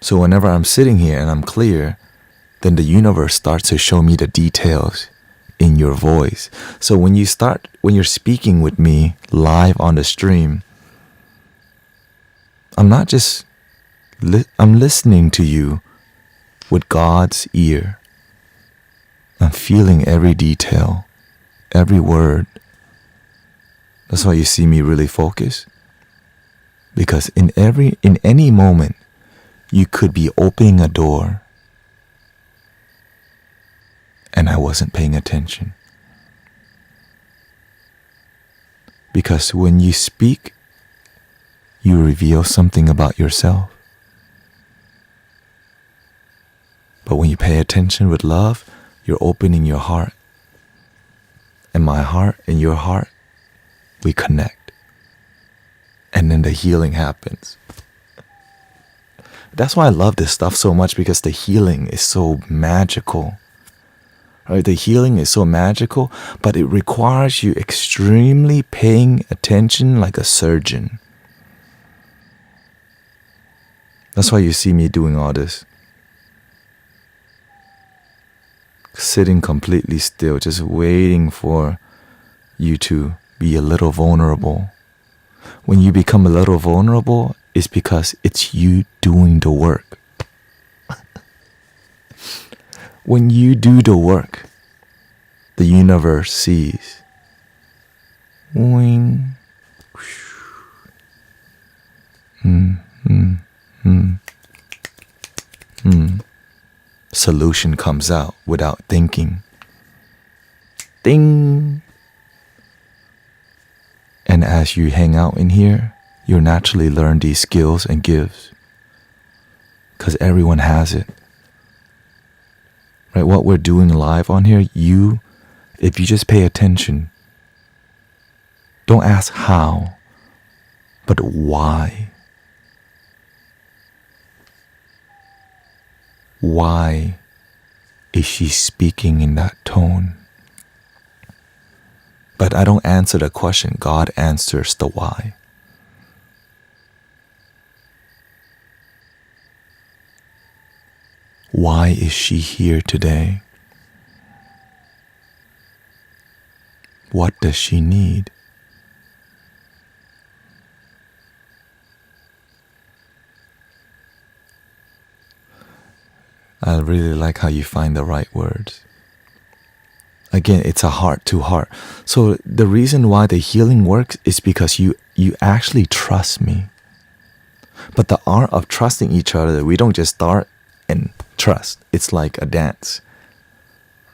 So whenever I'm sitting here and I'm clear, then the universe starts to show me the details in your voice. So when you're speaking with me live on the stream, I'm not just, I'm listening to you with God's ear. I'm feeling every detail, every word. That's why you see me really focus. Because in any moment, you could be opening a door and I wasn't paying attention. Because when you speak, you reveal something about yourself. But when you pay attention with love, you're opening your heart. And my heart and your heart, we connect. And then the healing happens. That's why I love this stuff so much, because the healing is so magical. Right? The healing is so magical, but it requires you extremely paying attention like a surgeon. That's why you see me doing all this. Sitting completely still, just waiting for you to be a little vulnerable. When you become a little vulnerable, it's because it's you doing the work. When you do the work, the universe sees. Wing. Solution comes out without thinking. Ding. And as you hang out in here, you'll naturally learn these skills and gifts. Because everyone has it. Right? What we're doing live on here, if you just pay attention, don't ask how, but why. Why is she speaking in that tone? But I don't answer the question. God answers the why. Why is she here today? What does she need? I really like how you find the right words. Again, it's a heart to heart. So the reason why the healing works is because you actually trust me. But the art of trusting each other, we don't just start and trust. It's like a dance,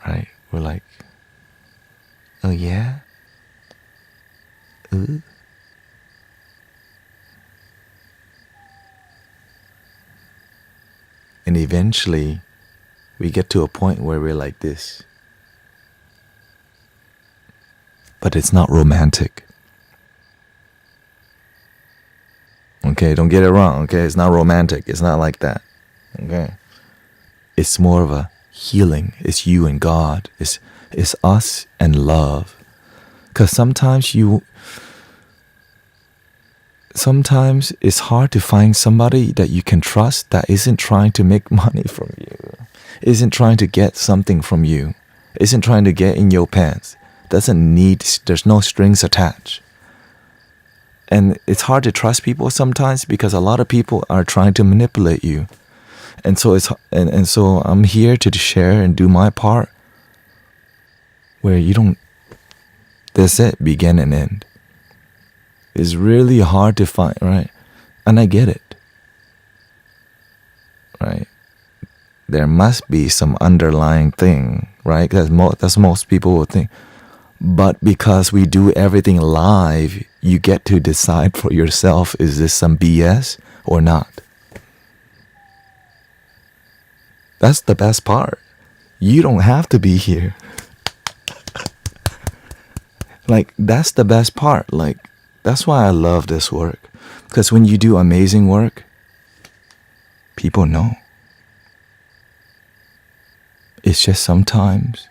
right? We're like, oh yeah? Ooh. And eventually, we get to a point where we're like this. But it's not romantic. Okay, don't get it wrong, okay? It's not romantic. It's not like that, okay? It's more of a healing. It's you and God. It's us and love. Because sometimes it's hard to find somebody that you can trust that isn't trying to make money from you, isn't trying to get something from you, isn't trying to get in your pants, there's no strings attached. And it's hard to trust people sometimes because a lot of people are trying to manipulate you. And so so I'm here to share and do my part where that's it, begin and end. It's really hard to find, right? And I get it, right? There must be some underlying thing, right? That's most people will think. But because we do everything live, you get to decide for yourself, is this some BS or not? That's the best part. You don't have to be here. Like, that's the best part. Like, that's why I love this work. Because when you do amazing work, people know. It's just sometimes,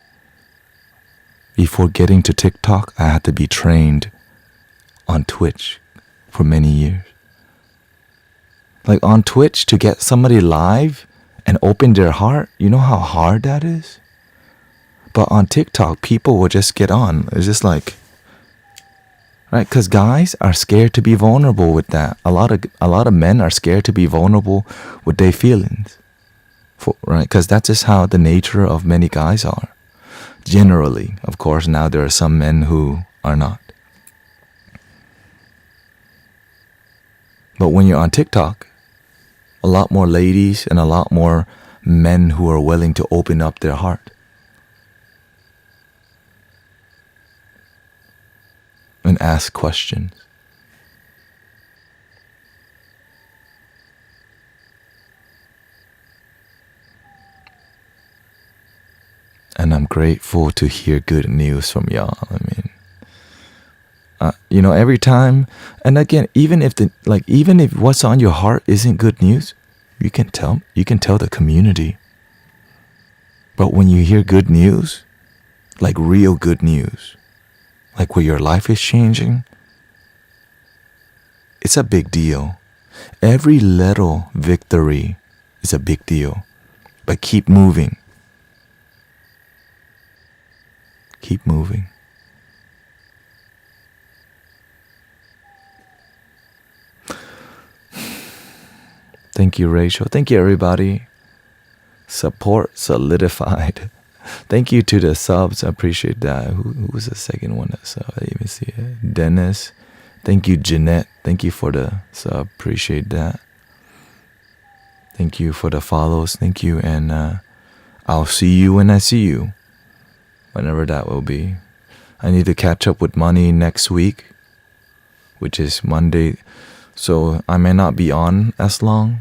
before getting to TikTok, I had to be trained on Twitch for many years. Like on Twitch, to get somebody live and open their heart, you know how hard that is? But on TikTok, people will just get on. It's just like, right? Because guys are scared to be vulnerable with that. A lot of men are scared to be vulnerable with their feelings, right? Because that's just how the nature of many guys are. Generally, of course, now there are some men who are not. But when you're on TikTok, a lot more ladies and a lot more men who are willing to open up their heart. And ask questions. And I'm grateful to hear good news from y'all. I mean, every time, and again, even if what's on your heart isn't good news, you can tell the community. But when you hear good news, like real good news, like where your life is changing, it's a big deal. Every little victory is a big deal. But keep moving. Keep moving. Thank you, Rachel. Thank you, everybody. Support solidified. Thank you to the subs. I appreciate that. Who was the second one that sub? I didn't even see it. Dennis. Thank you, Jeanette. Thank you for the sub. Appreciate that. Thank you for the follows. Thank you. And I'll see you when I see you. Whenever that will be. I need to catch up with money next week, which is Monday. So I may not be on as long.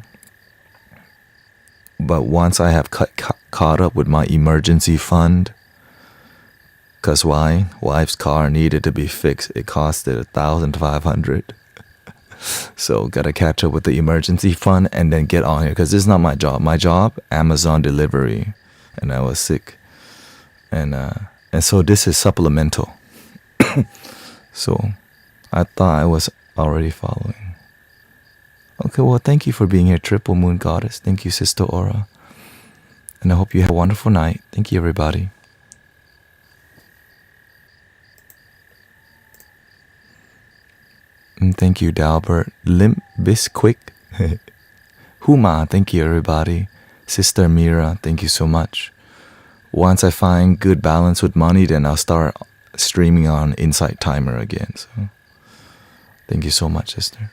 But once I have caught up with my emergency fund, because why? Wife's car needed to be fixed. It costed $1,500. So gotta catch up with the emergency fund and then get on here, because this is not my job. My job, Amazon delivery, and I was sick, and so this is supplemental. So I thought I was already following. Okay, well, thank you for being here, Triple Moon Goddess. Thank you, Sister Aura. And I hope you have a wonderful night. Thank you, everybody. And thank you, Dalbert. Limp Bisquick. Huma, thank you, everybody. Sister Mira, thank you so much. Once I find good balance with money, then I'll start streaming on Insight Timer again. So thank you so much, sister.